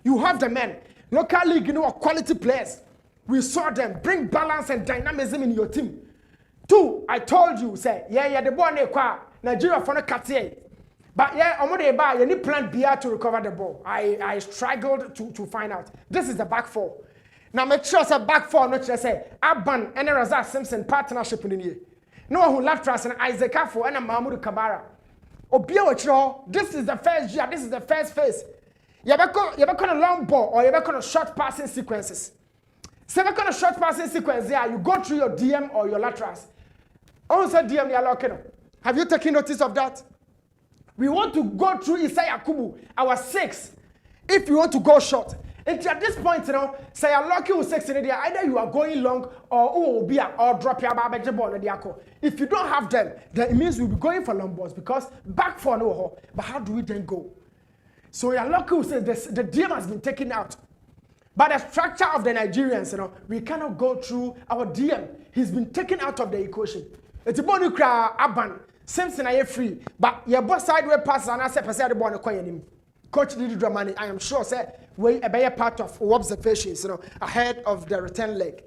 you have the men. Local league, you know, quality players. We saw them bring balance and dynamism in your team. 2, I told you, say, the ball Nigeria for no cut here. But you need plan B to recover the ball. I struggled to find out. This is the back four. Now make sure say back four, not just say Aban and Razak Simpson partnership in here. No who left us and Isaac Afo and Mahmoud Kabara. This is the first year, this is the first phase. You're back on a long ball or you're back on a short passing sequences. So you're back on a short passing sequence, you go through your DM or your laterals. Also DM, you're locking. Have you taken notice of that? We want to go through Isaiah Kubu, our 6. If you want to go short. And at this point, say you're lucky with 6 in the either you are going long or drop your ball. If you don't have them, then it means we'll be going for long balls because back for no. But how do we then go? So you're lucky with the DM has been taken out. But the structure of the Nigerians, we cannot go through our DM. He's been taken out of the equation. It's a bonu kra Aban. Simpson are free, but your boss sideways passes and I say the ball no Coach Didi Dramani, I am sure say we a better part of observations, ahead of the return leg.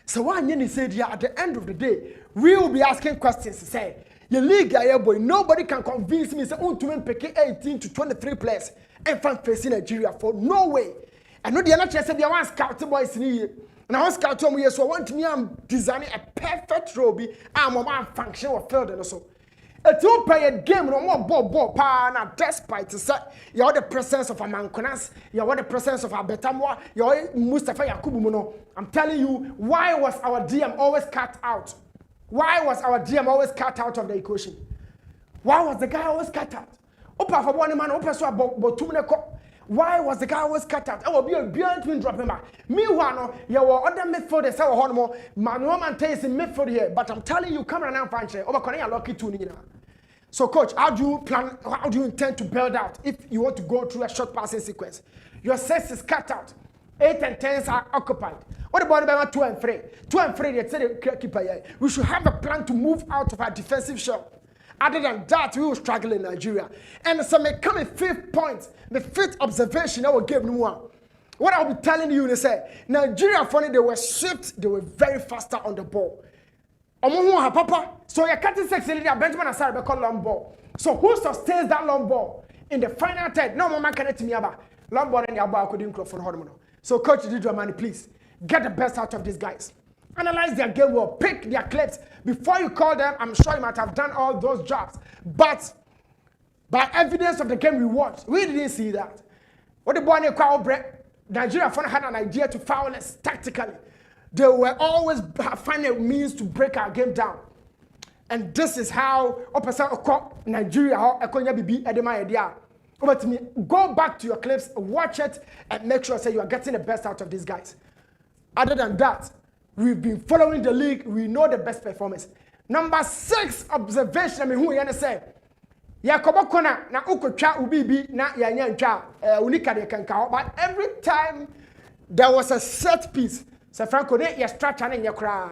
So one you said at the end of the day, we will be asking questions to say, your league boy, nobody can convince me say to pick 18 to 23 players and fan facing Nigeria for no way. I know the other said they want scout boys in here. And I want scout to so I want me I'm designing a perfect robe. I'm a function or field and so. A two-player game, no more ball, now despite to say you are the presence of a Mankonas, you are the presence of a Betamwa, you are Mustafa Yakubu. I'm telling you, why was our DM always cut out? Why was our DM always cut out of the equation? Why was the guy always cut out? Opa for one man, opa so about 2 minutes. Why was the guy always cut out? I will be a beyond twin drop him back. Meanwhile, you were other midfielders, so Hormo, Manuel Mantes in midfield here. But I'm telling you, come around and over Korea lucky tuning. So, coach, how do you intend to build out if you want to go through a short passing sequence? Your 6 is cut out. 8 and 10s are occupied. What about 2 and 3? 2 and 3, they say the keeper here. We should have a plan to move out of our defensive shell. Other than that, we will struggle in Nigeria. And so, may come a 5th point, the 5th observation I will give you one. What I'll be telling you is say, Nigeria, funny, they were swift, they were very faster on the ball. Papa, so you're cutting 6 in the Benjamin Asare be called long ball. So who sustains that long ball in the final third? No man connect me about long ball and the ball couldn't cross for Hormono. So Coach Didi Dramani, please get the best out of these guys. Analyze their game well, pick their clips before you call them. I'm sure you might have done all those jobs, but by evidence of the game we watched, we didn't see that. What the boy Nigeria had an idea to foul us tactically. They were always finding a means to break our game down. And this is how Nigeria, go back to your clips, watch it, and make sure you are getting the best out of these guys. Other than that, we've been following the league. We know the best performance. Number 6 observation, who you say? Yakobokona na ukotwa ubibi na yanyantwa unika de kanka. But every time there was a set piece, so Franco, you structure and you cry.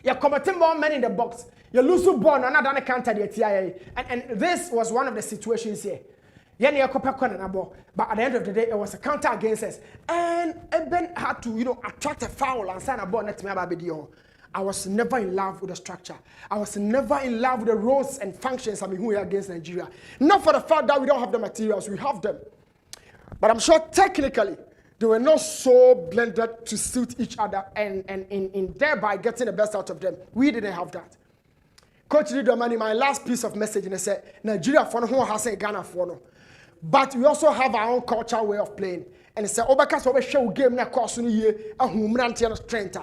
You're committing more men in the box. You lose the ball, another counter the TIA. And this was one of the situations here. But at the end of the day, it was a counter against us. And Ben had to, attract a foul and sign a ball net me. I was never in love with the structure. I was never in love with the roles and functions who we are against Nigeria. Not for the fact that we don't have the materials, we have them. But I'm sure technically, they were not so blended to suit each other and in thereby getting the best out of them. We didn't have that. Coach Didi, my last piece of message, and I said, Nigeria for no has a Ghana for no. But we also have our own cultural way of playing. And it's a show game na course year a strength.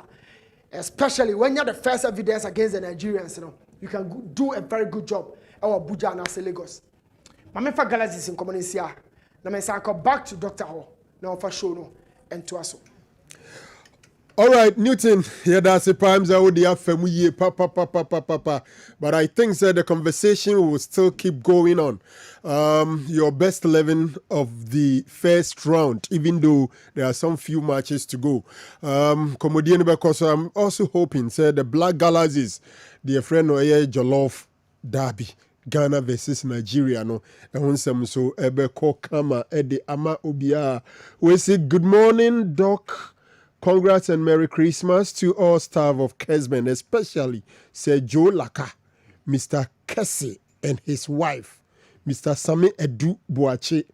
Especially when you have the first evidence against the Nigerians, you can do a very good job. Our Abuja and Lagos. Mamefa Galaxy in Community. na me say back to Dr. Ho na offer show no ento aso. All right, Newton, yeah, that's the primes I would have family, papa. But I think that the conversation will still keep going on. Your best 11 of the first round, even though there are some few matches to go. Comedian, because I'm also hoping, the Black Galaxies, their friend Oye Jollof Derby. Ghana versus Nigeria no ehonsem so ebe ko kama ede ama obia. We say good morning, Doc. Congrats and Merry Christmas to all staff of Kessben, especially Sir Joe Laka, Mr. Kessie and his wife, Mr. Sami Edu Boache.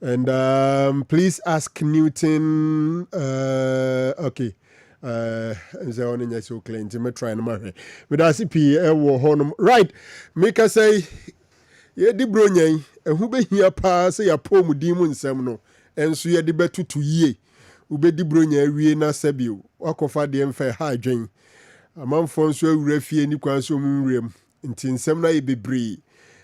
And please ask Newton, okay. So claim to me try and marry. But I see right. Make us say, ye di bronye, and who be here pass a poem demon semno, and so ye di better to ye. Ube di bronye we na sebio, wakofa de emfe high drain. A man fonso refi ni kwanso mumrem, intin semna ye bebre.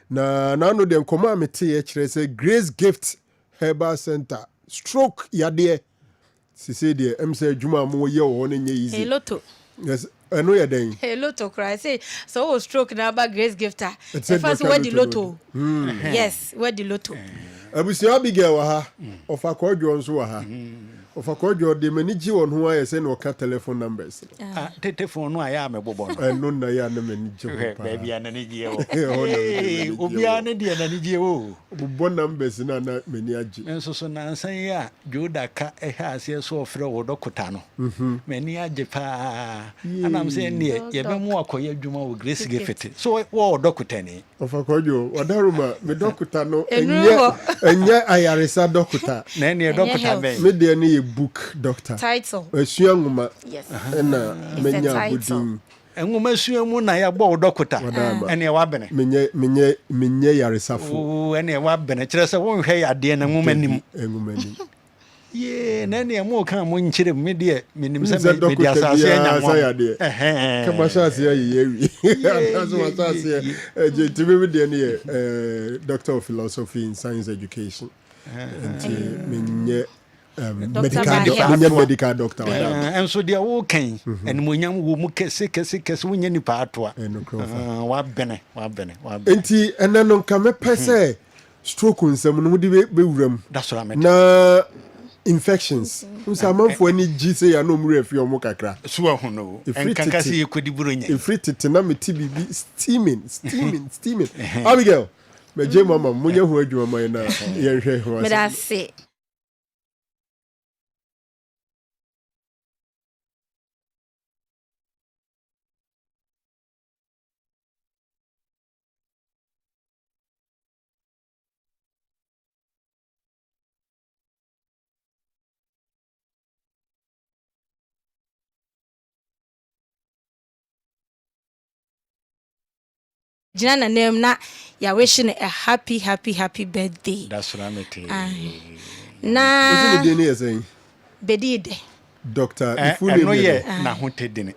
Na no dem koma me te say Grace Gift Herbal Center. Stroke yade. Si say the MC Juma mo ye o no nye easy. Hello. Yes, I know you're then. Hello to cry. Say so stroke na about Grace Gifter. The first word the lotto. Yes, where the lotto. Abusi Abigail wa ha. Of akwadwo nso wa ha. Of akwadwo de maniji won ho aye say no ka telephone numbers. Telephone no aya me bobo no. No na ya na maniji ho. Baby ananije wo. Obi ane de ananije wo. Bobo numbers na mani agi. Enso so na nsan ya Jodaka ha ase so ofre wo dokota no. Mani agi pa. Anam say ne ye be mu akoye adwuma wo Grace Gift. So wo dokota ni. Of akwadwo wadaruma me dokota no enye ayaresa dokota. Na ne dokota be. Me de ne book doctor. Title. Esuanguma. Yes. Na menya budin. Enguma suamu na ya bo dokota. Ene wa bene. Menye yaresafo. Ene wa bene. Kire se won hwe ade na nguma nim. Enguma nim. Ye na ne mo kan mo nkyire me de menim se me de asase anya mo. Kama asase ya yewi. Asase je tibe de ne Doctor of Philosophy in Science Education. Menye medical doctor. And so they are okay. And when you will kese when you patoa. Wa bene. Enti and then on come pese stroke on some no be wuram. That's what I meant. Na infections. Some for any G say ya no mu refi omo kakra. So no. And kankasi ye kwedi buronya. Ifrit na me TBB steaming. Abigail, me je mama munye ho adwuma na ye hwe ho. Me da se. Jana name na ya wishing a happy birthday. That's what I'm saying. Na what's the day saying? Bedide. Doctor, if you no ye na hotedine.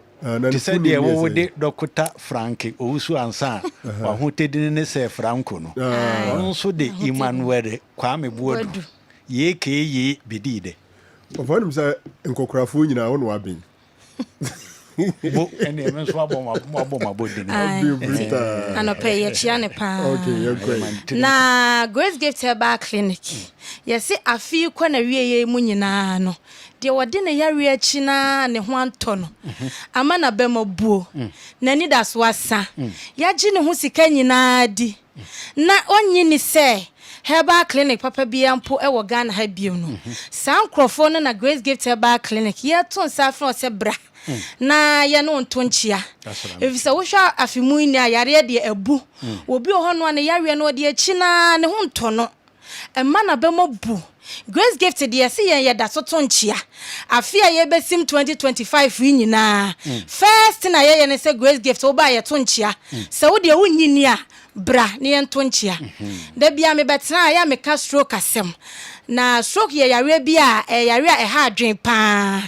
Ti say de wo de Dr. Franco owusu ansa wa hotedine ne say Franco no. Onso de Emmanuel Kwame Buodu. Ye ke ye Bedide. Ofanim say nkokrafo nyina wo no abin. Bo ene men so aboma bodini. Ano pay ye chia ne pa. Okay, you're great. Na Grace Gift Herbal Clinic. Yes, afi kwa na wiye mu nyina no. De wode ne yare achi na ne ho anto no. Ama na be mabuo. Na ni das wasa. Ya gi ne ho sika nyina di. Na onyi ni se Herbal Clinic papa bia mpo e wo Ghana ha bio no. San crofo no na Grace Gift Herbal Clinic ye ton sa fro se bra. Na ya no ntonchia efisa wo hwa afimu ni ayare de ebu obi ho no ne yare no de achi na ne ho nto no emma na be mabu Grace gift de see ye da so tonchia afia ye besim 2025 nyina first na ye ne say Grace gift oba ye tonchia se wo de wunyini a bra ne ye tonchia da bia me betena ya me ka stroke asem na stroke ye yare bia yare a ha adwen pa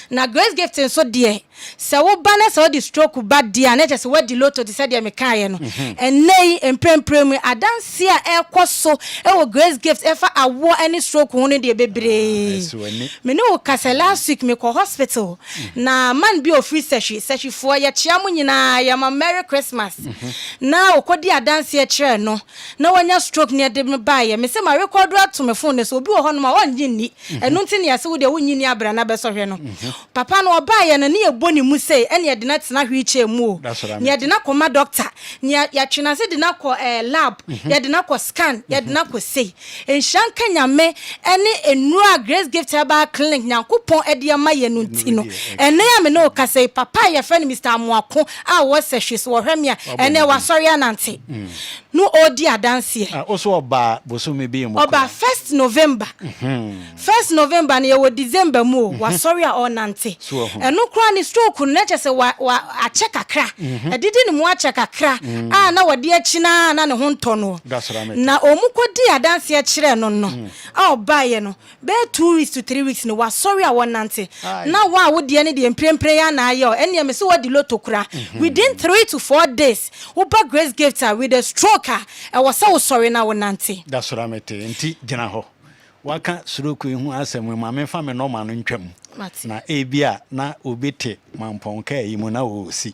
na Grace gift so de se wo ba na se wo di stroke ba dia na just wo di loto de se de me kan ye no enei empremprem adanse a ekoso e wo Grace gift e fa awo any stroke ho ne de bebre me no kase last week me ko hospital na man bi ofri seshi fo ye chia mo nyina ya ma Merry Christmas na okodi adanse e kire no na wanya stroke ne de me ba ye me se ma record ato me phone so obi wo ho no ma wonyi ni enu nti ne ya se wo de wonyi ni abra na be so hwe no papa no oba ye na ne ye ni mu say ene ye de na tena hwiche mu ne ye de na koma doctor ne ya twena se de na ko lab ye de na ko scan ye de na ko say enhyanka nyame ene enura Grace gift Herbal clinic nyankopon e de ma ye no nti no ene ya me no ka say papa ye friend Mr. Amuako a wo se hwe so hwe me ene wa sorry anante no odi adanse also oba bosome bi mu oba 1st November 1st November ne ye wo December mu wa sorry a onante eno kra ni stroke na chese wa a check akra edidi ni mu a check akra na wode akina na ne ho nto no na omukodi adanse a kire no no a obaye no be 2 weeks to 3 weeks no wa sorry a wonante na wa wode ne de emprempre ya na aye ene me se wodi loto kra within 3 to 4 days wo ba Grace gift with a stroke e was so sorry na wonante that's what nti gina ho waka stroke hu asem ma me fa me no ma no ntwam na ebia na obete mamponka yi mu na wo si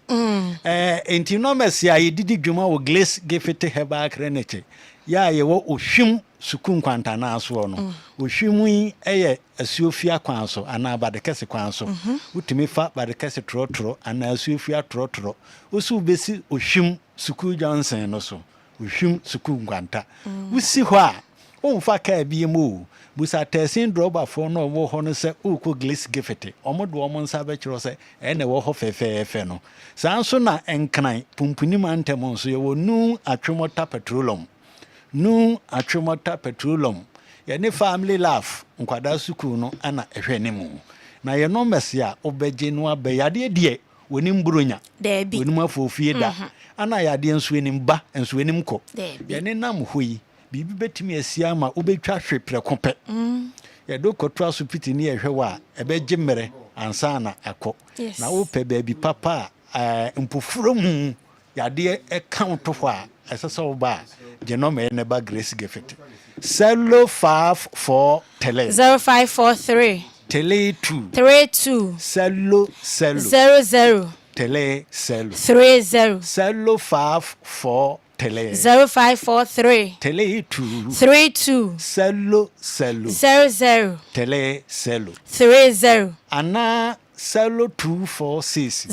enti no mesi ayi didi dwuma wo Grace gift Herbal clinic ya ye wo ohwim sukun kwanta na aso no ohwim yi eye asuofia kwanso ana badekese kwanso utimi fa badekese trotro ana asuofia trotro osu besi ohwim sukun Johnson no so ohwim sukun kwanta usi ho a onfa ka bie mu busa tesin droba for no wo ho no se uko Grace gift omodo omo nsa be kiro se ene wo ho fefe no sanso na enkran pumpuni mantem nso ye wo nu atwemota petroleum ye ne family laugh nkwada suku no ana ehwe ne mu na ye no mese a obeje no abayade die woni mbronya woni mafofie da ana yade nso enim ba nso enim ko ye ne nam hoyi bibi betimi asia ma obetwa hwe prekope ye do koto asupiti ne ehwe wa ebeje mere ansa na akọ na wo pe ba bi papa mpofuro mu yade account ho a esese ba genome ne ba Grace gift 054 tele 0543 tele 2 32 00 tele 0 30 054 tele 0543 tele 2 32 00 tele 0 30 ana 0246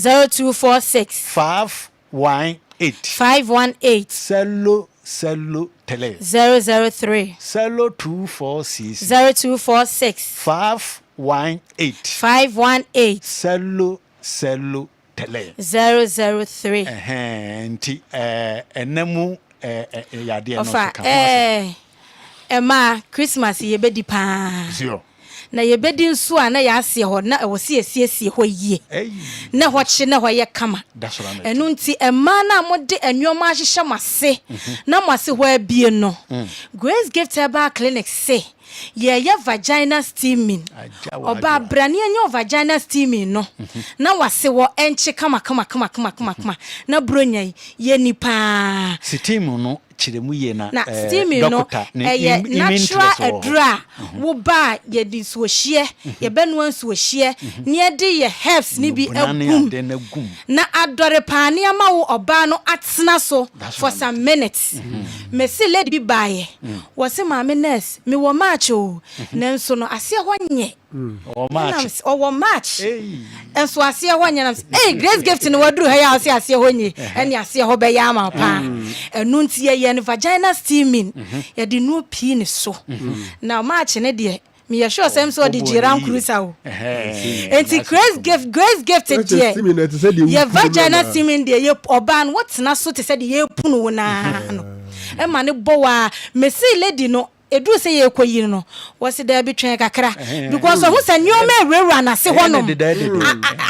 518 Cello tele 003 0246 518 cello tele 003 enti enemu yade no sika ema Christmas yebedi pa zero na yebedi nso a na ya ase ho na e wo se esiesie ho yie na ho kye na ho ye kama enu nti ema na mode enwoma ahyehye mase na mase ho abie no Grace gift Herbal clinic say ye vagina steaming oba brane enye vagina steaming no na wase wo enche kama na bronya ye nipa steam no chiremu ye na doctor ne natural edra wo ba ye di so hye ye benu anso hye ne ye de ye herbs ni bi agum na adore paani ama wo oba no atena so for some minutes me see lady bi bae wo se maame nurse me wo match o nanso no ase ho nye o match enso ase ho nye na Grace gift ni waduru ha ya ase ho nye ene ase ho be ya ma pa enu nti ye vagina steaming ye di no pii ni so na match ne de me ya sure sem so di jiran cruiser o enti Grace gift de ye vagina steaming de ye oban what na so te said ye punu na no e ma ne bowa me see lady no edu say ye koyi no was there be twen kakra because who say nyoma ewura na se honom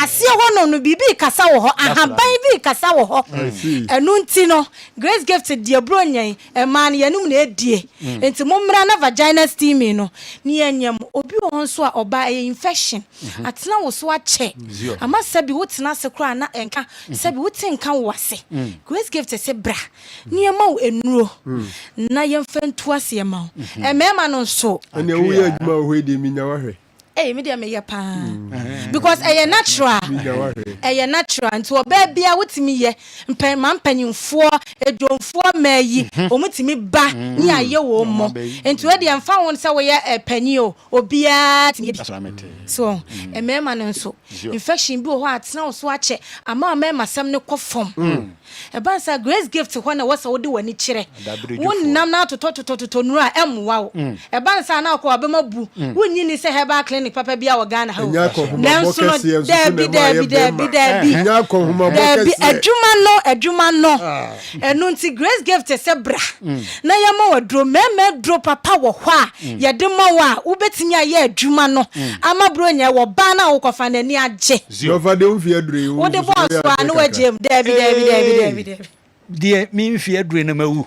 ase honom no bibi kasa wo ho ahaban bi kasa wo ho enu nti no Grace Gift de bronyan e man ye num na edie enti mommra na vagina steaming no ni anyam obi wo nso a oba e infection atena wo so a che ama sabi wotena se kra na enka sabi wotinka wo ase Grace Gift se bra ni ema wo enuro na yemfantu ase ema e mema no so ene wo ye adwuma wo hedi minya wahwe me dey me pa because e natural e natural nti oba bia wotimi ye mampanyimfo edwomfo mayi omutimi ba ni aye wo mo nti we dey emfa won se wo ye panyi o obia timi so e mema no so infection bi ho atena wo so ache ama mema sam ne kofom e ban sa Grace Gift ho na wo se wo de wani kire won nam na tototototo nura emwa wo e ban sa na ko abema bu wonyi ni se Herbal clinic papa bia wo Ghana ha Debi adwuma no enu nti Grace Gift se bra na yama wadro meme dro papa wo ho a ye de ma wa wo betimi aye adwuma no ama bro nya wo ba na wo kofa nani age yo fa de mfi adure wo de boss wa no wajem Debi die mi mfi adure na mawu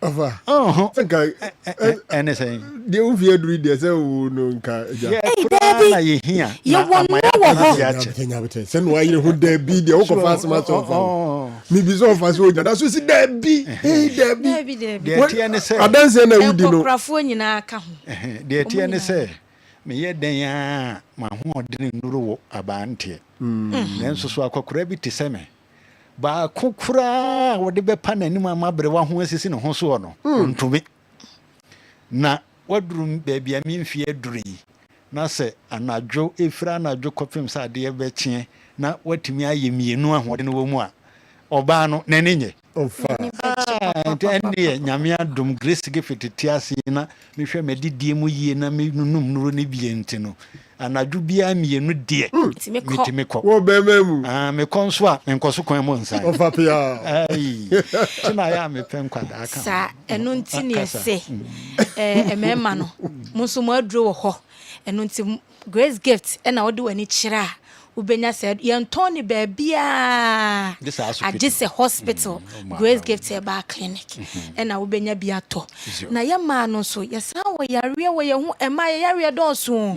Ava. Anything. The uvie duri de se wo no nka ja. Na ye hia. Ye won wo ho. Se no ayi ho da bi de wo ko fast ma so fa. Mi bi so fast wo da so si da bi. Debi. De tie ne se. Adanse na wudi no. Enkrafo nyina aka ho. De tie ne se. Me ye den a ma ho odene nuru wo abante. Nenso so akokora bi te se me. Ba kokura wo de be pa nanim amabre wa ho asisi ne ho so no ntumi na wadrum baabi a memfi aduri na se anadwo efira anadwo kofim sa de be kye na watimi aye mienu ahode no wo mu a oba no nene nye ofa ntende nyame adum Grace Gift tiase na mehwe medidie mu yie na menunum nuro ne bie ntino anadwo bia mienu de mitimi kɔ wo be memu me konso a enkoso kwan mo nsan ofa pia ai tina ya me pen kwada aka sa enu nti ne se emema no muso mo aduro wo ho enu nti Grace Gift na wo de wani kira ubenya said yentoni baabia agise hospital Grace Gift Herbal clinic na ubenya biato na yama no so yesa wo yare wo ye hu ema yare donso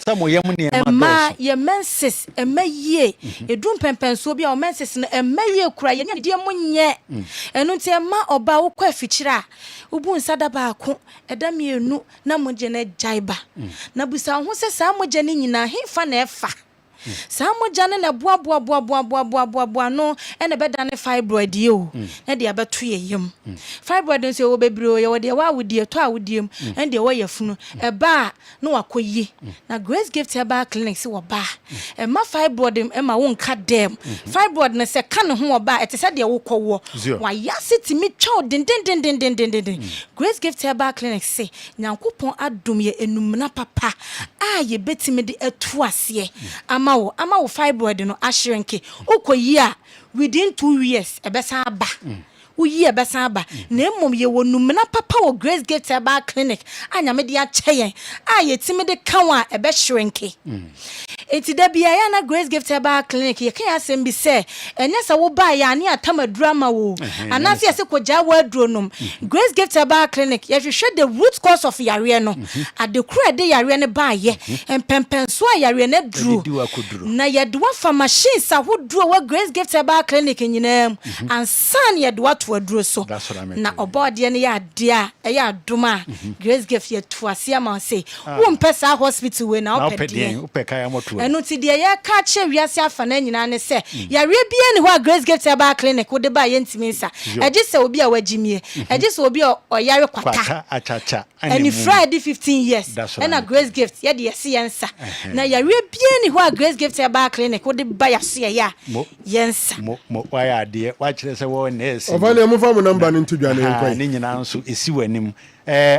samo ye mu ne ema ye menses ema ye edum pempenso bia o menses no ema ye kura ye nyade mu nye enu nti ema oba wo kwa afikyira ubu nsada ba ko eda mienu na moje na jaiba na busa ho se sa moje ne nyina hemfa na efa Samo jane na bua no ene beda ne fibroid ye o e de abeto ye yem fibroid nso wo bebiro ye wo de wa wudie to awudiem en de wo yafunu e ba no wakoyi na Grace Gift Herbal clinic se wo ba e ma fibroid e ma wo nka dem fibroid ne se ka ne ho wo ba e te se de wo kowo wa yasiti mi twa den Grace Gift Herbal clinic se nyankopon adom ye enumna papa a ye betimi de atu ase ama wo fibroid no ashrenke okoyi a within 2 years ebesa aba uyi ebesa aba na emom ye wonumna papa wo Grace Gift Herbal clinic anya me de a cheyen a ye timi de kanwa ebe shrenke enti da bia ya na Grace Gift Herbal clinic ye kan asem bi se enye se wo ba ya ne atamadura ma wo anase ye se koja wo adronom Grace Gift Herbal clinic ye hwehwe the root cause of yare no adekura de yare ne ba ye empempenso yare ne dru na ye do fa machines ahodro wo Grace Gift Herbal clinic nyinam ansan ye do to adro so na obode ne ya de a ya adoma Grace Gift ye to ase ma say wo mpesa hospital we na opedi ya moto enu ti de ya ka che wiase afa na nyina ne se yare bia ne ho Grace Gift Herbal clinic wo de ba ye ntimi nsa eje se obi a wagimie eje se obi o yare kwata achacha and Friday 15 years na Grace Gift ye de yesi yensa na yare bia ne ho Grace Gift Herbal clinic wo de ba yase ya yensa mo wa ya de wa kire se wo nesi ofane mo fa mo number no ntudwane nkwa ni nyina nso esi wanim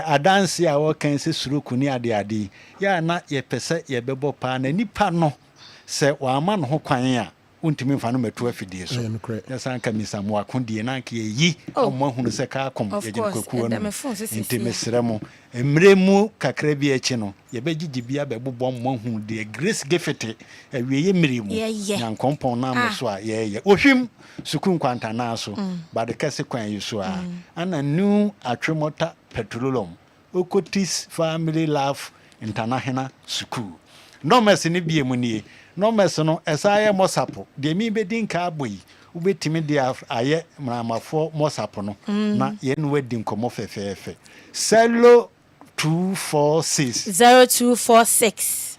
adanse a wo kan se suruku ni ade ya na ye pese ye bebo pa na nipa no se wa ama no ho kwan a wontimi mfa no mato afidie so na san ka misamo akondie na ka yi ammo hunu se ka kom ye gye kwakuo no nti mesrɛ mo emre mu kakra bi achi no ye begigi bia bebobɔ mo hu de grace gefete awie ye mmere mu nyankompon na mo so a ye ohwim sukun kwanta na so ba de kase kwan yi so a ana new atwemota petroleum Okotis Family Love International School Nomes ni bie mu nie Nomes no esaye mosapo de mi bedin ka aboyi ubetimi de aye mramafo mosapo no na ye no wadi nkomo fefefe Cello 0246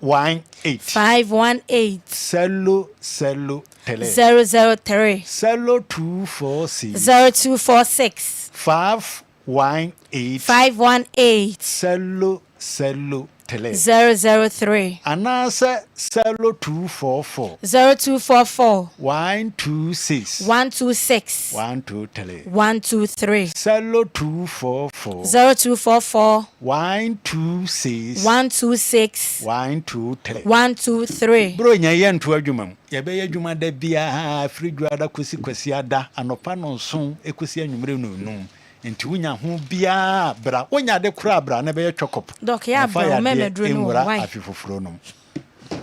518 Cello tele 003 Cello 246 518 Cello tele 003 Anasa Cello 244 126 tele 123 Cello 244 126 tele 123 Bro nya ye nto adwuma mu ye be adwuma da bia frigwada kwasi ada anopa no nso ekosi anwumre no num nti wonya ho bia bra wonya de kura bra na be ye twekop dok ya bra me medro no why afifoforo no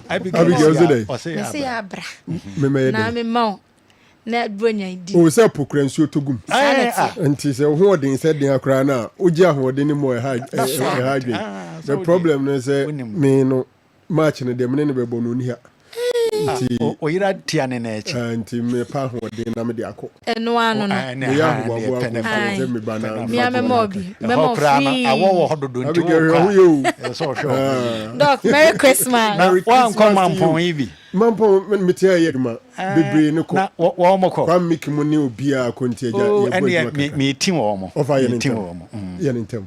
Abigail Zede me se ya bra me na me ma na bronya di o se pokura nsuo togum nti se ho odin se den akura na ogi ahoden ni mo ha the problem no say me no match no dem ne be bo no ni ha oyira tiane na echi nti me pa hodin na me de akọ eno anu no me ya ho abo akọ me bana me amemobi memo free awo hododo nti so Doc Merry Christmas wa nko mampon ibi mampon me tie ye duma bebre ne ko na wo moko kwa miki mu ne obi a konti eja ye me tim wo mo ye ntem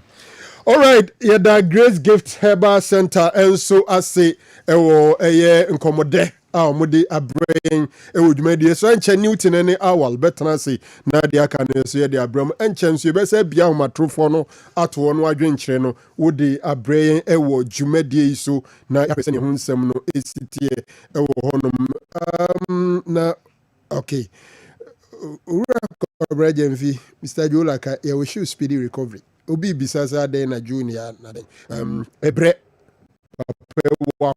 all right ye da Grace Gift Herbal Center enso ase ewo eye nkomode mode abrain ewudumadi so enche Newton ne awal betana se na de aka ne so ye de abram enche nso be se bia homatrofo no ato no adwenkyere no wode abrain ewo dwumadi so na ya pese ne ho nsem no esitie ewo honom na okay ura kobraje mfi Mr. Jolaka ya we should speedy recovery obi bisasa dey na junior na den ebre wa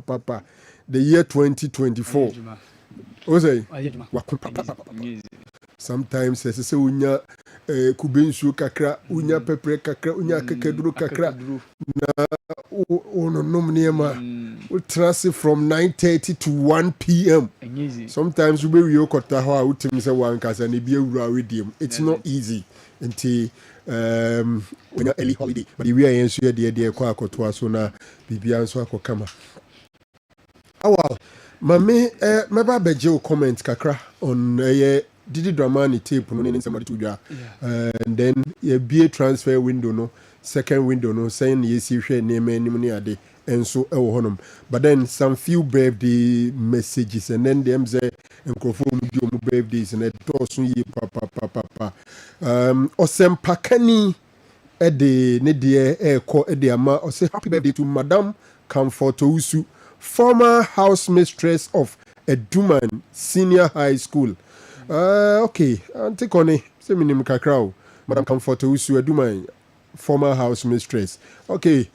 papa the year 2024 say sometimes say unya kubensu kakra unya pepre kakra unya kakaduru kakra na ono nomniema we transit from 9:30 to 1 p.m. sometimes we be yokota ho utim say wan kasa ne bi awura wediem it's not easy until when you're early holiday but we are in so de kwa akoto so na bibia nso akokama awal mame meba beje comment kakra on Didi Dramani tape no somebody to dwa and then ye be transfer window no second window no saying ye see hwe name anim ne ade enso ewo honom but then some few birthday messages and then them say enkrofo mu di omu birthdays and to so yi papa osempakani ede ne de eko ede ama o say happy birthday to Madam Comfort Ousu, former house mistress of Eduman Senior High School. Okay, Auntie Connie, say me name kakra. Madam Comfort Ousu Eduman, former house mistress. Okay,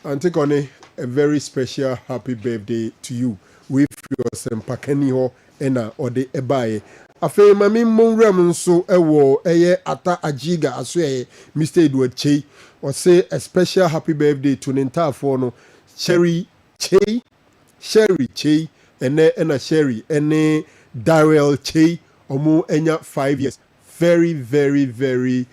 Auntie Connie, a very special happy birthday to you. With your sempakani ho ena ode ebaye. Afei mami monram nso ewo ata ajiga aso Mr. Edward Chey or say a special happy birthday to Nintafo no Sherry Chey ena Sherry ene Darrell Chey omo enya 5 years very very very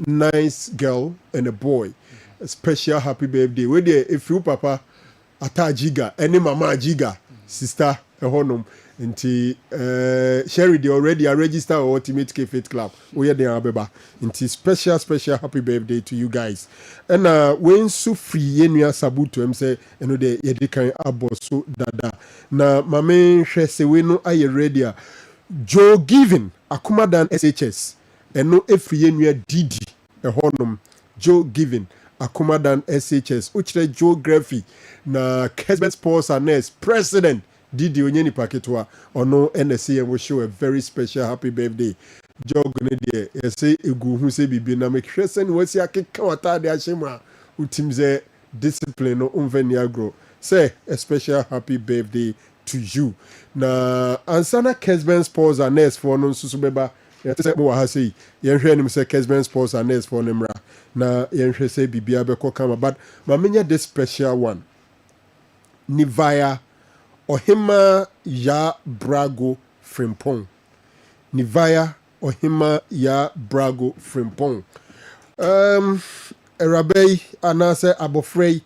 nice girl and a boy a special happy birthday we there if you papa ata ajiga ene mama ajiga sister ehonum nti Sherry they already are registered or Ultimate K Faith Club. We are there abeba. Nti special happy birthday to you guys. And when so free yenua sabuto em say eno de yedi kan aboso dada. Na mame hwe se we no aye ready a Joe Giving Akumadan SHS eno efri yenua Didi ehonum Joe Giving Akumadan SHS uchre geography na Kessben Sports Anes president Didi Onyeni Paketwa ono NSC will show a very special happy birthday. Jog ne de say egu hu se bibi na make sure sen wasi akeka wata de ashema utimze discipline no unveni agro. Say a special happy birthday to you. Na ansana Kessben Sports Anes for no susubeba yɛsɛ mo wɔ ha sei yɛnhwɛ anim sɛ Kessben Sports Anes for no mmra na yɛnhwɛ sɛ biribia bɛkɔ kama but ma menyɛ this special one Nivaya Ohima ya Brago Frimpong Nivaya Ohima ya Brago Frimpong Erabei anase abofrei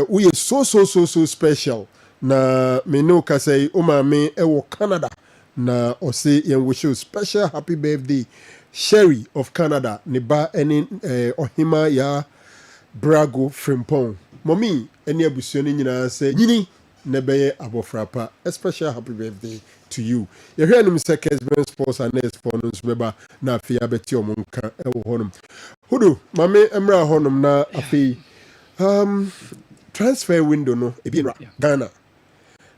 we so special na me no ka say o ma me e wo Canada na ose yen wish you special happy birthday Sherry of Canada ne ba eni Ohima ya Brago Frimpong mommy eni abusua ni nyina say nyini ne beye abofrapa a special happy birthday to you ye hwe nim say Kessben Sports Anes for no beba na afia beti omonka e wo honum hudu mame emra honum na afi transfer window no e bi Ghana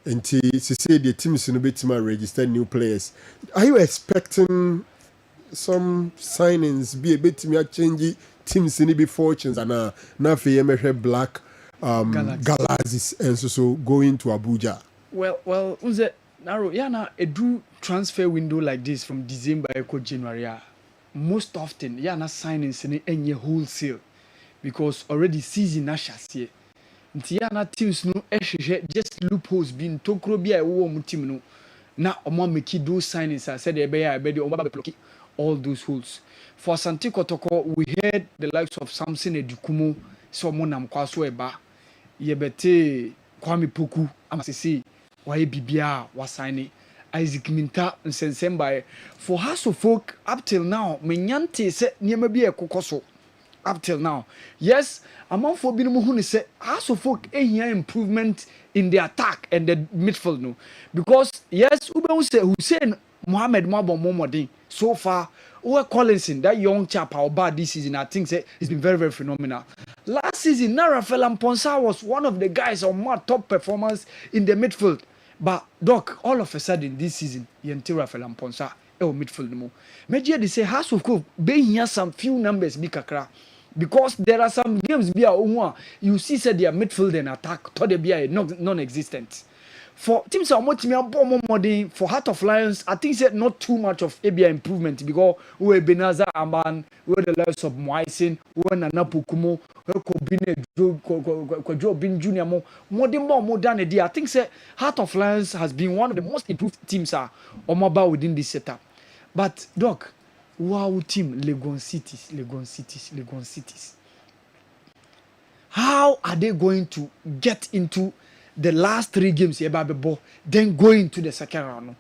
until say the teams no betima register new players. Are you expecting some signings be a bit me change teams in be fortunes and na fe black Galaxies and so going to Abuja? Well, unze Naro yana a do transfer window like this from December to January. Most often yana signings in any wholesale because already season na chassis. Ntiana teams no just loopholes being tokro bia wo mu team no na omo make those signings said e be ya be de omo ba block all those holes. For Santi Kotoko we heard the likes of Samson Edukumo so mo nam kwaso eba ye bete Kwame Poku amasisi wa bibia wa sign Isaac Minta nsensemba for House of Folk up till now menyante se niema bia ekokoso up till now. Yes, among for being who say House of Folk improvement in the attack and the midfield no. Because yes, Ube say Hussein Mohamed Mabo Momodin so far Uwe Collinson, that young chap how bad this season, I think say it's been very phenomenal. Last season, Rafael Amponsa was one of the guys on my top performance in the midfield. But Doc, all of a sudden this season, Yenti Rafael Amponsa midfield no more. Maybe they say House of Folk be here some few numbers be kakra. Because there are some games you see said their midfield and attack to the be non-existent. For teams are much more for Heart of Lions, I think said not too much of ABI improvement because we Benaza Amban, we the likes of Moisin, we Nanapu Kumo, we Joe Bin Junior more than a day. I think say Heart of Lions has been one of the most improved teams are mobile within this setup. But Doc, wow team Legon Cities. How are they going to get into the last 3 games then go into the second round?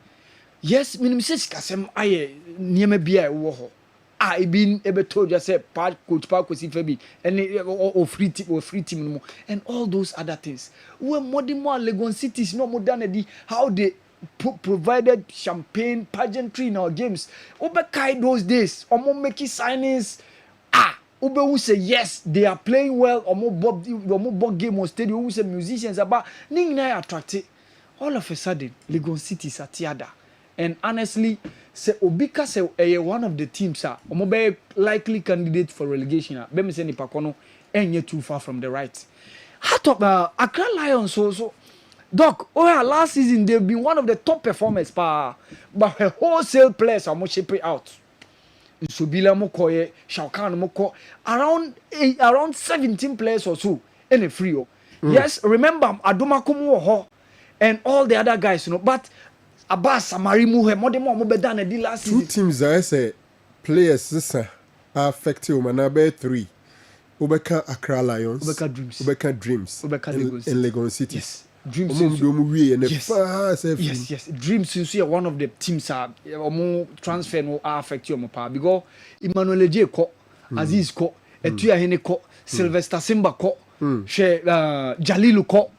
Yes, minimum kasem aye nieme bia wo ho. I been able told you say coach Park was Febi and free team no and all those other things. We modern more Legon Cities no more than how they provided champagne pageantry in our games. Obekai those days, omo making signings. Ube who say yes, they are playing well. Omo game on stadium. Who say musicians about ning na attracted. All of a sudden, Legon Cities are tiada. And honestly, say Obika say one of the teams are omo be likely candidate for relegation. Bemi say ni pakono enye too far from the right. Heart of Accra Lions so. Doc, last season they've been one of the top performers, but her wholesale players are much shipping out. Subila Mokoye, Shaukan Moko, around 17 players or so in a free. Yes, remember Adoma Kumu and all the other guys, but Abbas Samarimu, more than the last season. 2 teams I say players are affected Manabe 3. Ubeka Accra Lions, Ubeka Dreams, and Legon City. Yes. Dreams yes. Dreams is one of the teams are transfer no affect you because Emmanuel J ko Aziz ko Etuya Hene ko Sylvester Simba ko Jalilu ko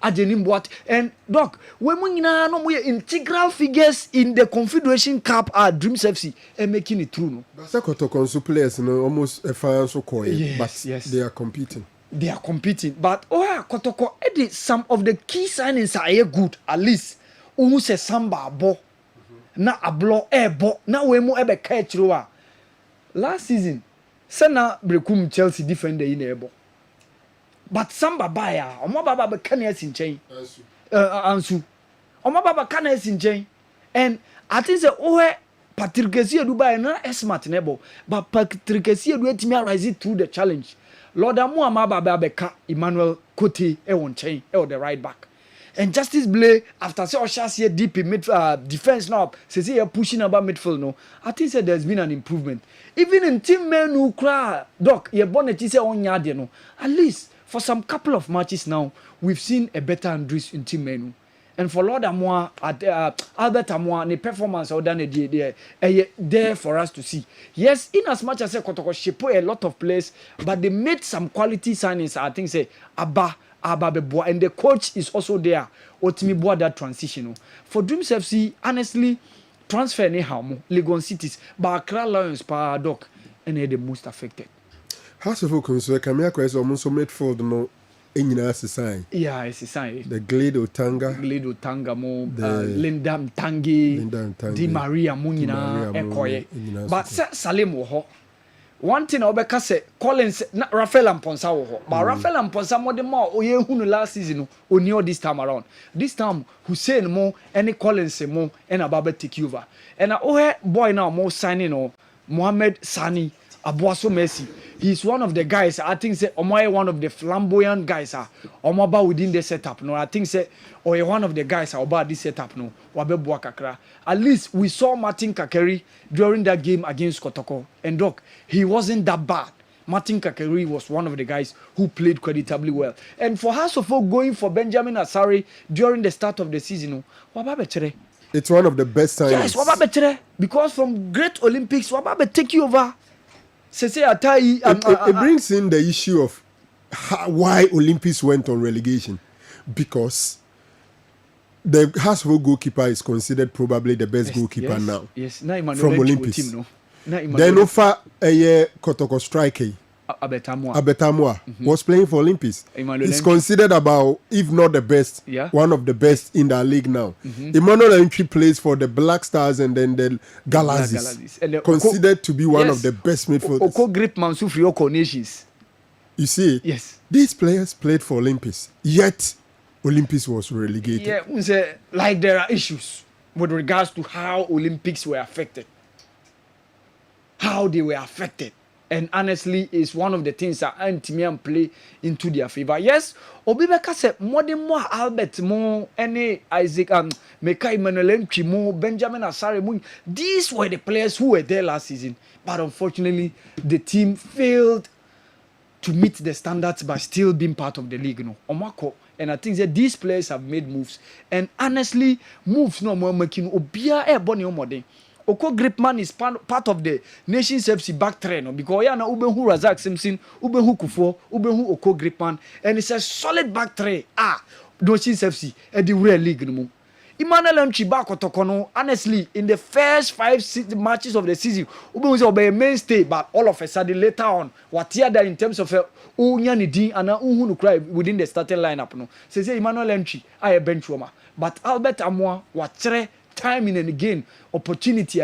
Ajenim Boat, and Doc, when we no integral figures in the Confederation Cup are Dreams FC and making it true. No? But Kotoko players, almost a fan so coy, yes, but yes. they are competing. They are competing, but Kotoko, Eddie, some of the key signings are good, at least. Who says Samba bo, na ablo bo, na we mo ebe catch roa. Last season, Sana Brekum Chelsea defender in ebo. But Samba baya, Omo Baba be Kanye Sinchain. Ansu. Omo Baba Kanye Sinchain. And I think say Patrick Kessie Dubai na smart nebo, but Patrick Kessie do etimi rise through the challenge. Lord Amu Amaba Beka Emmanuel Kote won chain the right back. And Justice Blay, after say Oshas deep in mid defense now, says he pushing about midfield no. I think say there's been an improvement. Even in team men who cry, Doc, ye bonnet is on yard, no. At least for some couple of matches now, we've seen a better Andres in team menu. And for Lord Amoa, Albert Amoa, the performance or done there for us to see. Yes, in as much as Kotoko she put a lot of players, but they made some quality signings. I think say Abba Beboa, and the coach is also there. Otimi Boa that transition. For Dreams FC, honestly, transfer anyhow Legon cities, but Accra Lions Paradox, and they're the most affected. House of Okunso, Kamia is almost midfield no. It's a sign. Yeah, it's a sign. The Glade Tanga, mo, Linda Mtangi, Di Maria Munina, Ekoye. But Salim wo. One thing Obeka say, Collins, Rafael Amponsa wo. But Rafael Amponsa mo de mo oye hunu last season onio this time around. This time Hussein mo, any Collins mo, and Ababe take over. And boy now mo signing no Mohamed Sani. Abuaso Messi, he's one of the guys. I think say Omoye one of the flamboyant guys. Omoba within the setup. No, I think say Oye one of the guys about this setup. No, Wabebua Kakra. At least we saw Martin Kakeri during that game against Kotoko. And Doc, he wasn't that bad. Martin Kakeri was one of the guys who played creditably well. And for House of Folk going for Benjamin Asari during the start of the season, Wababechere. It's one of the best signings. Yes, Wababechere. Because from great Olympics, Wababe take you over. It brings in the issue of why Olympics went on relegation, because the Hasbro goalkeeper is considered probably the best goalkeeper now. Yes, from Olympics. Then Ofa Kotoko striker Abetamwa was playing for Olympics. He's considered about, if not the best, one of the best in the league now. Emmanuel Entry plays for the Black Stars and then the Galazis. Considered to be one of the best midfielders. You see, yes, these players played for Olympics, yet Olympics was relegated. Yeah, we say like there are issues with regards to how Olympics were affected, how they were affected. And honestly, it's one of the things that Antimian play into their favor. Yes, Obibeka said more than more Albert more any Isaac Meka Emmanuel Chimo, Benjamin Asare. These were the players who were there last season. But unfortunately, the team failed to meet the standards by still being part of the league. No, Omako. And I think that these players have made moves. And honestly, moves no more making Obia Ebony Omode. Oko Gripman is part of the Nations FC back train because ya na ubehu Razak Simpson, ubehu Kufo, ubehu Oko Gripman, and it's a solid back three. Nations FC at the real league no. Emmanuel Mchiba Kotokono, honestly, in the first 5 matches of the season, ubehu say obey mainstay, but all of a sudden later on, what here that in terms of unyani di ana uhunu cry within the starting lineup no. Say Emmanuel Mchi, I bench warmer, but Albert Amoa watre timing and again opportunity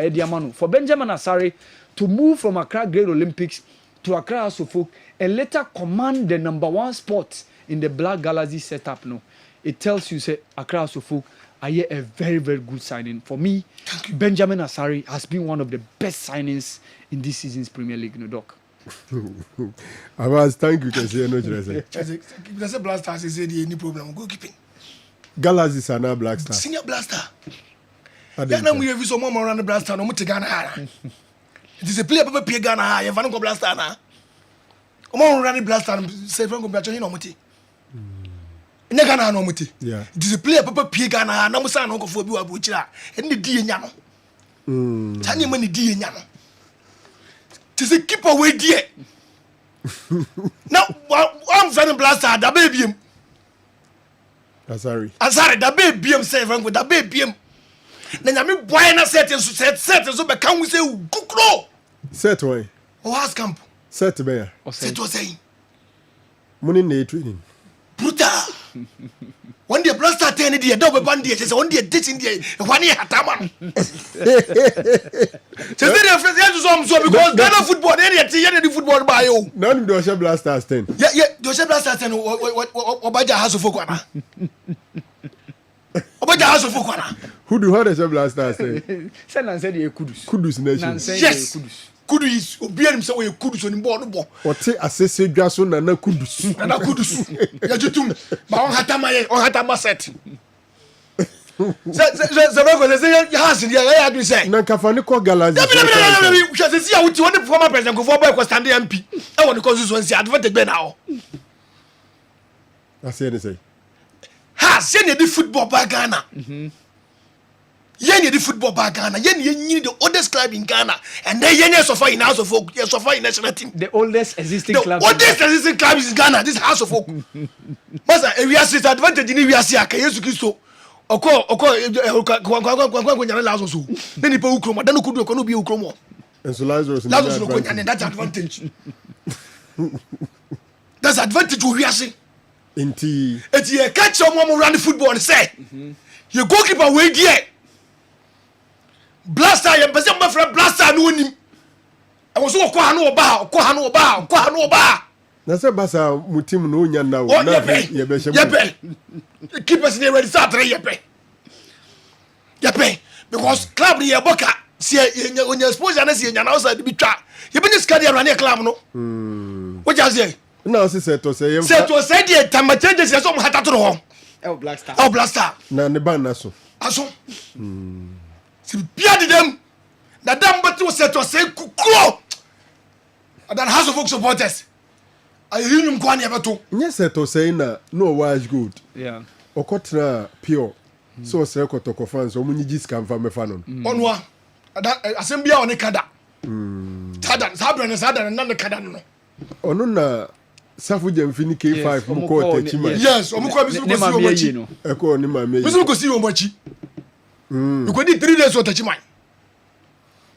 for Benjamin Asare to move from Accra Great Olympics to Accra House of Folk and later command the #1 spot in the Black Galaxy setup. No, it tells you say Accra House of Folk are a very, very good signing. For me, Benjamin Asare has been one of the best signings in this season's Premier League. No, Doc. Avaz, thank you. Because there's a Blaster says any problem goalkeeping. Galaxy are now Black Star. Senior Blaster. Now we have some more around the Blaster. No more to Ghana. It is a player paper P Ghana high. If I don't go Blaster now, more around the Blaster. Say Franco Naro no muti. Ghana no muti. Yeah. It is a player paper P Ghana. No more say no go for you abuchira. And the D nyano. Tani mani D nyano. It is a keeper way dear. Now I'm Franco Blaster. The baby. Azari da be biem say Franco da be biem. Na nyame boy na set so be kan we say kukro. Set way. O has camp. Set be ya. Set was saying. Money na training. Brutal. One day blaster 10 day double band day say one day dating day one year hatama. Say they friends you so because Ghana football they the football by you. Now do Osha Blasters 10. Yeah, do Osha Blasters 10 Obaja has of Fokwana. Obaja has of Fokwana. Who do how Osha Blasters 10? Say nan say the Kudus. Kudus nation. Yes. Kudus obian him say we Kudus on board no bo. Ote asese dwa so nana Kudus. Nana Kudus. Ya jutum. Ba on hatama set. Say Franco say ya has dia ya do say. Na kafani ko Galaxy. We shall see how we want the former president go for boy ko stand MP. E won the constituency advantage be now. I say say. Ha, say the football by Ghana. Yen the football by Ghana. Yen the oldest club in Ghana. And then yen so far in House of Folk, so far in national team. The oldest existing club. The oldest existing club is in Ghana. This House of Folk. Master, we are six advantage in we are see aka Yesu Kristo. Oko kwa nyane lazo so. Then ipo ukromo, dan okudu oko no bi ukromo. And so Lazarus no nyane that's advantage. That's advantage we are see. Inti. Eti e catch someone run the football and say. You goalkeeper we there. Blaster ye pese mo fra blaster no nim. E wo so ko ha no oba. Na se basa mutim no nya na wo na ye be she. Yepe. Keepers dey ready start yepe. Because club ye boka see onya exposure na see nya na outside bi twa. Ye be ni skadi run e club no. What you say? Na se seto say ye. Seto say dey tama changes ye so mo hata to ho. Blaster. Na ne ban na so. Aso. Si bia de dem. Na dam beti wo seto say kukro. Adan House of Folk supporters. I hear him kwani abeto. Nye seto say na no was good. Yeah. Okotra pure. So say kotoko fans o munyi jiska mfa mefa no. Onwa. Adan asembia oni kada. Sadan na kada no. Ono na Safu Jemfini K5 mko techima. Yes, omukwa bisu ko si omachi. Eko ni ma meyi. Bisu ko si omachi. You go need 3 days o techima.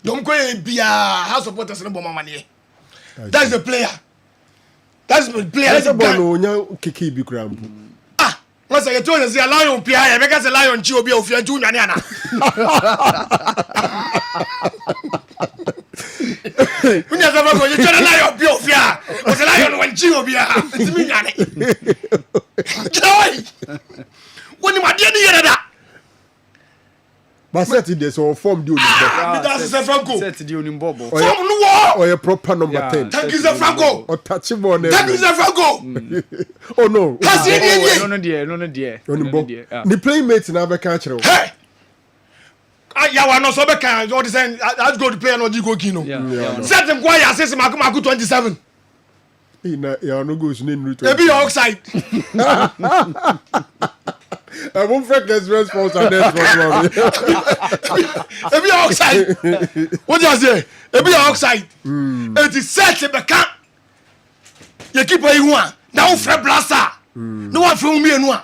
Don't go bia house supporters no bomb mane. That's the player. That's the player. That's the ball no nya kiki bi krampo. Ah, once I told you say lion pia, e make say lion chi obi ofia nju nwane ana. Unya za bako you tell lion pia ofia. O say lion wan chi obi a. Timi nwane. Joy. Woni ma de ni yere da. But set it so form the that's Franco. Set the Onimbobo. Form no war. Or your proper number 10. Thank you, Franco. Or touch him on. Thank you, Franco. Oh no. No dear. The playmates never catch you. Hey. Ya wa no so be kan all the same let's go to play no go kino. Set him go ya say Maku 27. Ina ya no go so ni e be outside. I won't fake this response on this one. If you outside, what do you say? If you outside, it is set to become. You keep where you want. Now, Fred Blaster. No one from me and one.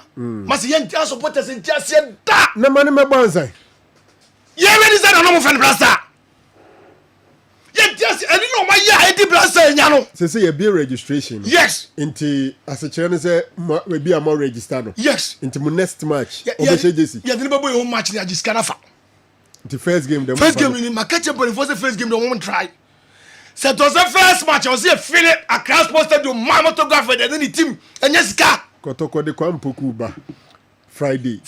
Must you enter supporters and just say that. No money, my banzai. You already said a normal Fred Blaster. Yes, I didn't know my year 80 Blaster. So say a beer registration. Yes. Into as a channel say we be a more registered. Yes. Into my next match. Yeah, didn't know your match. I just can't. The first game. First game in my catch up. But it was the first game. The woman try. So it was the first match. I was here feeling a class posted to my photographer. And then the team and yes, car. Kotoko de Kwampukuba. Friday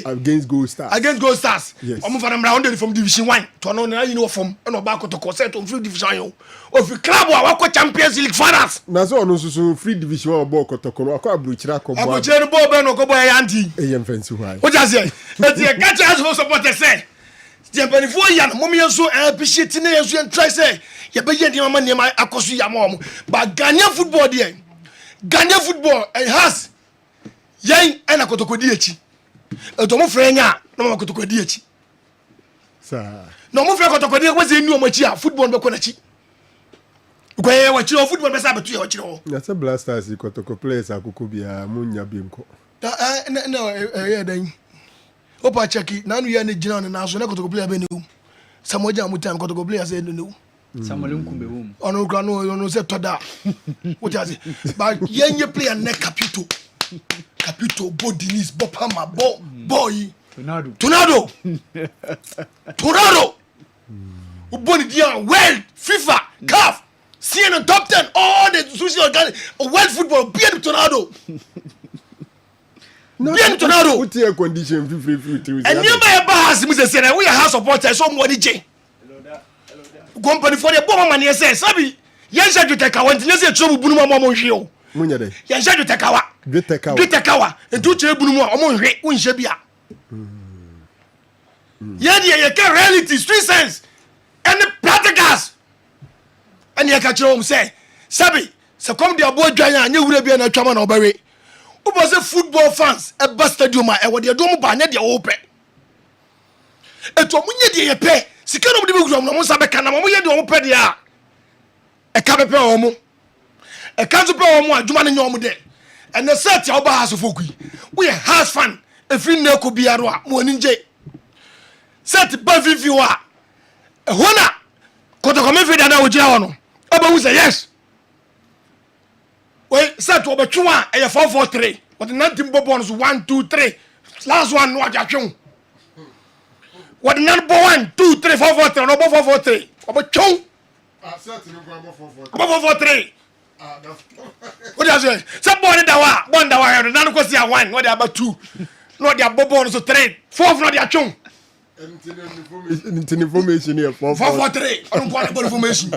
against Gold Stars. Yes. I'm from round from Division 1 to no you know from no back to concert on free division yo. Of club wa Champions League finals. Na so no so free division wa ball kotoko no akwa abruchira ko ball. Abruchira ball be no ko boy yanti. Eyem fancy why. What just say? E dey catch us for support say. The 24 yan mo me so appreciate na yeso and try say ye be ye mama nema akoso ya mom. But Ghanaian football there. Ghanaian football has yen ena kotokodi echi eto mo frenya na mo kotokodi echi sa no mo fre kotokodi e kwese ni o machi a football be konachi ko ye wa chi football be sa betu ye wa chi o na se blasters kotoko players akoko bia munya bimko Yeah, then. Opa cheki. Now you are the general na so na koto play be no. Samoja amutam koto play say no. Samuel Nkumbe wom. Ono kra no say toda. What you say? But yenye play a neck capito. Capito Bodinis Bopama boy. Tornado. Uboni dia world FIFA CAF CNN top 10 all the social world football be the Tornado. Bien Tornado. What your condition free. And near my house, Mr. Senna, we are house supporters, so money J. Company for the bomber man, yes, Sabi. Yes, I do take a one, let's say trouble Bunuma Momonjio. Munyade. Yes, I do take our Great Tekawa, and two Bunuma Amon Unshabia. Yeah, you can reality, street sense, and the practicals. And you catch home say, Sabi, so come the boy Jaya, and you will be an a chairman or Barry. Who was a football fans at bus stadium and what they don't buy net open. And to Munya pay, Sikano de Bugram, no Sabacana, Munya don't pay the air. A capital homo, a council homo, Juman in your day. And the set your bahas of Fuki. We are house fun, a free no could be a morning J. Set Buffy if you are a Hona. Kotokomefi than I would Jano. Oba who say yes. Wait, set to Obachua and 4-4-3. But the 19 bonds 1, 2, 3. Last one, what you chung. What the number 1, 2, 3, 4, 4, 3, no 4, 4, 3. Obachung. 4-4-3. What does it? Some boy in the one that wire, none of course, 1, what they about 2. Not their bonds to 3. 4 not their chung. Information here 4-4-3. I don't want information.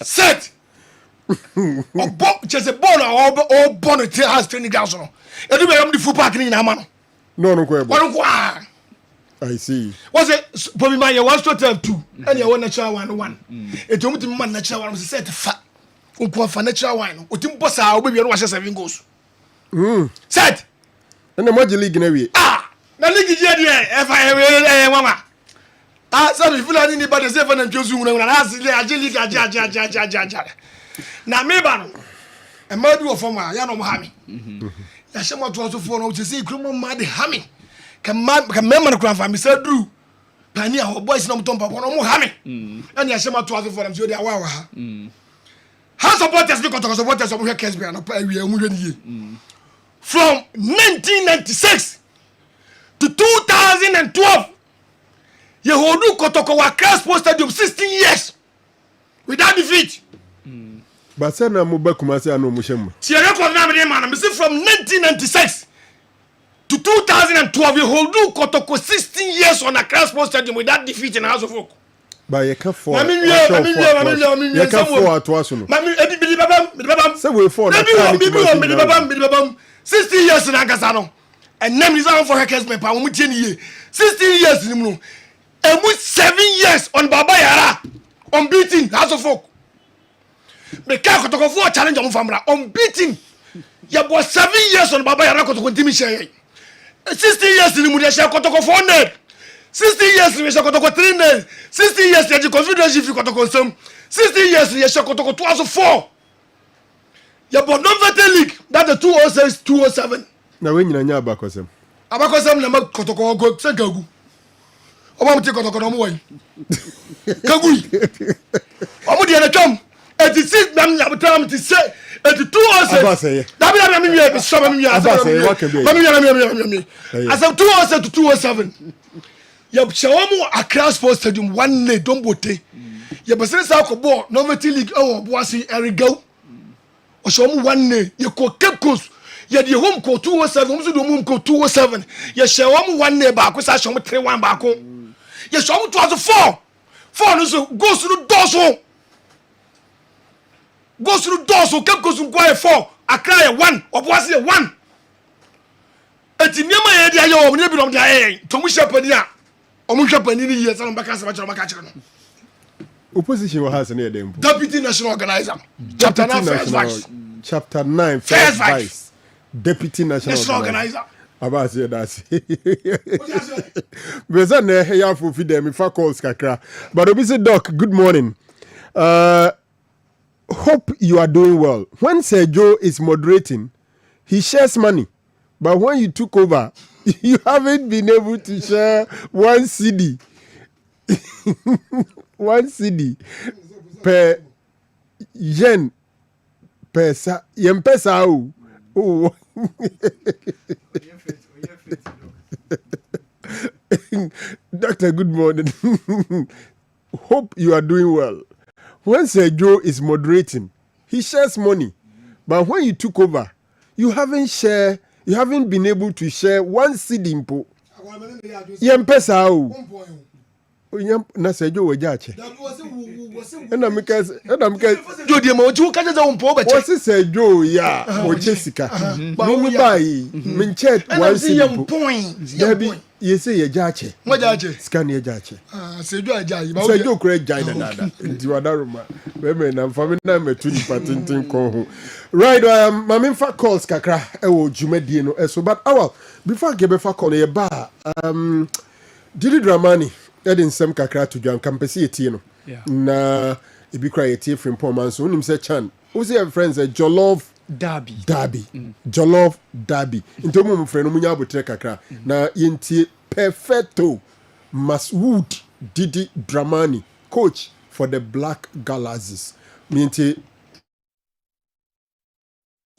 Set. Just a ball or bonnet has training grounds. And you may have the football park in Amano. No, I see. Was it probably my 1 to 2 and you want natural 1. It told me to man natural one was set fat. For natural wine. What in Bossa will be your 7 goals. Set. And the Major League in a way. Na league if I mama. So if you are anybody say for them Josu na ask the league aja. Na me ba no. E ma du ofoma ya no mo ha me. Ya shemo to so for no to say krumo ma de ha me. Ka memma no kran fa me say dru. Pani a boys no mton papa no mo ha me. And ya shemo to so for them so they awa ha. How supporters be koto supporters of Kessben no pa wi amu hwe from 1996 to 2012, Yehodu Kotoko wa Crespo Stadium 16 years without defeat. But say na mo ba Kumasi ano mo hye mo. See record na me dey man, me say from 1996 to 2012, Yehodu Kotoko 16 years on a Crespo Stadium without defeat in the House of Folk. But you can for. You can for to us no. Mami ebi babam. Say we for na. Ebi babam. 16 years in Ankasa no. And name is on for her case, my power. 16 years in Munu. And with 7 years on Baba Yara. Unbeaten, House of Folk. Me can't go for a challenge on Famra. Unbeaten. You was 7 years on Baba Yara to continue sharing. 16 years in Munu, shall go to 4 net. 60 years in Shako 3 net. 60 years in the confidence if you got to consume. 60 years in Shako 2004. You bought non-veteran league. That's the 206, 207. Na we nyina nya abakosem na makotoko go sengagu oba mti kotoko no mo kagui omo de na twam 86 nam nya betam ti se 82 dabi na mi wie so ma mi asa asa 207 to 207 ya chawamu Accra Sports Stadium 1 day dombote ya basere sa ko ball novelty league o boasi erigau o so mu 1 day ya ko Cape Coast ya di home ko 207 mso do home ko 207 ya shawam 1 day ba ko sa shawam 3-1 ba ko ya shawam 4 no so go through doors Cape Coast go 4 Accra 1 oboasi 1 eti niam ya dia ya o ne bi no dia to mu shapani a o mu shapani ni yes no baka sa ba chiro no opposition wa has na dem deputy national organizer chapter 9 first vice chapter 9 first vice deputy national organizer aba say that beza na ya for feed them fa calls kakra but obi say doc good morning hope you are doing well when Sir Joe is moderating he shares money but when you took over, you haven't been able to share one CD. One CD per yen per yempesa oh. Doctor, good morning. Hope you are doing well. When Sir Joe is moderating, he shares money. But when you took over, you haven't been able to share one CD impo. Yempesa na Sir Joe wajache. Ena mika Jodi ma oju ka jaza umpo be che. What's Sir Joe ya o Jessica. Mimi bai min chat one CD impo. Debi yese ye jache. Mo jache. Scan ye jache. Sir Joe ajayi. Sir Joe kure jai na dada. Ndi wadaruma. We na family na metu ni patintin ko ho. Right, mami fa calls kakra e wo dwumadie no so but before I give fa call ye ba Didi Dramani edin sem kakra to John Campesi etie no. Na ebi kra etie from Poman so unim se chan. Who say friends Jollof Derby. Jollof Derby. Into mo friend no munya abotre kakra. Na yentie Perfecto Maswood Didi Dramani, coach for the Black Galaxies. Miente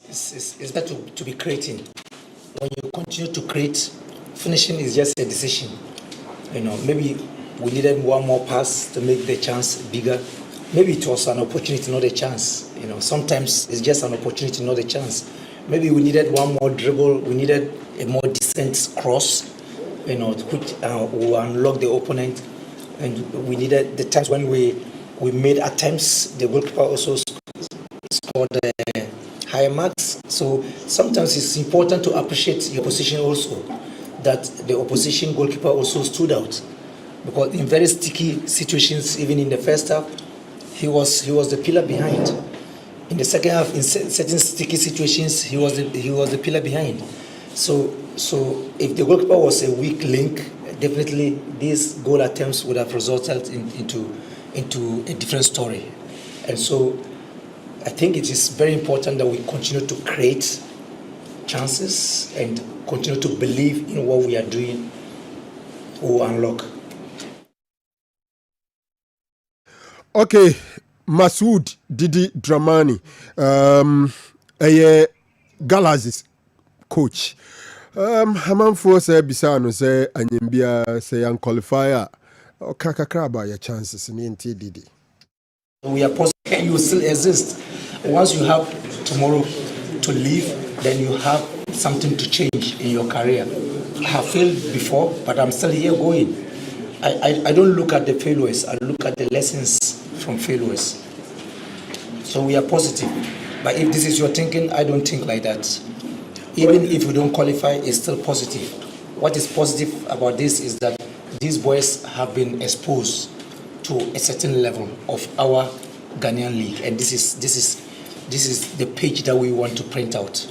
It's better to be creating. When you continue to create, finishing is just a decision. Maybe we needed one more pass to make the chance bigger. Maybe it was an opportunity, not a chance. Sometimes it's just an opportunity, not a chance. Maybe we needed one more dribble. We needed a more decent cross, which will unlock the opponent. And we needed the times when we made attempts. The goalkeeper also scored higher marks. So sometimes it's important to appreciate your position also, that the opposition goalkeeper also stood out, because in very sticky situations, even in the first half, he was the pillar behind. In the second half, in certain sticky situations, he was the pillar behind. So if the goalkeeper was a weak link, definitely these goal attempts would have resulted into a different story. And so I think it is very important that we continue to create chances and continue to believe in what we are doing or unlock. Okay, Masoud Didi Dramani, a Galaxy coach. Hamanfo say bisano say anyambia say young qualifier or kakakra about your chances in NT Didi. We are positive and you still exist. Once you have tomorrow to live, then you have something to change in your career. I have failed before, but I'm still here going. I don't look at the failures, I look at the lessons from failures. So we are positive. But if this is your thinking, I don't think like that. Even if we don't qualify, it's still positive. What is positive about this is that these boys have been exposed to a certain level of our Ghanaian league, and this is the page that we want to print out,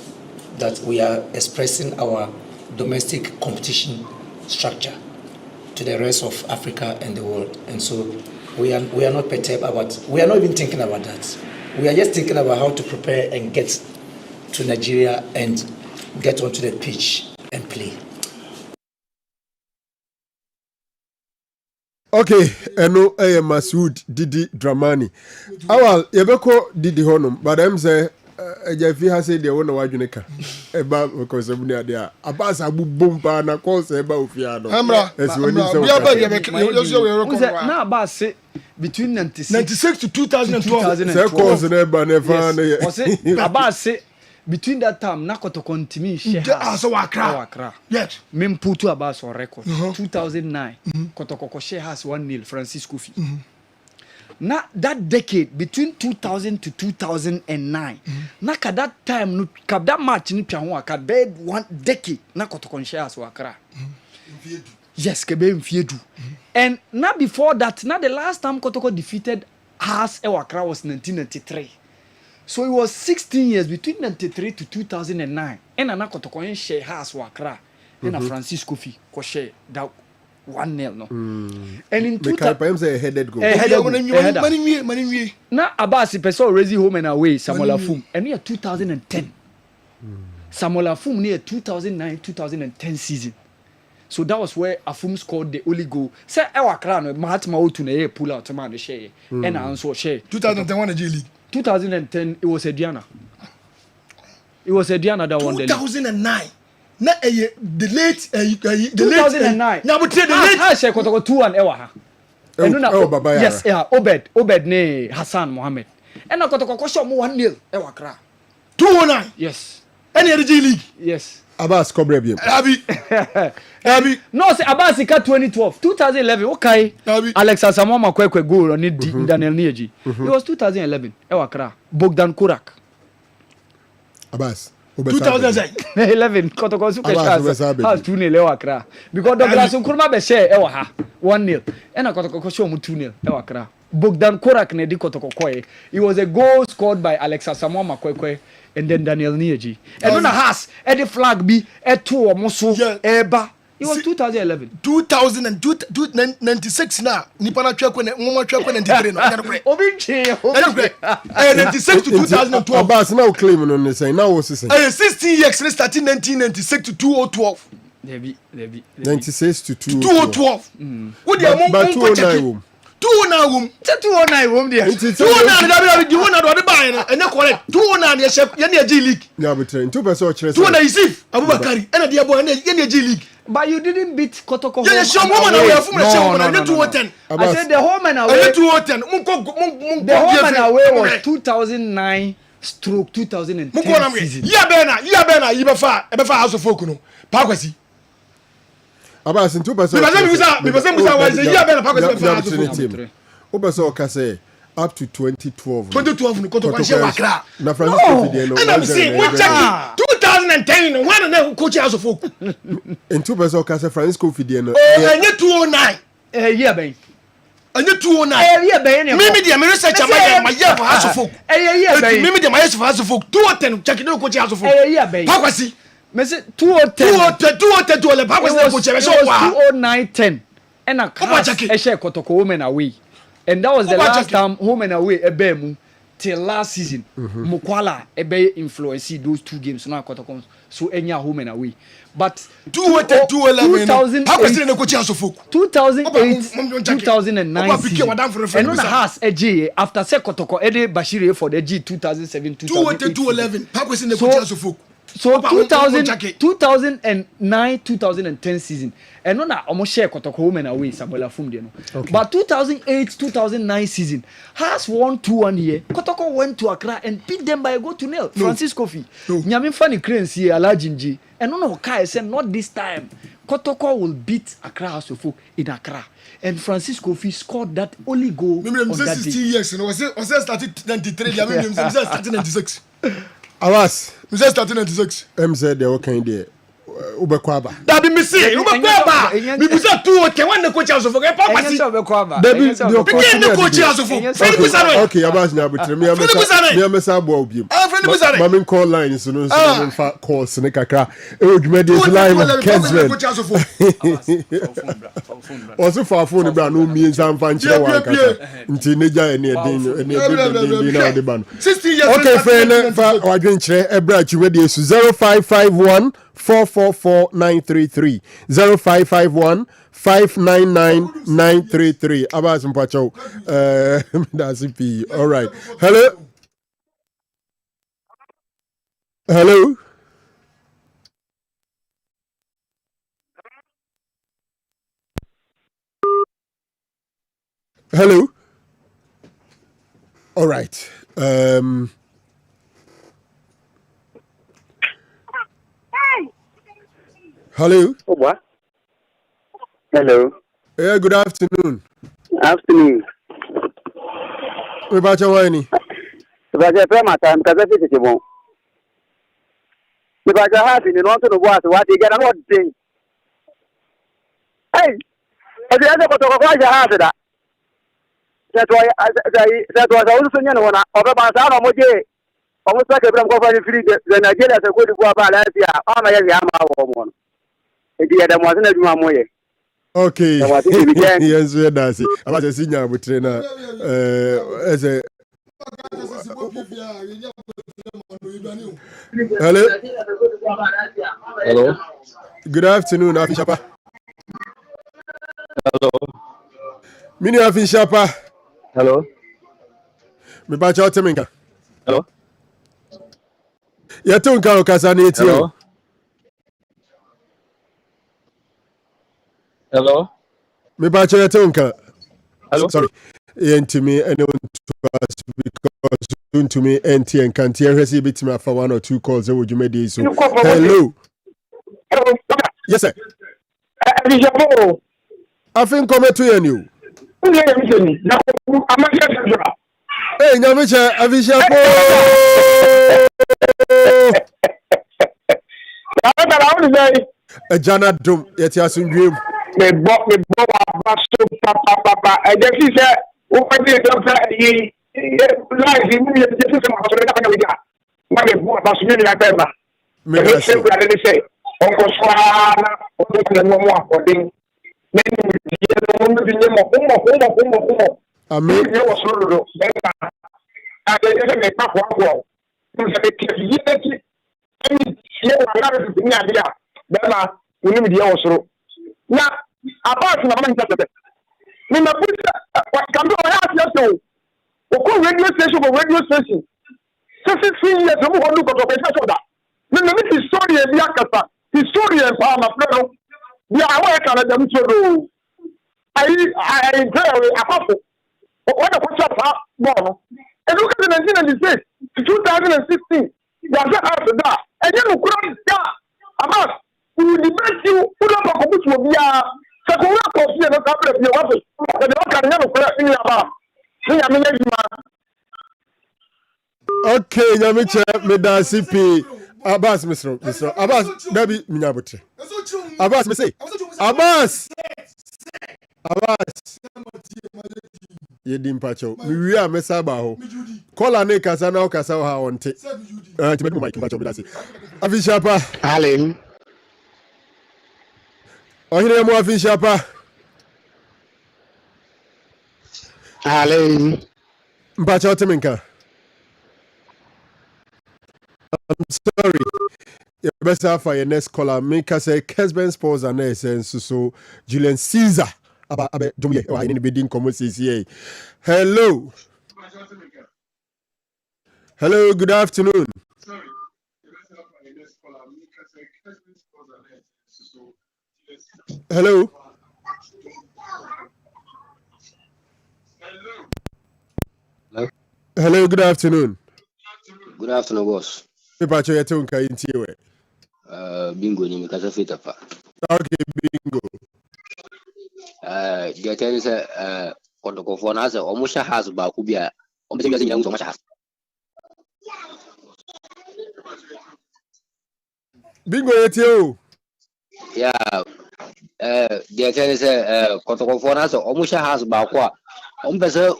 that we are expressing our domestic competition structure to the rest of Africa and the world. And so we are not perturbed about, we are not even thinking about that. We are just thinking about how to prepare and get to Nigeria and get onto the pitch and play. Okay, eno Masoud Didi Dramani. Awal yebeko Didi honum, but I'm say Jefi has said they won't know wajuneka. Eba because of the idea. Abas abu bumpa na cause eba ufiano. Amra, we are back. Now Abas say between 96 to 2012. Say cause neba never. Was it Abas say between that time Nakoto continue share house Accra. Yes. Mem put to Abas on record. 2009 Kotoko share house 1-0 Francisco Fee. Now that decade between 2000 to 2009 na ka that time no ka that match ni twa ho aka be 1 decade na Kotoko share house Accra. Yes, ke be mfiedu. And now before that, now the last time Kotoko defeated us Accra was 1993. So it was 16 years between 93 to 2009. And na Kotoko share house Accra. And Francisco Fee ko share that 1-0 no. And in 2000 say a headed goal. Now Abasi person raise home and away Samola Fum. And year 2010. Samuel Afum near 2009-2010 season. So that was where Afum scored the only goal. Say Ewa Crown, Mahatma Otune pull out man the share. And I also share. 2010 G League. 2010 it was Ediana. It was Ediana that won the league. 2009. Na the late 2009. Now but the late ha share kotoko 2-1 Ewa ha. Baba yes, yeah, Obed ne Hassan Mohammed. And I kotoko ko show mo 1-0 Ewa Kra. 209. Yes. Any G League. Yes. Abbas Kobrebiem. Abi. No, say Abbas ka 2012, 2011. Okay. Alex Asamoah Makwekwe goal on it Daniel Nieji. It was 2011. Ewa Kra. Bogdan Kurak. Abbas. 2011 kotoko su ke chance. Ha 2-0 Ewa Kra. Because Douglas Nkrumah be share Ewa ha 1-0. And I kotoko ko show mo 2-0 Ewa Kra. Bogdan Kurak ne di kotoko koye. It was a goal scored by Alex Asamoah Makwekwe. And then Daniel Nieji. And on a has, the flag be a 2 or more so eba. It was 2011. 2096 now. Nipana chekwe mama chekwe 93 no. Obinche. 96 to 2012. Abbas now claiming on the same. Now what's the same? 16 years starting 1996 to 2012. There 96 to 2012. What the amount? 209. 209 room there. 209 the one that buy and not correct. 209 the chef any G League. Yeah, but 2% 209 Yusuf Abubakari and the boy any G League. But you didn't beat Kotoko. Yeah, show woman away from the show and 210. I said the home and away. 210. The home and away was 2009/2010 season. Yeah, Bena, Ibefa House of Folk no. Pakwasi. Abbas in 2%. Obaso Kase up to 2012. 2012 no Kotoko Wakra. Na Francisco Fidiano. And I'm saying we check 2010 one and coach House of Folk. In 2% Kase Francisco Fidiano. And 209. Yeah, ben. And 209. Yeah, ben. Maybe the research my year for House of Folk. Yeah, ben. Maybe the my year for House of Folk. 210 check no coach House of Folk. Yeah, ben. Pakwasi. Me say 210 to le Pakwasi coach. It was 2009-10. And a share Kotoko home and away. And that was the last time home and away ebemu till last season. Mukwala ebe influence those two games now Kotoko. So enya home and away. But 2008 2009 season. And on the house EG after se Kotoko ede Bashiri for the G 2007 2011 Pakwasi ne coach Asofo. So 2009-2010 season. And no na almost share Kotoko home and away Samuel Afum no. But 2008-2009 season has won 2-1 here. Kotoko went to Accra and beat them by a goal to nil. Francis Kofi. Nyame funny cranes here Alajinji. And no Kai said not this time. Kotoko will beat Accra House of Folk in Accra. And Francis Kofi scored that only goal on that 60 years. Was it started 93? I mean, started 96. Awas. We just started 96. Said they were kind there. Ubekwaba. That be missing. Ubekwaba. We put that 2 can one the coach House of Folk. Pakwasi. Okay, Abbas na butre me amesa bo obiem. Mama call line so no call sene kakra. Odwumade is live on Kessben. Also for phone bra no mi nsam fa nchire wa kaka. Nti neja ene edin na de ban. 60 years. Okay, friend, fa wadwen kire ebra chiwede esu 0551 444-933 0551 599-933. Abbas Mpacho. That's it. All right. Hello. Hello. Hello. All right. Hello. Oh, what? Hello. Yeah, good afternoon. Afternoon. About your wine. About your prima time, because I think it's won't. About your happy, you want to know what you get about thing. Hey, at the end of the half of that. That's why that was also one of about our Moje. Almost like a company free the Nigeria to go to Guabalantia. Oh, my Yama woman. There wasn't a Moye. Okay. Yes, that's it. I was a senior with trainer as a Hello. Hello. Good afternoon, Afishapa. Hello. Mini Afishapa. Hello. Me ba cha teminka. Hello. Ya tunka okasa na etio. Hello. Hello. Me ba cha ya tunka. Hello. Sorry. Yentimi anyone to us because to me NT and can't hear us bit me for 1 or 2 calls that would you made so. Hello. Yes sir. I think come to you. Hey, Nyamicha, Avishapo. A Jana Dum, yet you soon dream. Me bought papa. I just said, what did you say? Life in me, just what they bought about me like that. Me say, what did they say? Uncle Swana, Uncle Momo, or Ding. Amen. You was solo. I didn't make up one wall. You said, we need the also. Now, apart from the money, we must put what can do. I ask you to radio station. 16 years ago, we look at the that. When the history and Yakasa, history and Palma Flow, we are working at them to do. I enjoy a couple. What a put up, no. And look at the 1996 to 2016. There's a house of that. And then we couldn't start. About we will debate you. Put up a computer will be a second coffee and a couple of your office. And the can never put in about. Okay, Nyamicha, Medasi P. Abbas, Mr. Abbas, Debbie Minabutre. Abbas, me say. Abbas. Yedim pacho. Mi a mesaba ho. Kola ne kasa na kasa ha onte. Tibedu mic pacho Medasi. Afishapa. Alim. Ohire mo Afishapa. Alim. Mpacho teminka. I'm sorry. You best have for your next caller. Make us say Kessben Sports and so Julian Caesar. About I need to be common CCA. Hello. Hello, good afternoon. Hello. Hello. Hello, good afternoon. Good afternoon, boss. Pacho yatunka intiwe. Bingo ni mikasa fita pa. Okay, bingo. Dia tell say kotoko for na say omusha has ba ku bia. Omusha bia say nyamu omusha has. Bingo yetio. Yeah. Dia tell say kotoko for na say omusha has ba ku a. Ompese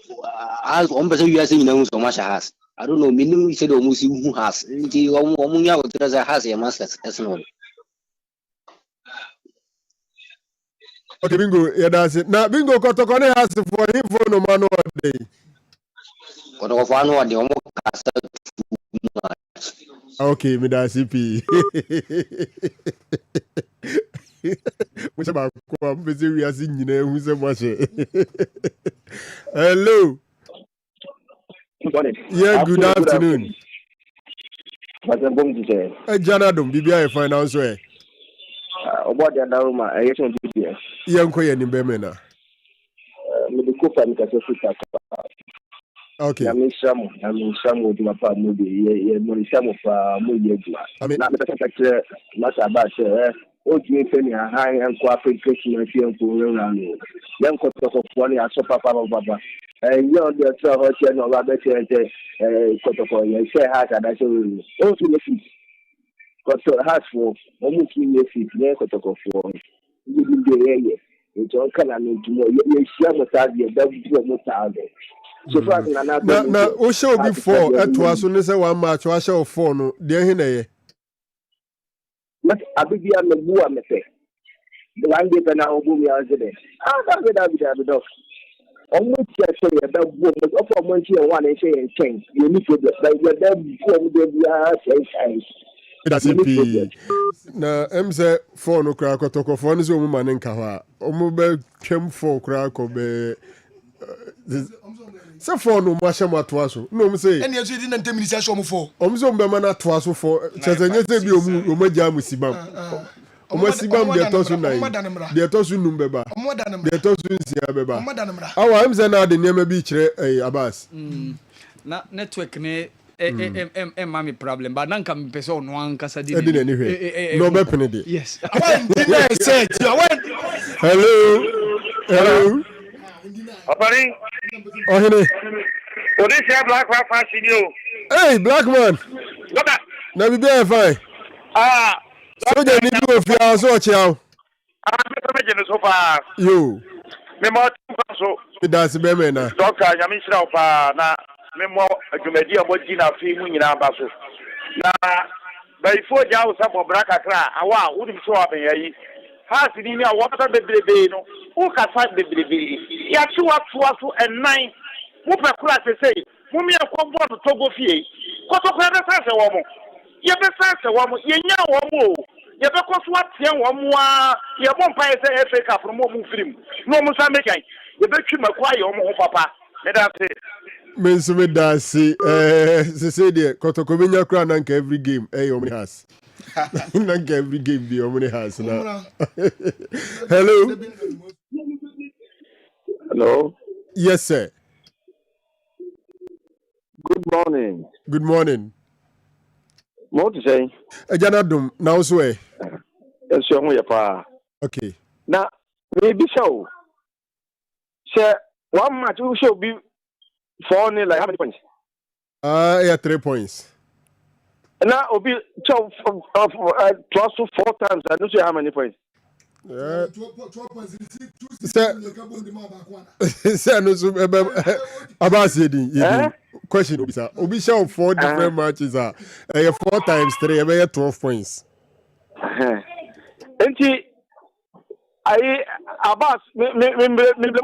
you say nyamu omusha has. I don't know, meaning we said almost who has. The Omunia has a master as no. Okay, bingo, yeah, that's it. Now, bingo, Kotokone has for him for no man all day. Kotokofano, the Omo Okay, me that's CP. Which about busy we are seeing you know who's a much. Hello. Yeah, good afternoon. Janadum, BBI finance way. About the Naruma, I guess on GPS. Young Koyan in Bemena. Medical family can okay. I mean, some would my family, some of movie. I mean, not the matter about oh, you send me a high and cooperative Christian film for around young Kotok of one, I saw Papa. And you know, there's a hotel or rather, Kotok, you say, has and I say, oh, to the feet. Kotok has for almost 3 years, near Kotok for you the area. It's all kind of you share with us, you don't do a motor. So far, now, who show before at was only say 1 match, I show 4 no, dear Hine. But I be on the Bua Mete. The one day now, Bumi are today. How does it have the dog? almost say about woman of one and say change. You need to like them that's it. Na emse phone okra kotoko phone zo mu mane nka ho a omo be twem phone okra ko be se phone mo ahye mo ato aso no mo say ene yesu di na 10 minutes ahye mo phone omo zo be mana to aso for chezenye se bi omo gya mo sibam omo sibam de to so nai de to so num beba de to so nsia beba awa emse na de niam bi kire Abbas na network ne mami problem but nanka me pese ono ankasa di no be penede yes hello Opari ohene Odisha black man fashion you hey black man na bi be fine so je ni do fi an so chia me je so far yo me mo so that's be me na doctor nyame shira fa na me mo adwumadi abogi na fi mu nyina ba so na by fo ja wo sabo braka kra awa wo dim so aben yayi ha sidi ni awo ta bebrebe no wo ka sa bebrebe ya tuwa so ennan wo pe kura se sei mu mi akwombo no togo fie koto kura be sa se wo mo ye be sa se wo mo ye nya wo mo ye be ko so atie wo mo a ye bo mpa ye se FA Cup no mo mu firim no mo sa mekan ye be twi makwa ye wo mo ho papa me da se me da se se de kotoko benya kura na nka every game omni has na nka every game bi omni has na hello yes sir good morning what to say Ejanadum na also so ho ye pa okay na me bi show say one match we show be 4-0 like how many points yeah 3 points now obi chow plus 4 times I don't see how many points 12 points say no so Abbas yedi question obi show 4 different matches 4 times 3 e 12 points enti ai Abbas me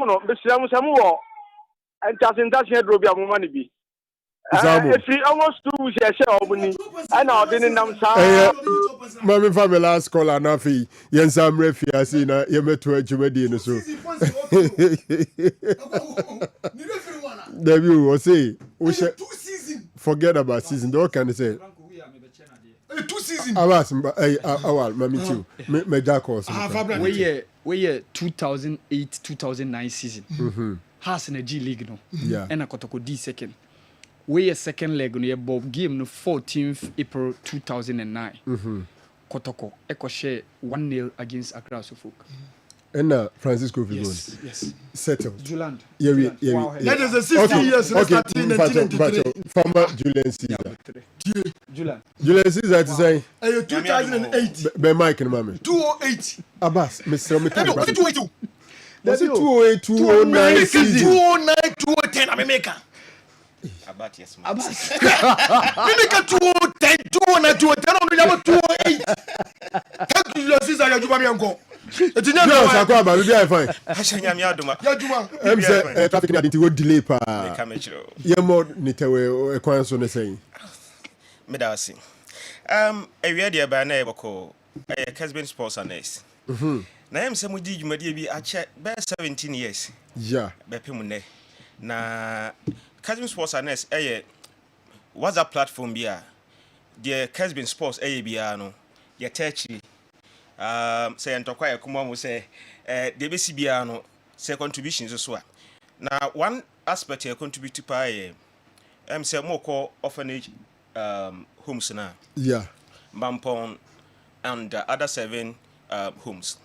no be siamu samu and Tassin drove your money be. If you almost 2 weeks, I share Albany, I know didn't Mammy family last call and Nafi, Yen Sam Refi, I see na you met to a Jumedi in the so. Debut was say, we should forget about season. Don't can say 2 seasons. Alas, Mammy too. Me Jack also. We 2008-2009 season. Has in a G League no. Yeah. And a Kotoko D second. We second leg on your Bob game no 14th April 2009. Kotoko Echo share 1-0 against Accra Suffolk. And Francisco Vigon. Yes. Settled. Juland. Yeah. That is a 60 years starting 1993. Former Julian Caesar. Julian Caesar to say 2008. Be Mike and Mammy. 208. Abbas, Mr. No, 208. Was it 208, 209 season? 209, 210, I'm a maker. About yes, man. We make a 210, 209, 210, only about 208. Thank you, Caesar, you are going. It's in your house. I'm going to be fine. I'm traffic didn't delay. You're more Nitawe, a coin on the same. Medasi. A radio by neighbor call a Kessben Sports and Ace. Na am some di dwumadi bi a che be 17 years. Yeah. Be pemune. Na Kessben Sports and Ace WhatsApp platform bia. The Kessben Sports bia no. Ye techi say entokwa e kuma mo say de be si bia no say contributions so a. Na one aspect e contribute to pay say mo call orphanage homes na. Yeah. Mampon and other 7 homes.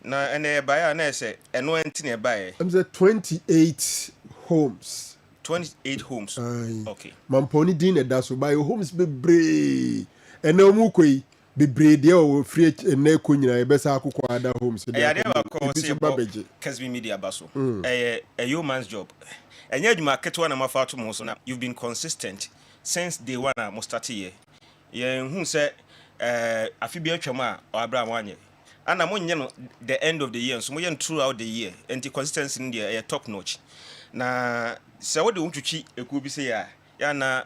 Na ene buy na say eno enti na buy. I'm say 28 homes. 28 homes. Okay. Mamponi din e da so buy homes be brave. Ene mu koi be brave dey o free na ko nyina e be sa akoko ada homes. Yeah, they were called Kessben Media Baso. A human's job. Enya adwuma ketwa na mafa to mo so na you've been consistent since day one mo start here. Ye hu say afi bi atwam a Abraham wanye and I'm on the end of the year, so we throughout the year, and the consistency in the top notch. Na so what do you chi e ku bi say ya na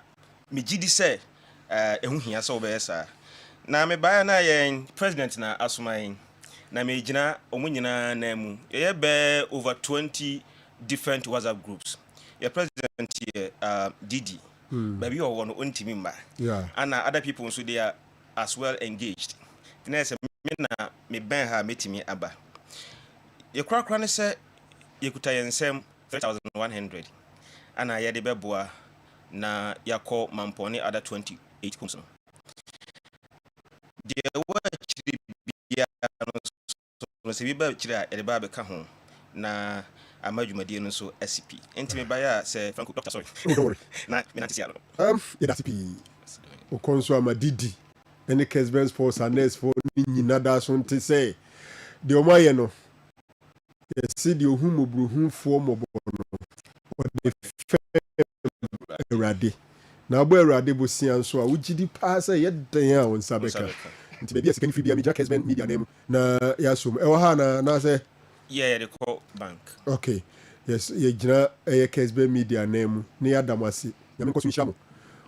me gidi say ehun hia so be sa na me ba na yen president na asoma na me gina omunyina na mu ye be over 20 different WhatsApp groups. Your president here Didi baby or one ontimi mba. Yeah. And other people so they are as well engaged. Na say me na me ben ha metimi aba. Ye kra ne say ye kuta yensem 3,100 and I had the beboa na yako mamponi other 28 comes. The word be no se biba chira e ba be ka ho na amadwumadi no so SCP entime baya say Franco doctor sorry na me na tisi alo yeah SCP o konso amadidi any Kessben sports and nurse for nyina da so nte say de o maye no see the humobruhun for mobo no the erade na bo erade bo sian so a wugidi pa say yeden a won sabeka nti be bi second free bi am Kessben media name na yasum e wo ha na say yeah the call bank okay yes ye gina e Kessben media name na yadamase nyame ko so hia mo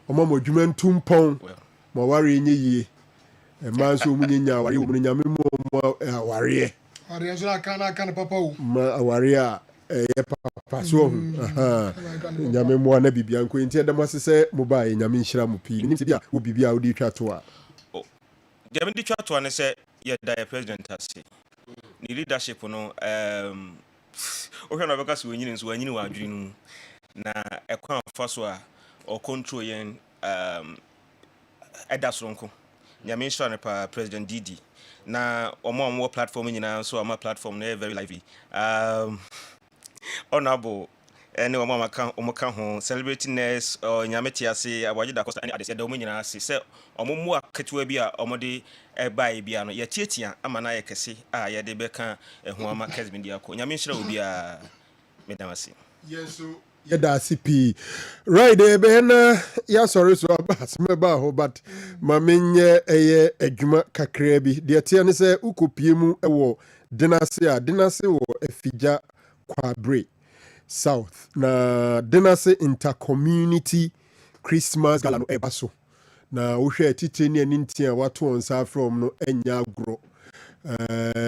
omo modwuma ntumpon mo ware nye yie e man so mu nyanya ware mu nyame mo ware Arianzo na kana papa o. Ma aware a papa so nyame mo na bibia nko enti edamase se mo ba nyame nhira mo pi nim se bia wo bibia wo di twa to a dem di twa to ne se ye da president ase ni leadership no o hwe na beka so wanyini nso wanyini wa adwiri no na ekwan fa so a o control yen edasronko nyame nhira ne pa president Didi na omo platform nyina so ama platform na very lively honorable ene omo ka ho celebrating ness nyameti ase awaje da costa ene ade se da omo nyina ase se omo mu aketwa bi a omo de bai bia no ye tietia ama na ye kese a ye de beka ehu ama Kessben dia ko nyame nhira obi a medamase yeso yeda CP right there ben ya sorry so abas me ba ho but ma menye eye adwuma kakra bi de tie ne se ukopie mu ewo dinase wo efija kwabre south na dinase intercommunity Christmas gala no ebaso na wo hwe titire ne nintia wato onsa from no enya agro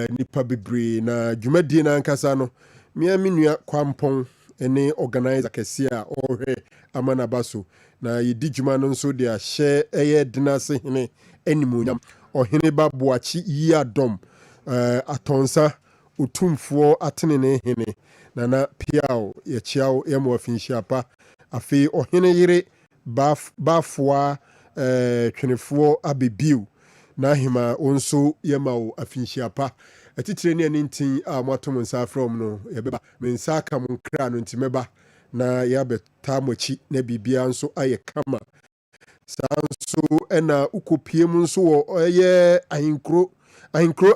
nipa bebre na dwumadi na nkasa no mia menua kwampon ene organizer kese a ohwe amana baso na yedi dwuma no nso de ahye eye dinase hene animonyam ohene baboachi yi adom atonsa utumfuo atenene hene na piao ye chiao ye mo afinshiapa afi ohene yire bafoa twenefuo abebiu na hima onso ye mawo afinshiapa atitire ne nintin a mwatom nsa from no yebeba mensa ka mon kra no ntimeba na yabeta mochi na bibia nso aye kama sanso ena ukopie mu nso wo ye ahinkro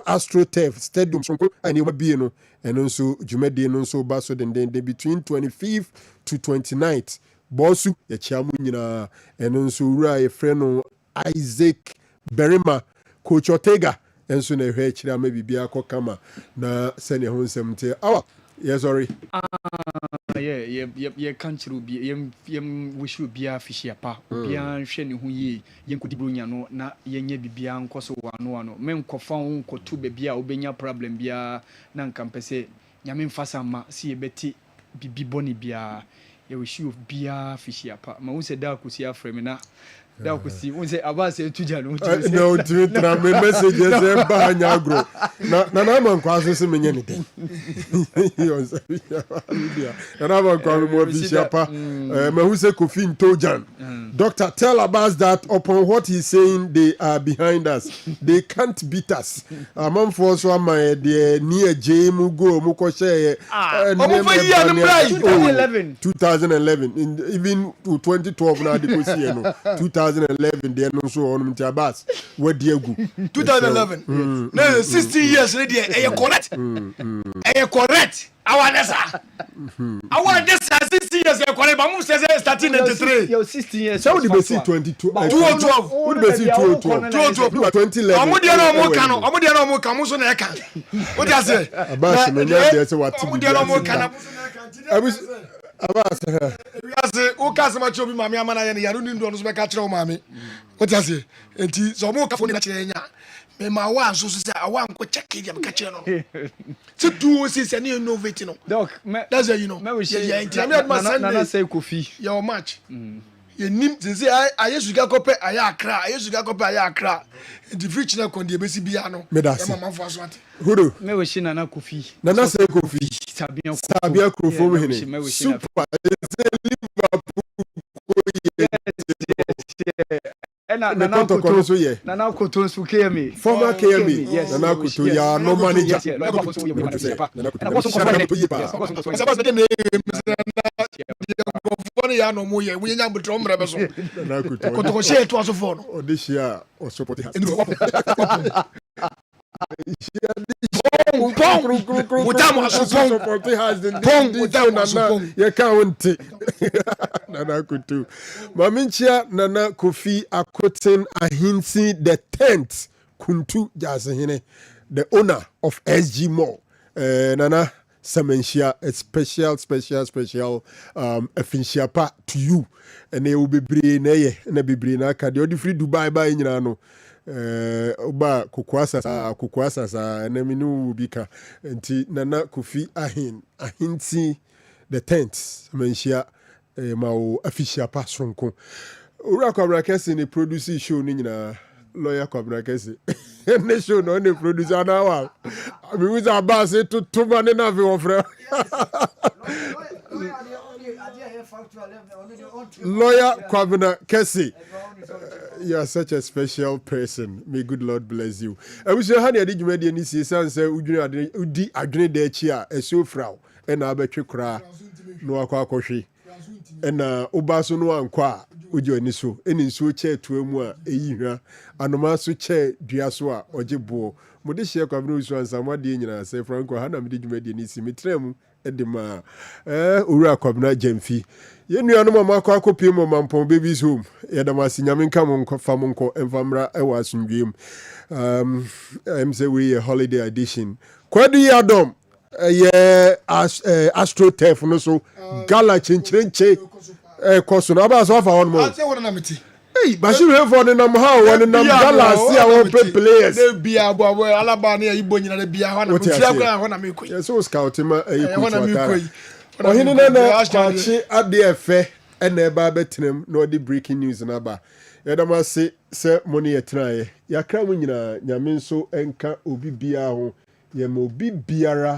AstroTurf stadium so ani wabie no eno nso dwumadi no nso ba so den between 25th to 29th bosu ye chiamu nyina eno nso wura ye freno Isaac Berima Coach Ortega enso na hwe kira ma bibia ko kama na sene ho nsemte awa yes sorry ye kanchiru bi ye wishu bia fishia pa bia hwe ne ho yi ye nkudibro nya no na ye nya bibia nkoso wano men kofa ho nkotu be bia obenya problem bia na nkampese nyame mfasa ma si ye beti bibi boni bia ye wishu bia fishia pa ma unse da kusi afreme na da kusi unse abase etuja no no tra me messages e ba nya agro na man kwaso se menye ne den yo sabia na man kwa mo bishapa ma hu se Kofi Ntojan doctor tell about that upon what he's saying they are behind us they can't beat us amam for so am de near jemu go mu ko share 2011 even to 2012 na de ko see no 2011 deɛ no nso ɔnom nti abas wadi agu 2011 no 60 years ne deɛ ɛyɛ correct ɛyɛ correct awanesa 60 years ɛyɛ correct but mo say 1393 yo 16 years so we be see 22 2012 we be see 2012 2011 ɔmo deɛ na ɔmo ka no ɔmo deɛ na ɔmo ka mo so na ɛka wo deɛ sɛ abas no nya deɛ sɛ wati ɔmo deɛ na ɔmo ka na abas wiase wo ka sɛ ma kyerɛ obi maame ama na yɛ ne yare ni ndo no so bɛka kyerɛ wo maame wo deɛ sɛ enti sɛ ɔmo ka fo ne ka kyerɛ nya me ma wa so so sɛ awa nko check dia bɛka kyerɛ no sɛ duo sɛ sɛ ne innovate no doc that's how you know yeah enti na me send na say kofi your match ye nim sɛ ayesu ga kopɛ aya akra ayesu ga kopɛ aya akra enti fridge na kon de besi bia no e mama fo aso ate hudo me we shi nana kofi kofi sabia krofo hene super Liverpool Nana Koto so KMA former KMA yes Nana Koto ya no manager ya no mo ye we nya botro mre be so Koto ko share to aso for no odishia o support has Nana Kutu Maminchia Nana Kofi Akoten Ahinsi the 10th Kuntu Jazahine, the owner of SG Mall. Nana Samenshia, a special Afinshia to you. And they will be bring and a be bring a card. You're free Dubai by Inano. Oba kukwasa sa enaminu bika nti Nana Kofi Ahinsi the 10th menshia ma o official pass sonko ura kwabra kese ni produce show ni nyina lawyer kwabra kese ne show no ne producer na wa mi wiza abas to ma ne na fi ofre lawyer kwabra kese. You are such a special person. May good Lord bless you. I wish you had a digimedi and see sans udi adwene de chia e so frau e na abetwe kra no akwa akohwe e na obaso no ankwa oji ani so eni nso che tuamu a eyi hwa anoma so che dua so a ogebo mo de hye kwa bino so ansam ade nyina se Franco ha na me digimedi ni si metrem edema owura kwabna jamfi yenu anu mama kwa kopie mo mampon babies home yadamasi nyaminka mo nkofa mo nko emfamra e wasundwem I'm say we a holiday edition kwadu yadom astro tef no so gala chinchenche koso na ba so afa won mo hey bashiru he for nam how won nam gala see our players dey bia abo alaba na ibo nyina dey bia ho na mo tira kwa ho na me koyi yes so scout ma ohini na kwachi ade efe ena eba betenem na odi breaking news na ba yadama se money yetraye yakra mu nyina nyame nso enka obi bia ho ye mo obi biara